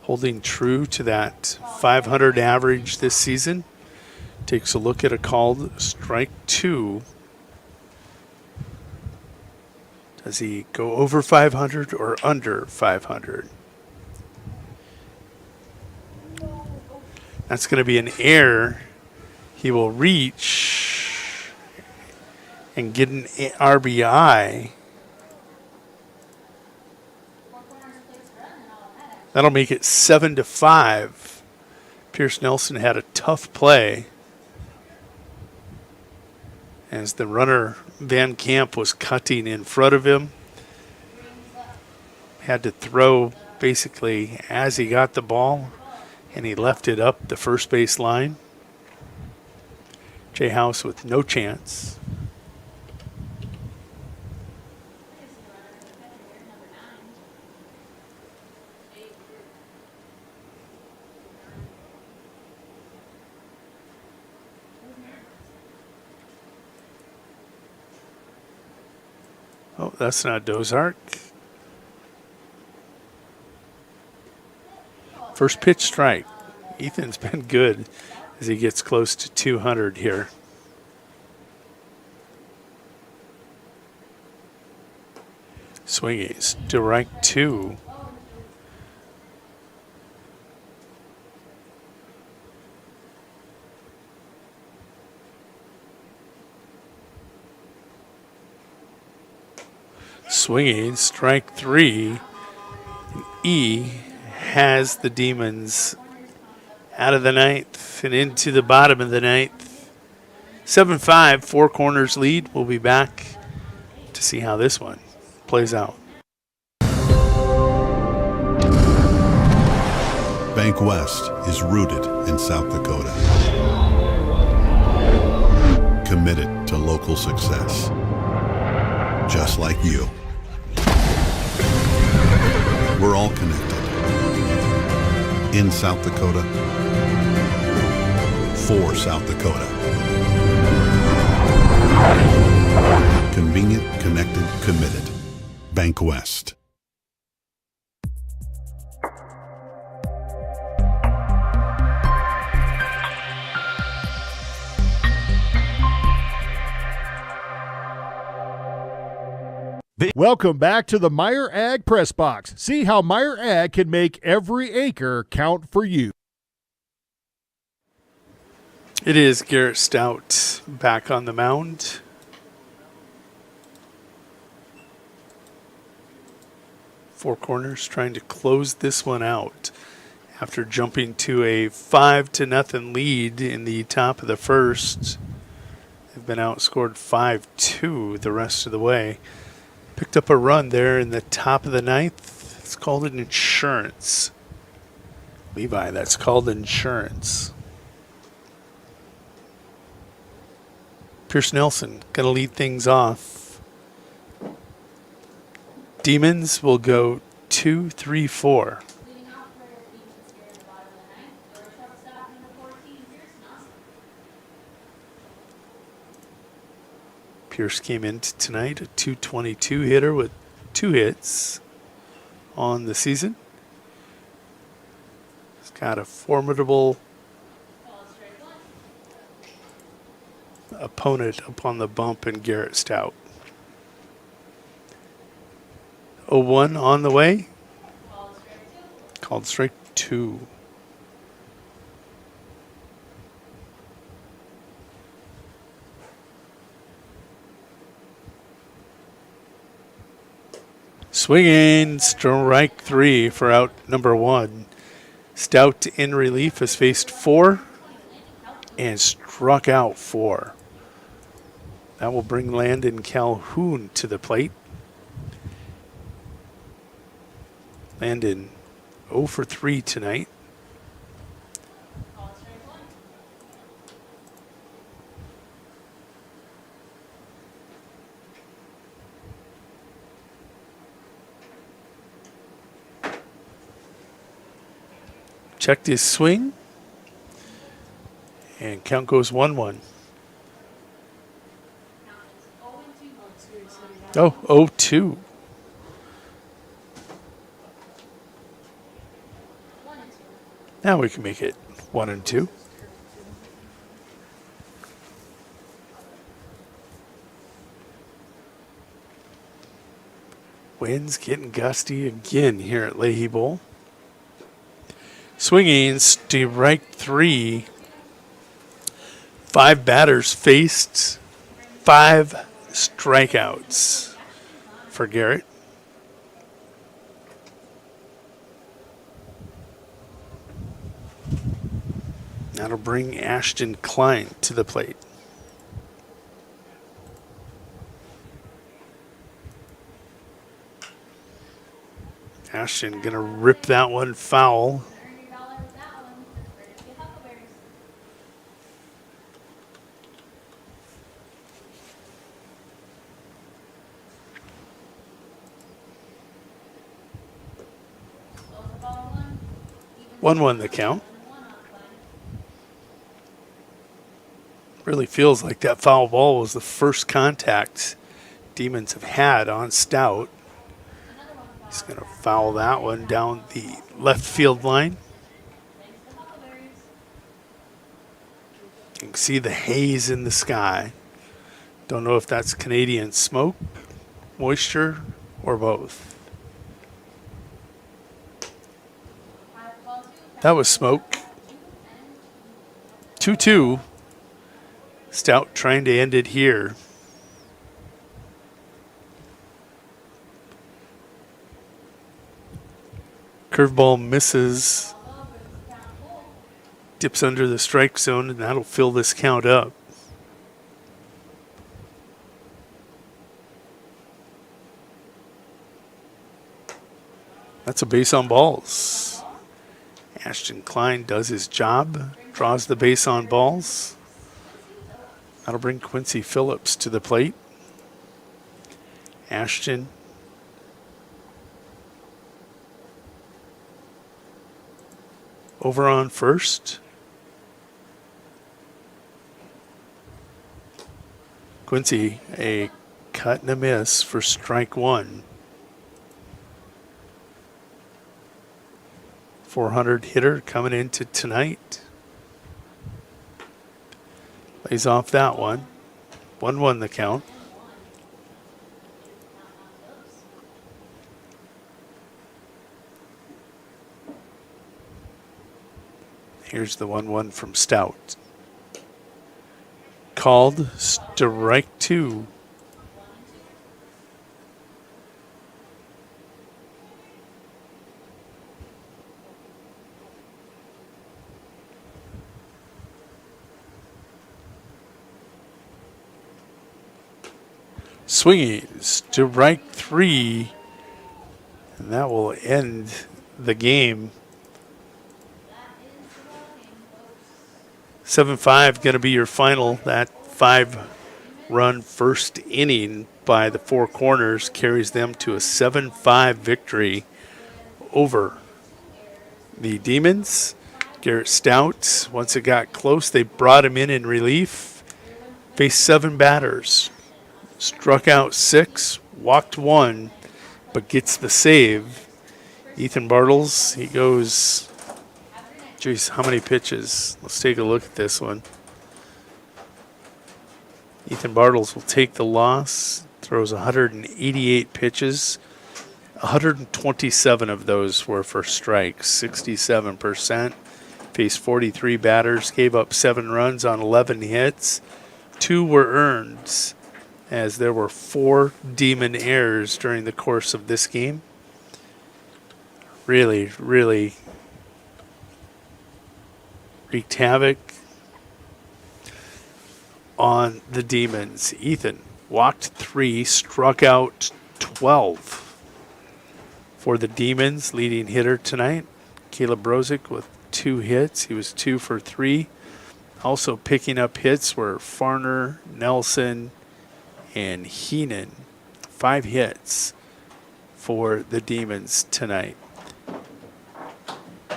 holding true to that 500 average this season. Takes a look at a called strike 2. Does he go over 500 or under 500? That's going to be an error. He will reach and get an RBI. That'll make it 7-5. Pierce Nelson had a tough play as the runner Van Camp was cutting in front of him. Had to throw basically as he got the ball. and he left it up the first base line. Jay House with no chance. Oh, that's not Dozark. First pitch strike. Ethan's been good as he gets close to 200 here. Swinging, strike 2. Swinging, strike 3. E has the Demons out of the ninth and into the bottom of the ninth. 7-5, Four Corners lead. We'll be back to see how this one plays out. Bank West is rooted in South Dakota. Committed to local success. Just like you. We're all connected. In South Dakota. For South Dakota. Convenient, connected, committed. Bank West. Welcome back to the Meyer Ag Press Box. See how Meyer Ag can make every acre count for you. It is Garrett Stout back on the mound. Four Corners trying to close this one out after jumping to a 5-0 lead in the top of the first. They've been outscored 5-2 the rest of the way. Picked up a run there in the top of the ninth. It's called an insurance. Levi, that's called insurance. Pierce Nelson going to lead things off. Demons will go 2-3-4. Pierce came in tonight, a .222 hitter with 2 hits on the season. He's got a formidable opponent up on the bump in Garrett Stout. 0-1 on the way. Called strike 2. Swinging, strike 3 for out number 1. Stout in relief has faced 4 and struck out 4. That will bring Landon Calhoun to the plate. Landon 0 for 3 tonight. Checked his swing, and count goes 1-1. Oh, 0-2. Now we can make it 1-2. Winds getting gusty again here at Leahy Bowl. Swinging, strike 3. 5 batters faced, 5 strikeouts for Garrett. That'll bring Ashton Klein to the plate. Ashton gonna rip that one foul. 1-1 the count. Really feels like that foul ball was the first contact Demons have had on Stout. He's going to foul that one down the left field line. You can see the haze in the sky. Don't know if that's Canadian smoke, moisture, or both. That was smoke. 2-2. Stout trying to end it here. Curveball misses. Dips under the strike zone, and that'll fill this count up. That's a base on balls. Ashton Klein does his job, draws the base on balls. That'll bring Quincy Phillips to the plate. Ashton over on first. Quincy, a cut and a miss for strike one. 400 hitter coming into tonight. Lays off that one. 1-1 the count. Here's the 1-1 from Stout. Called strike two. Swinging, strike three, and that will end the game. 7-5 going to be your final. That 5-run first inning by the Four Corners carries them to a 7-5 victory over the Demons. Garrett Stout, once it got close, they brought him in relief. Faced 7 batters. Struck out 6, walked 1, but gets the save. Ethan Bartles, he goes, geez, how many pitches? Let's take a look at this one. Ethan Bartles will take the loss, throws 188 pitches. 127 of those were for strikes, 67%. Faced 43 batters, gave up 7 runs on 11 hits. 2 were earned, as there were 4 Demon errors during the course of this game. Really, really wreaked havoc on the Demons. Ethan walked 3, struck out 12 for the Demons. Leading hitter tonight, Caleb Brozick, with 2 hits. He was 2 for 3. Also picking up hits were Farner, Nelson, and Heenan. 5 hits for the Demons tonight.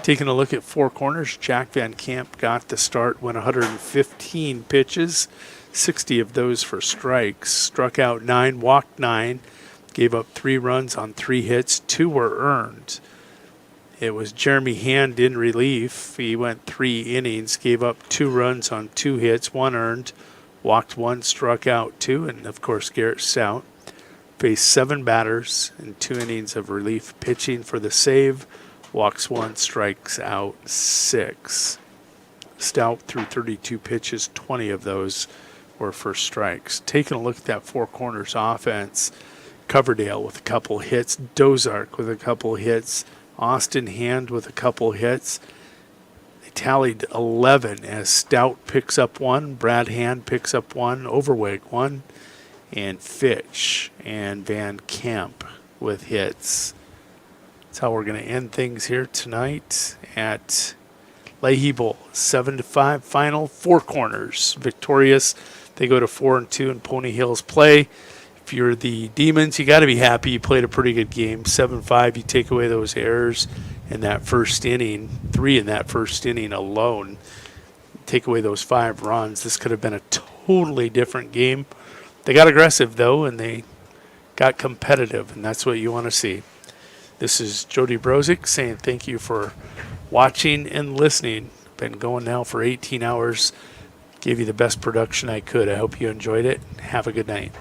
Taking a look at Four Corners, Jack Van Camp got the start, went 115 pitches, 60 of those for strikes. Struck out 9, walked 9, gave up 3 runs on 3 hits. 2 were earned. It was Jeremy Hand in relief. He went 3 innings, gave up 2 runs on 2 hits, 1 earned. Walked 1, struck out 2, and of course Garrett Stout faced 7 batters in 2 innings of relief pitching for the save. Walks 1, strikes out 6. Stout threw 32 pitches, 20 of those were for strikes. Taking a look at that Four Corners offense, Coverdale with a couple hits, Dozark with a couple hits, Austin Hand with a couple hits. Tallied 11 as Stout picks up 1, Brad Hand picks up 1, Overweg 1, and Fitch and Van Camp with hits. That's how we're going to end things here tonight at Leahy Bowl. 7-5 final. Four Corners victorious. They go to 4-2 in Pony Hills play. if you're the Demons, you got to be happy. You played a pretty good game. 7-5, you take away those errors in that first inning, 3 in that first inning alone. Take away those 5 runs. This could have been a totally different game. They got aggressive, though, and they got competitive, and that's what you want to see. This is Jody Brozick saying thank you for watching and listening. Been going now for 18 hours. Gave you the best production I could. I hope you enjoyed it. Have a good night.